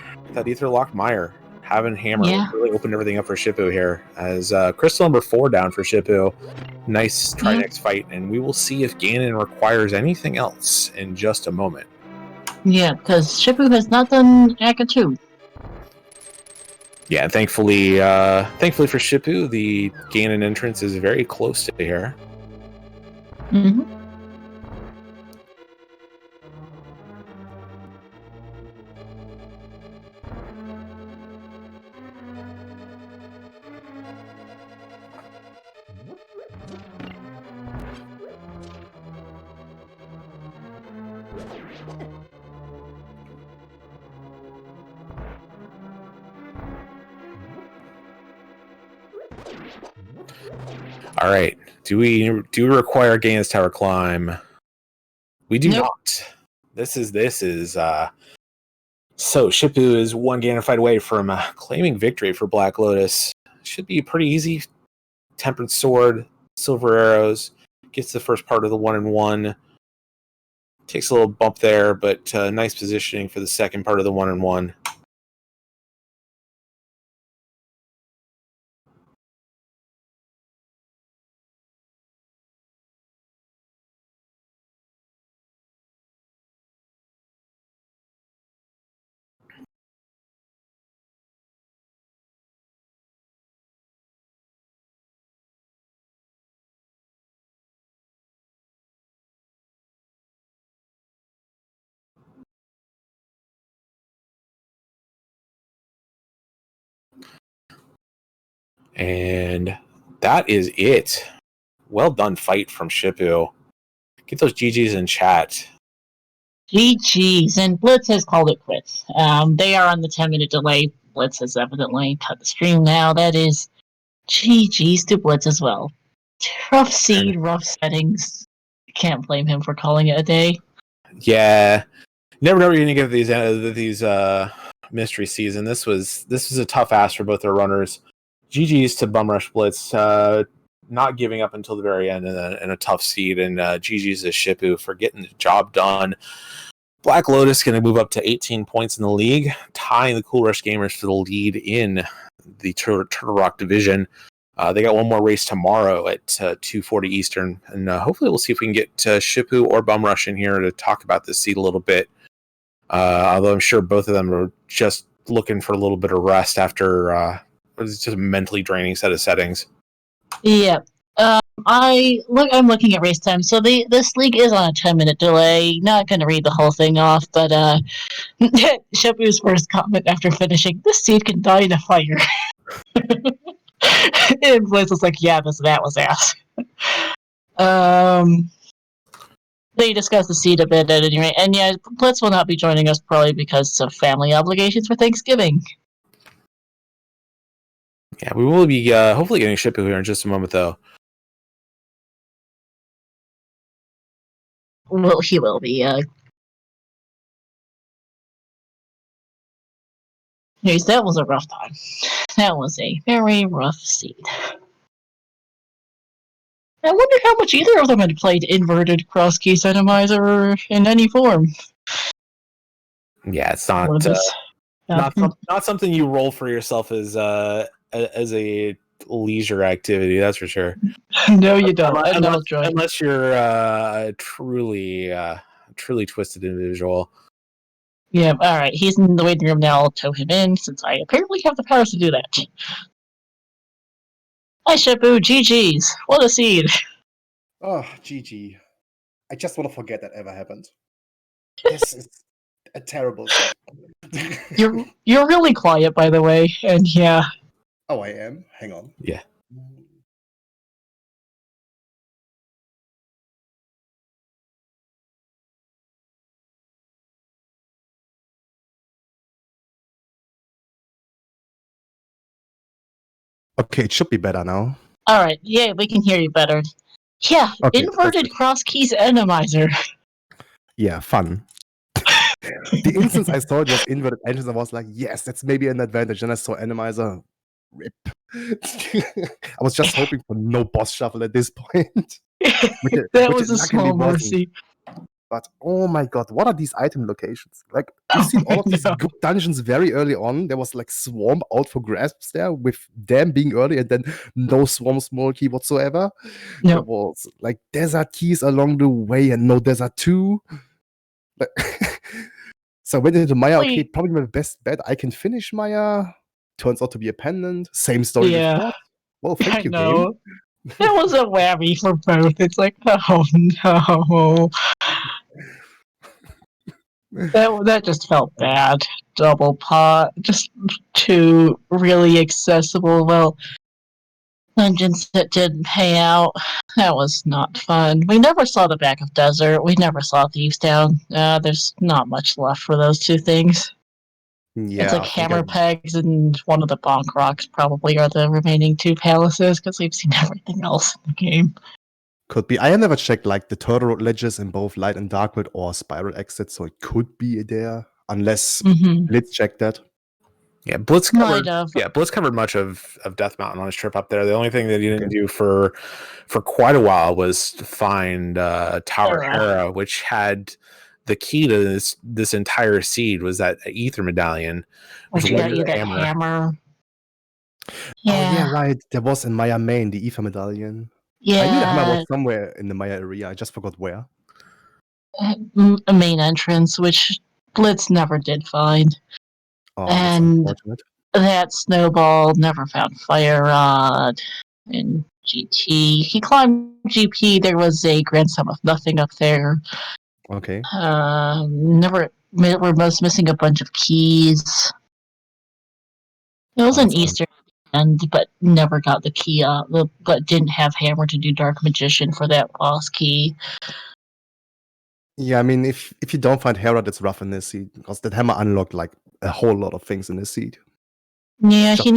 locked mire, having Hammer really opened everything up for Shippou here. As crystal number 4 down for Shippou. Nice Trinex fight, and we will see if Ganon requires anything else in just a moment. Yeah, because Shippou has not done Aka 2. Yeah, thankfully for Shippou, the Ganon entrance is very close to here. Mm-hmm. All right. Do we require Ganon's Tower climb? We do not. This is so Shippou is one Ganon fight away from claiming victory for Black Lotus. Should be pretty easy. Tempered Sword, Silver Arrows, gets the first part of the 1-1. Takes a little bump there, but nice positioning for the second part of the 1-1. And that is it. Well done fight from Shippou. Get those GGs in chat. GG's, and Blitz has called it quits. They are on the 10-minute delay. Blitz has evidently cut the stream now. That is GG's to Blitz as well. Rough seed, rough settings. Can't blame him for calling it a day. Yeah. Never know what you're gonna get these mystery season. This was a tough ask for both their runners. GG's to BumRushBlitz. not giving up until the very end and a tough seed. And GG's to Shippou for getting the job done. Black Lotus going to move up to 18 points in the league, tying the CoolRushGamers for the lead in the Turtle Rock division. They got one more race tomorrow at 2:40 Eastern, and hopefully we'll see if we can get Shippou or BumRush in here to talk about this seed a little bit. Although I'm sure both of them are just looking for a little bit of rest after it's just a mentally draining set of settings. Yeah. I'm looking at race time. So this league is on a 10-minute delay. Not going to read the whole thing off, but Shippou's first comment after finishing, "This seed can die in a fire." And Blitz was like, "Yeah, that was ass." They discussed the seed a bit at any rate, and yeah, Blitz will not be joining us probably because of family obligations for Thanksgiving. Yeah, we will be hopefully getting Shippou here in just a moment, though. Well, he will be. Anyways, that was a rough time. That was a very rough seed. I wonder how much either of them had played inverted cross-key Cinemizer in any form. Yeah, it's not not something you roll for yourself as a leisure activity. That's for sure. No, you don't. Unless you're a truly twisted individual. Yeah, alright, he's in the waiting room now. I'll tow him in, since I apparently have the powers to do that. Hi, Shippou, GG's. What a seed. Oh, GG. I just want to forget that ever happened. This is a terrible seed. You're really quiet, by the way, and yeah. Oh, I am? Hang on. Yeah. Okay, it should be better now. Alright, yeah, we can hear you better. Yeah, Okay, inverted cross-keys Cinemizer. Yeah, fun. The instance I saw it was inverted engines, I was like, yes, that's maybe an advantage. Then I saw Animizer. Rip. I was just hoping for no boss shuffle at this point. That was a small mercy. But oh my god, what are these item locations? Like, we've seen all of these good dungeons very early on. There was like Swarm out for grasps there, with them being early, and then no Swarm small key whatsoever. Yep. There was like desert keys along the way, and no desert 2. So I went into Maya, okay, probably my best bet. I can finish Maya. Turns out to be a pendant. Same story with Port. Well, thank you, game. That was a whammy for both. It's like, oh no. That just felt bad. Double pot. Just two really accessible, dungeons that didn't pay out. That was not fun. We never saw the back of Desert. We never saw Thieves Town. There's not much left for those two things. Yeah, it's like Hammer Pegs and one of the Bonk Rocks probably are the remaining two palaces, because we've seen everything else in the game. Could be. I have never checked like the Turtle Road ledges in both Light and Dark World or Spiral Exit, so it could be there, unless Blitz checked that. Yeah, Blitz covered much of Death Mountain on his trip up there. The only thing that he didn't do for quite a while was find Tower Hera, which had the key to this entire seed was that Ether Medallion. Which got you that hammer. Yeah. Oh yeah, right. There was in Maya Main the Ether Medallion. Yeah. I knew the hammer was somewhere in the Maya area. I just forgot where. A main entrance, which Blitz never did find. Oh, and that Snowball never found Fire Rod in GT. He climbed GP. There was a Grand Sum of Nothing up there. Okay. We're most missing a bunch of keys. It was an Easter end, but never got the key up. But didn't have Hammer to do Dark Magician for that boss key. Yeah, I mean, if you don't find Hera, that's rough in this seed, because that hammer unlocked like a whole lot of things in this seed. Yeah, he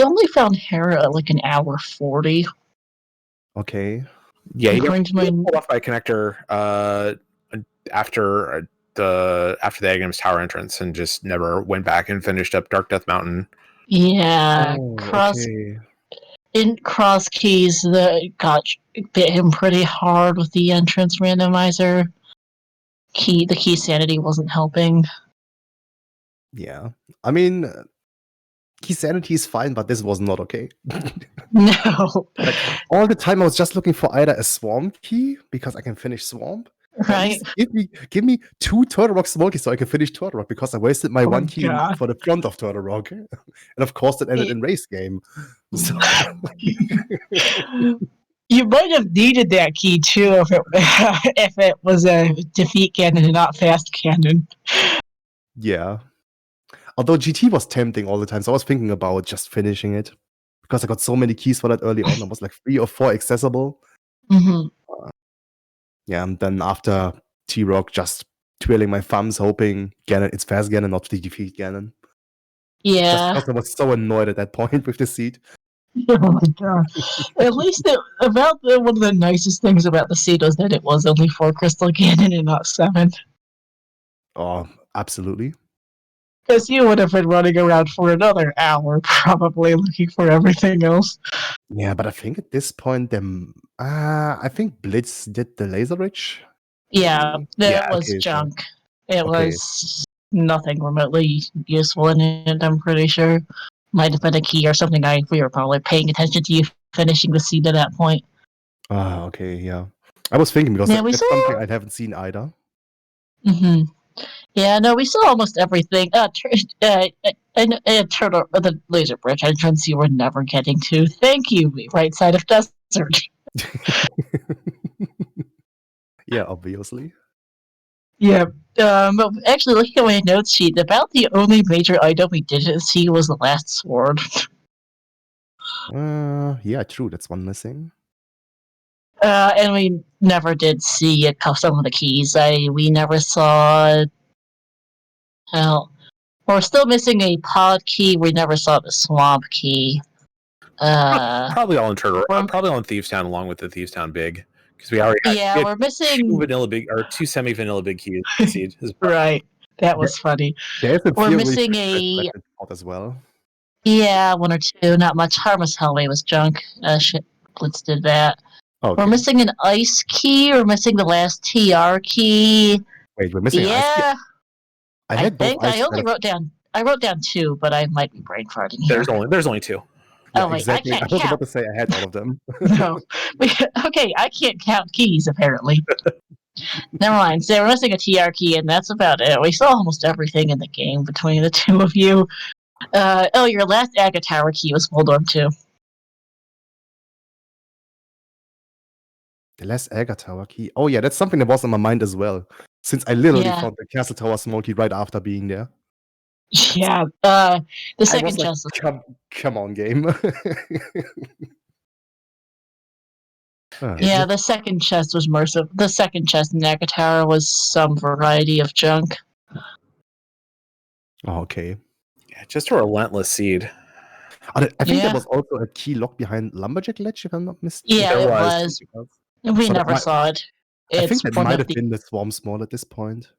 only found Hera at like an hour 40. Okay. Yeah, he got pulled off by a connector after the Aghanim's Tower entrance, and just never went back and finished up Dark Death Mountain. Yeah, in cross keys that bit him pretty hard with the entrance randomizer. The key sanity wasn't helping. Yeah. I mean, key sanity is fine, but this was not okay. No. Like, all the time I was just looking for either a swamp key, because I can finish swamp. Or at Right? least give me 2 Turtle Rock small keys so I can finish Turtle Rock, because I wasted my Oh, 1 key God. for the front of Turtle Rock. And of course it ended in race game. So You might have needed that key too if it was a defeat cannon and not fast cannon. yeah. Although GT was tempting all the time, so I was thinking about just finishing it. Because I got so many keys for that early on. There was like 3 or 4 accessible. Mm-hmm. Yeah, and then after T-Rock, just twirling my thumbs, hoping Ganon, it's fast Ganon, not the defeat Ganon. Just Yeah. because I was so annoyed at that point with the seed. Oh my god. At least one of the nicest things about the seed was that it was only 4 crystal cannon and not 7. Oh, absolutely. Because you would have been running around for another hour probably looking for everything else. Yeah, but I think at this point, I think Blitz did the laser ridge. Yeah, that was okay, junk. It okay. was nothing remotely useful in it, I'm pretty sure. Might have been a key or something. We were probably paying attention to you finishing the seed at that point. Okay, yeah. I was thinking because Yeah, that's something I haven't seen either. Mm-hmm. Yeah, no, we saw almost everything. Turtle, the laser bridge entrance you were never getting to. Thank you, right side of desert. Yeah, obviously. Yeah. Actually, looking at my notes sheet, about the only major item we didn't see was the last sword. Yeah, true. That's one missing. And we never did see some of the keys. We never saw. Well, we're still missing a pod key. We never saw the swamp key. Probably all in Turtle. Probably all in Thieves Town, along with the Thieves Town Big, because we already had, we're missing 2 vanilla big or 2 semi vanilla big keys. Seed. Right, that was funny. We're missing a as well. Yeah, 1 or 2. Not much. Harmless Hellway was junk. Blitz did that. Okay. We're missing an ice key. We're missing the last TR key. Wait, we're missing an ice key? I think I only wrote down. I wrote down 2, but I might be brain farting here. There's only 2. Yeah, oh wait, exactly. I can't was count. about to say I had all of them. No, okay, I can't count keys apparently. Never mind. So we're missing a TR key, and that's about it. We saw almost everything in the game between the 2 of you. Your last Aga Tower key was Moldorm 2. The last Aga Tower key. Oh yeah, that's something that was on my mind as well. Since I literally found the Castle Tower small key right after being there. Yeah, the second chest was... Come on, game. Yeah, the second chest was merciful. The second chest in Aga Tower was some variety of junk. Oh, okay. Yeah, just a relentless seed. I think there was also a key locked behind Lumberjack Ledge, if I'm not mistaken. Yeah, it was. We never saw it. I think that might have been the Swarm Small at this point.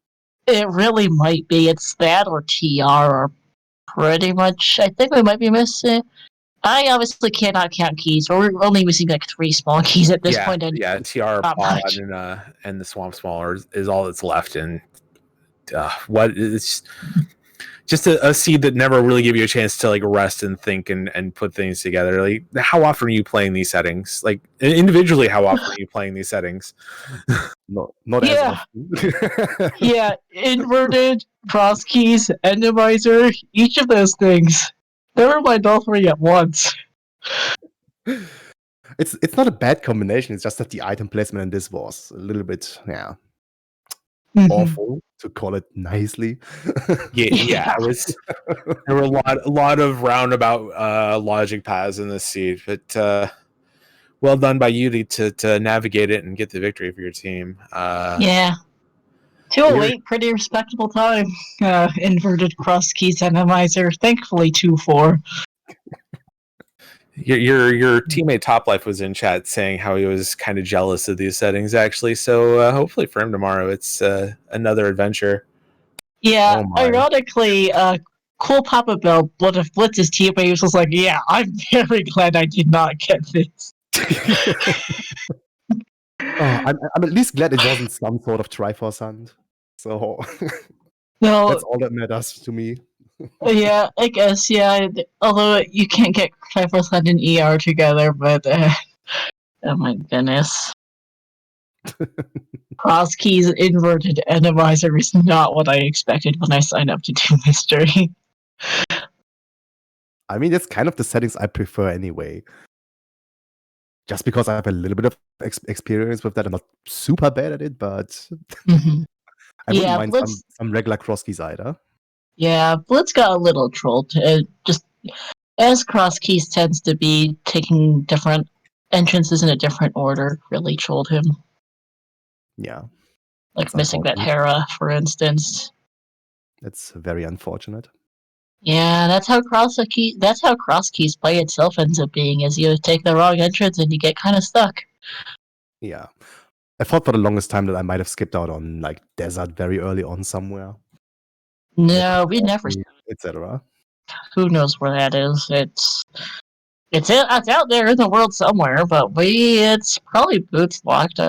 It really might be. It's that or TR or pretty much. I think we might be missing. I obviously cannot count keys. We're only missing like 3 small keys at this point. Yeah, TR, Pod, and the Swamp Smaller is all that's left. And what it's just a seed that never really gave you a chance to like rest and think and put things together. Like, how often are you playing these settings? Like individually, how often are you playing these settings? Not as often. Yeah, inverted, cross keys, endomizer, each of those things. Never mind all 3 at once. It's not a bad combination. It's just that the item placement in this was a little bit, awful, to call it nicely. Yeah, it was. There were a lot of roundabout logic paths in this seed, but well done by you to navigate it and get the victory for your team. 208, pretty respectable time. Inverted cross keys endomizer. Thankfully, 2-4. Your teammate Top Life was in chat saying how he was kind of jealous of these settings, actually. So hopefully for him tomorrow, it's another adventure. Yeah, ironically, Cool Papa Bell, Blood of Blitz's team, but he was just like, yeah, I'm very glad I did not get this. I'm at least glad it wasn't some sort of Triforce Hunt. So No, that's all that matters to me. yeah, I guess, yeah. Although you can't get Triforce Hunt and ER together, but oh my goodness. Cross keys inverted enemizer is not what I expected when I signed up to do mystery. I mean, that's kind of the settings I prefer anyway. Just because I have a little bit of experience with that, I'm not super bad at it, but Mhm. I wouldn't Yeah, mind Blitz. some regular cross keys either. Yeah, Blitz got a little trolled. Just as cross keys tends to be, taking different entrances in a different order really trolled him. Yeah, Like that's missing that unfortunate. Hera, for instance. That's very unfortunate. Yeah, that's how cross keys play itself ends up being, is you take the wrong entrance and you get kind of stuck. Yeah. I thought for the longest time that I might have skipped out on like desert very early on somewhere, No, we never. etc. Who knows where that is? It's out there in the world somewhere, but it's probably boots locked.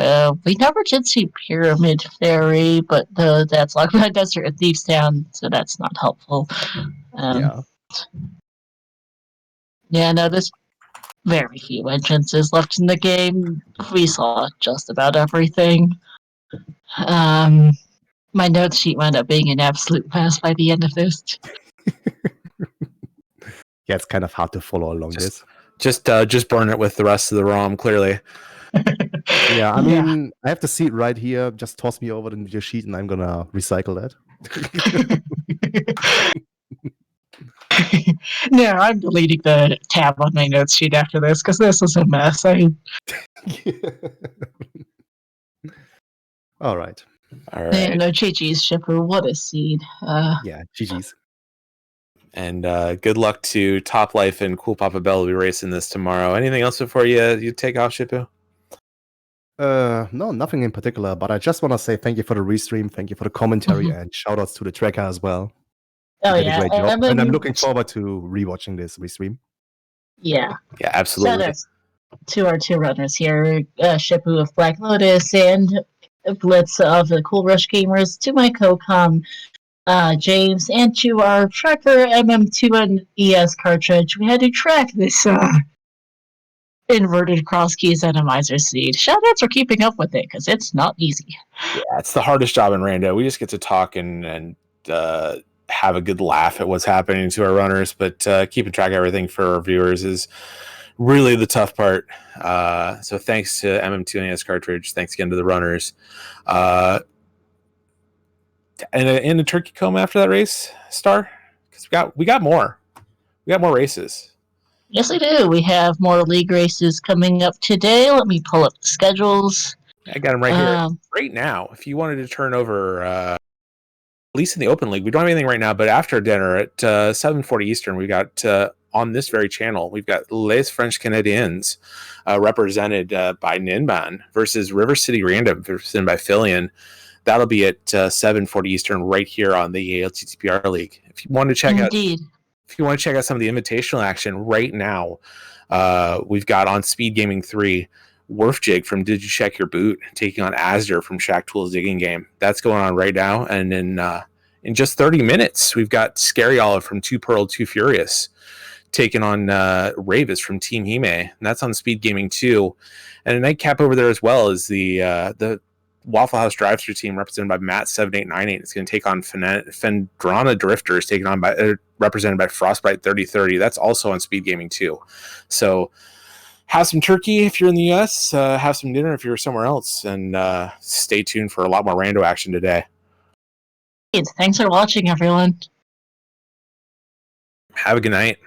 We never did see Pyramid Fairy, but that's locked by Desert and Thieves Town, so that's not helpful. Yeah. Yeah, no, there's very few entrances left in the game. We saw just about everything. My notes sheet wound up being an absolute mess by the end of this. Yeah, it's kind of hard to follow along this. Just burn it with the rest of the ROM, clearly. Yeah, I mean, I have the seat right here. Just toss me over the media sheet and I'm gonna recycle that. No, I'm deleting the tab on my notes sheet after this because this is a mess. All right. All right. No, GG's, Shippou. What a seed. Yeah, GG's. And good luck to Top Life and Cool Papa Bell will be racing this tomorrow. Anything else before you take off, Shippou? No, nothing in particular, but I just want to say thank you for the restream, thank you for the commentary, and shout outs to the tracker as well. Oh, You did yeah. a great job, and I'm looking forward to rewatching this restream. Yeah. Yeah, absolutely. Shout outs to our two runners here, Shippou of Black Lotus and Blitz of the CoolRushGamers, to my co-com, James, and to our tracker MM2 and ES cartridge. We had to track this inverted cross keys enemizer seed. Shoutouts for keeping up with it, because it's not easy. Yeah, it's the hardest job in Rando. We just get to talk and have a good laugh at what's happening to our runners, but keeping track of everything for our viewers is really the tough part. So thanks to MM2 and ES cartridge. Thanks again to the runners. And a turkey comb after that race, Star? Because we got more. We got more races. Yes, we do. We have more league races coming up today. Let me pull up the schedules. I got them right here. Right now, if you wanted to turn over, at least in the Open League, we don't have anything right now, but after dinner at 7:40 Eastern, we got on this very channel, we've got Les French Canadiens represented by Ninban versus River City Random, represented by Fillion. That'll be at 7:40 Eastern right here on the ALTTPR League. If you want to check out some of the invitational action right now, we've got on Speed Gaming 3, Werfjig from Did You Check Your Boot taking on Asder from Shack Tools Digging Game. That's going on right now. And in just 30 minutes, we've got Scary Olive from Two Pearl, Two Furious taking on Ravis from Team Hime. And that's on Speed Gaming 2. And a nightcap over there as well is the Waffle House drive-thru team represented by Matt7898. It's going to take on Fendrana Drifters, taken on by represented by Frostbite 3030. That's also on Speed Gaming 2. So have some turkey if you're in the US, have some dinner if you're somewhere else, and stay tuned for a lot more rando action today. Thanks for watching, everyone. Have a good night.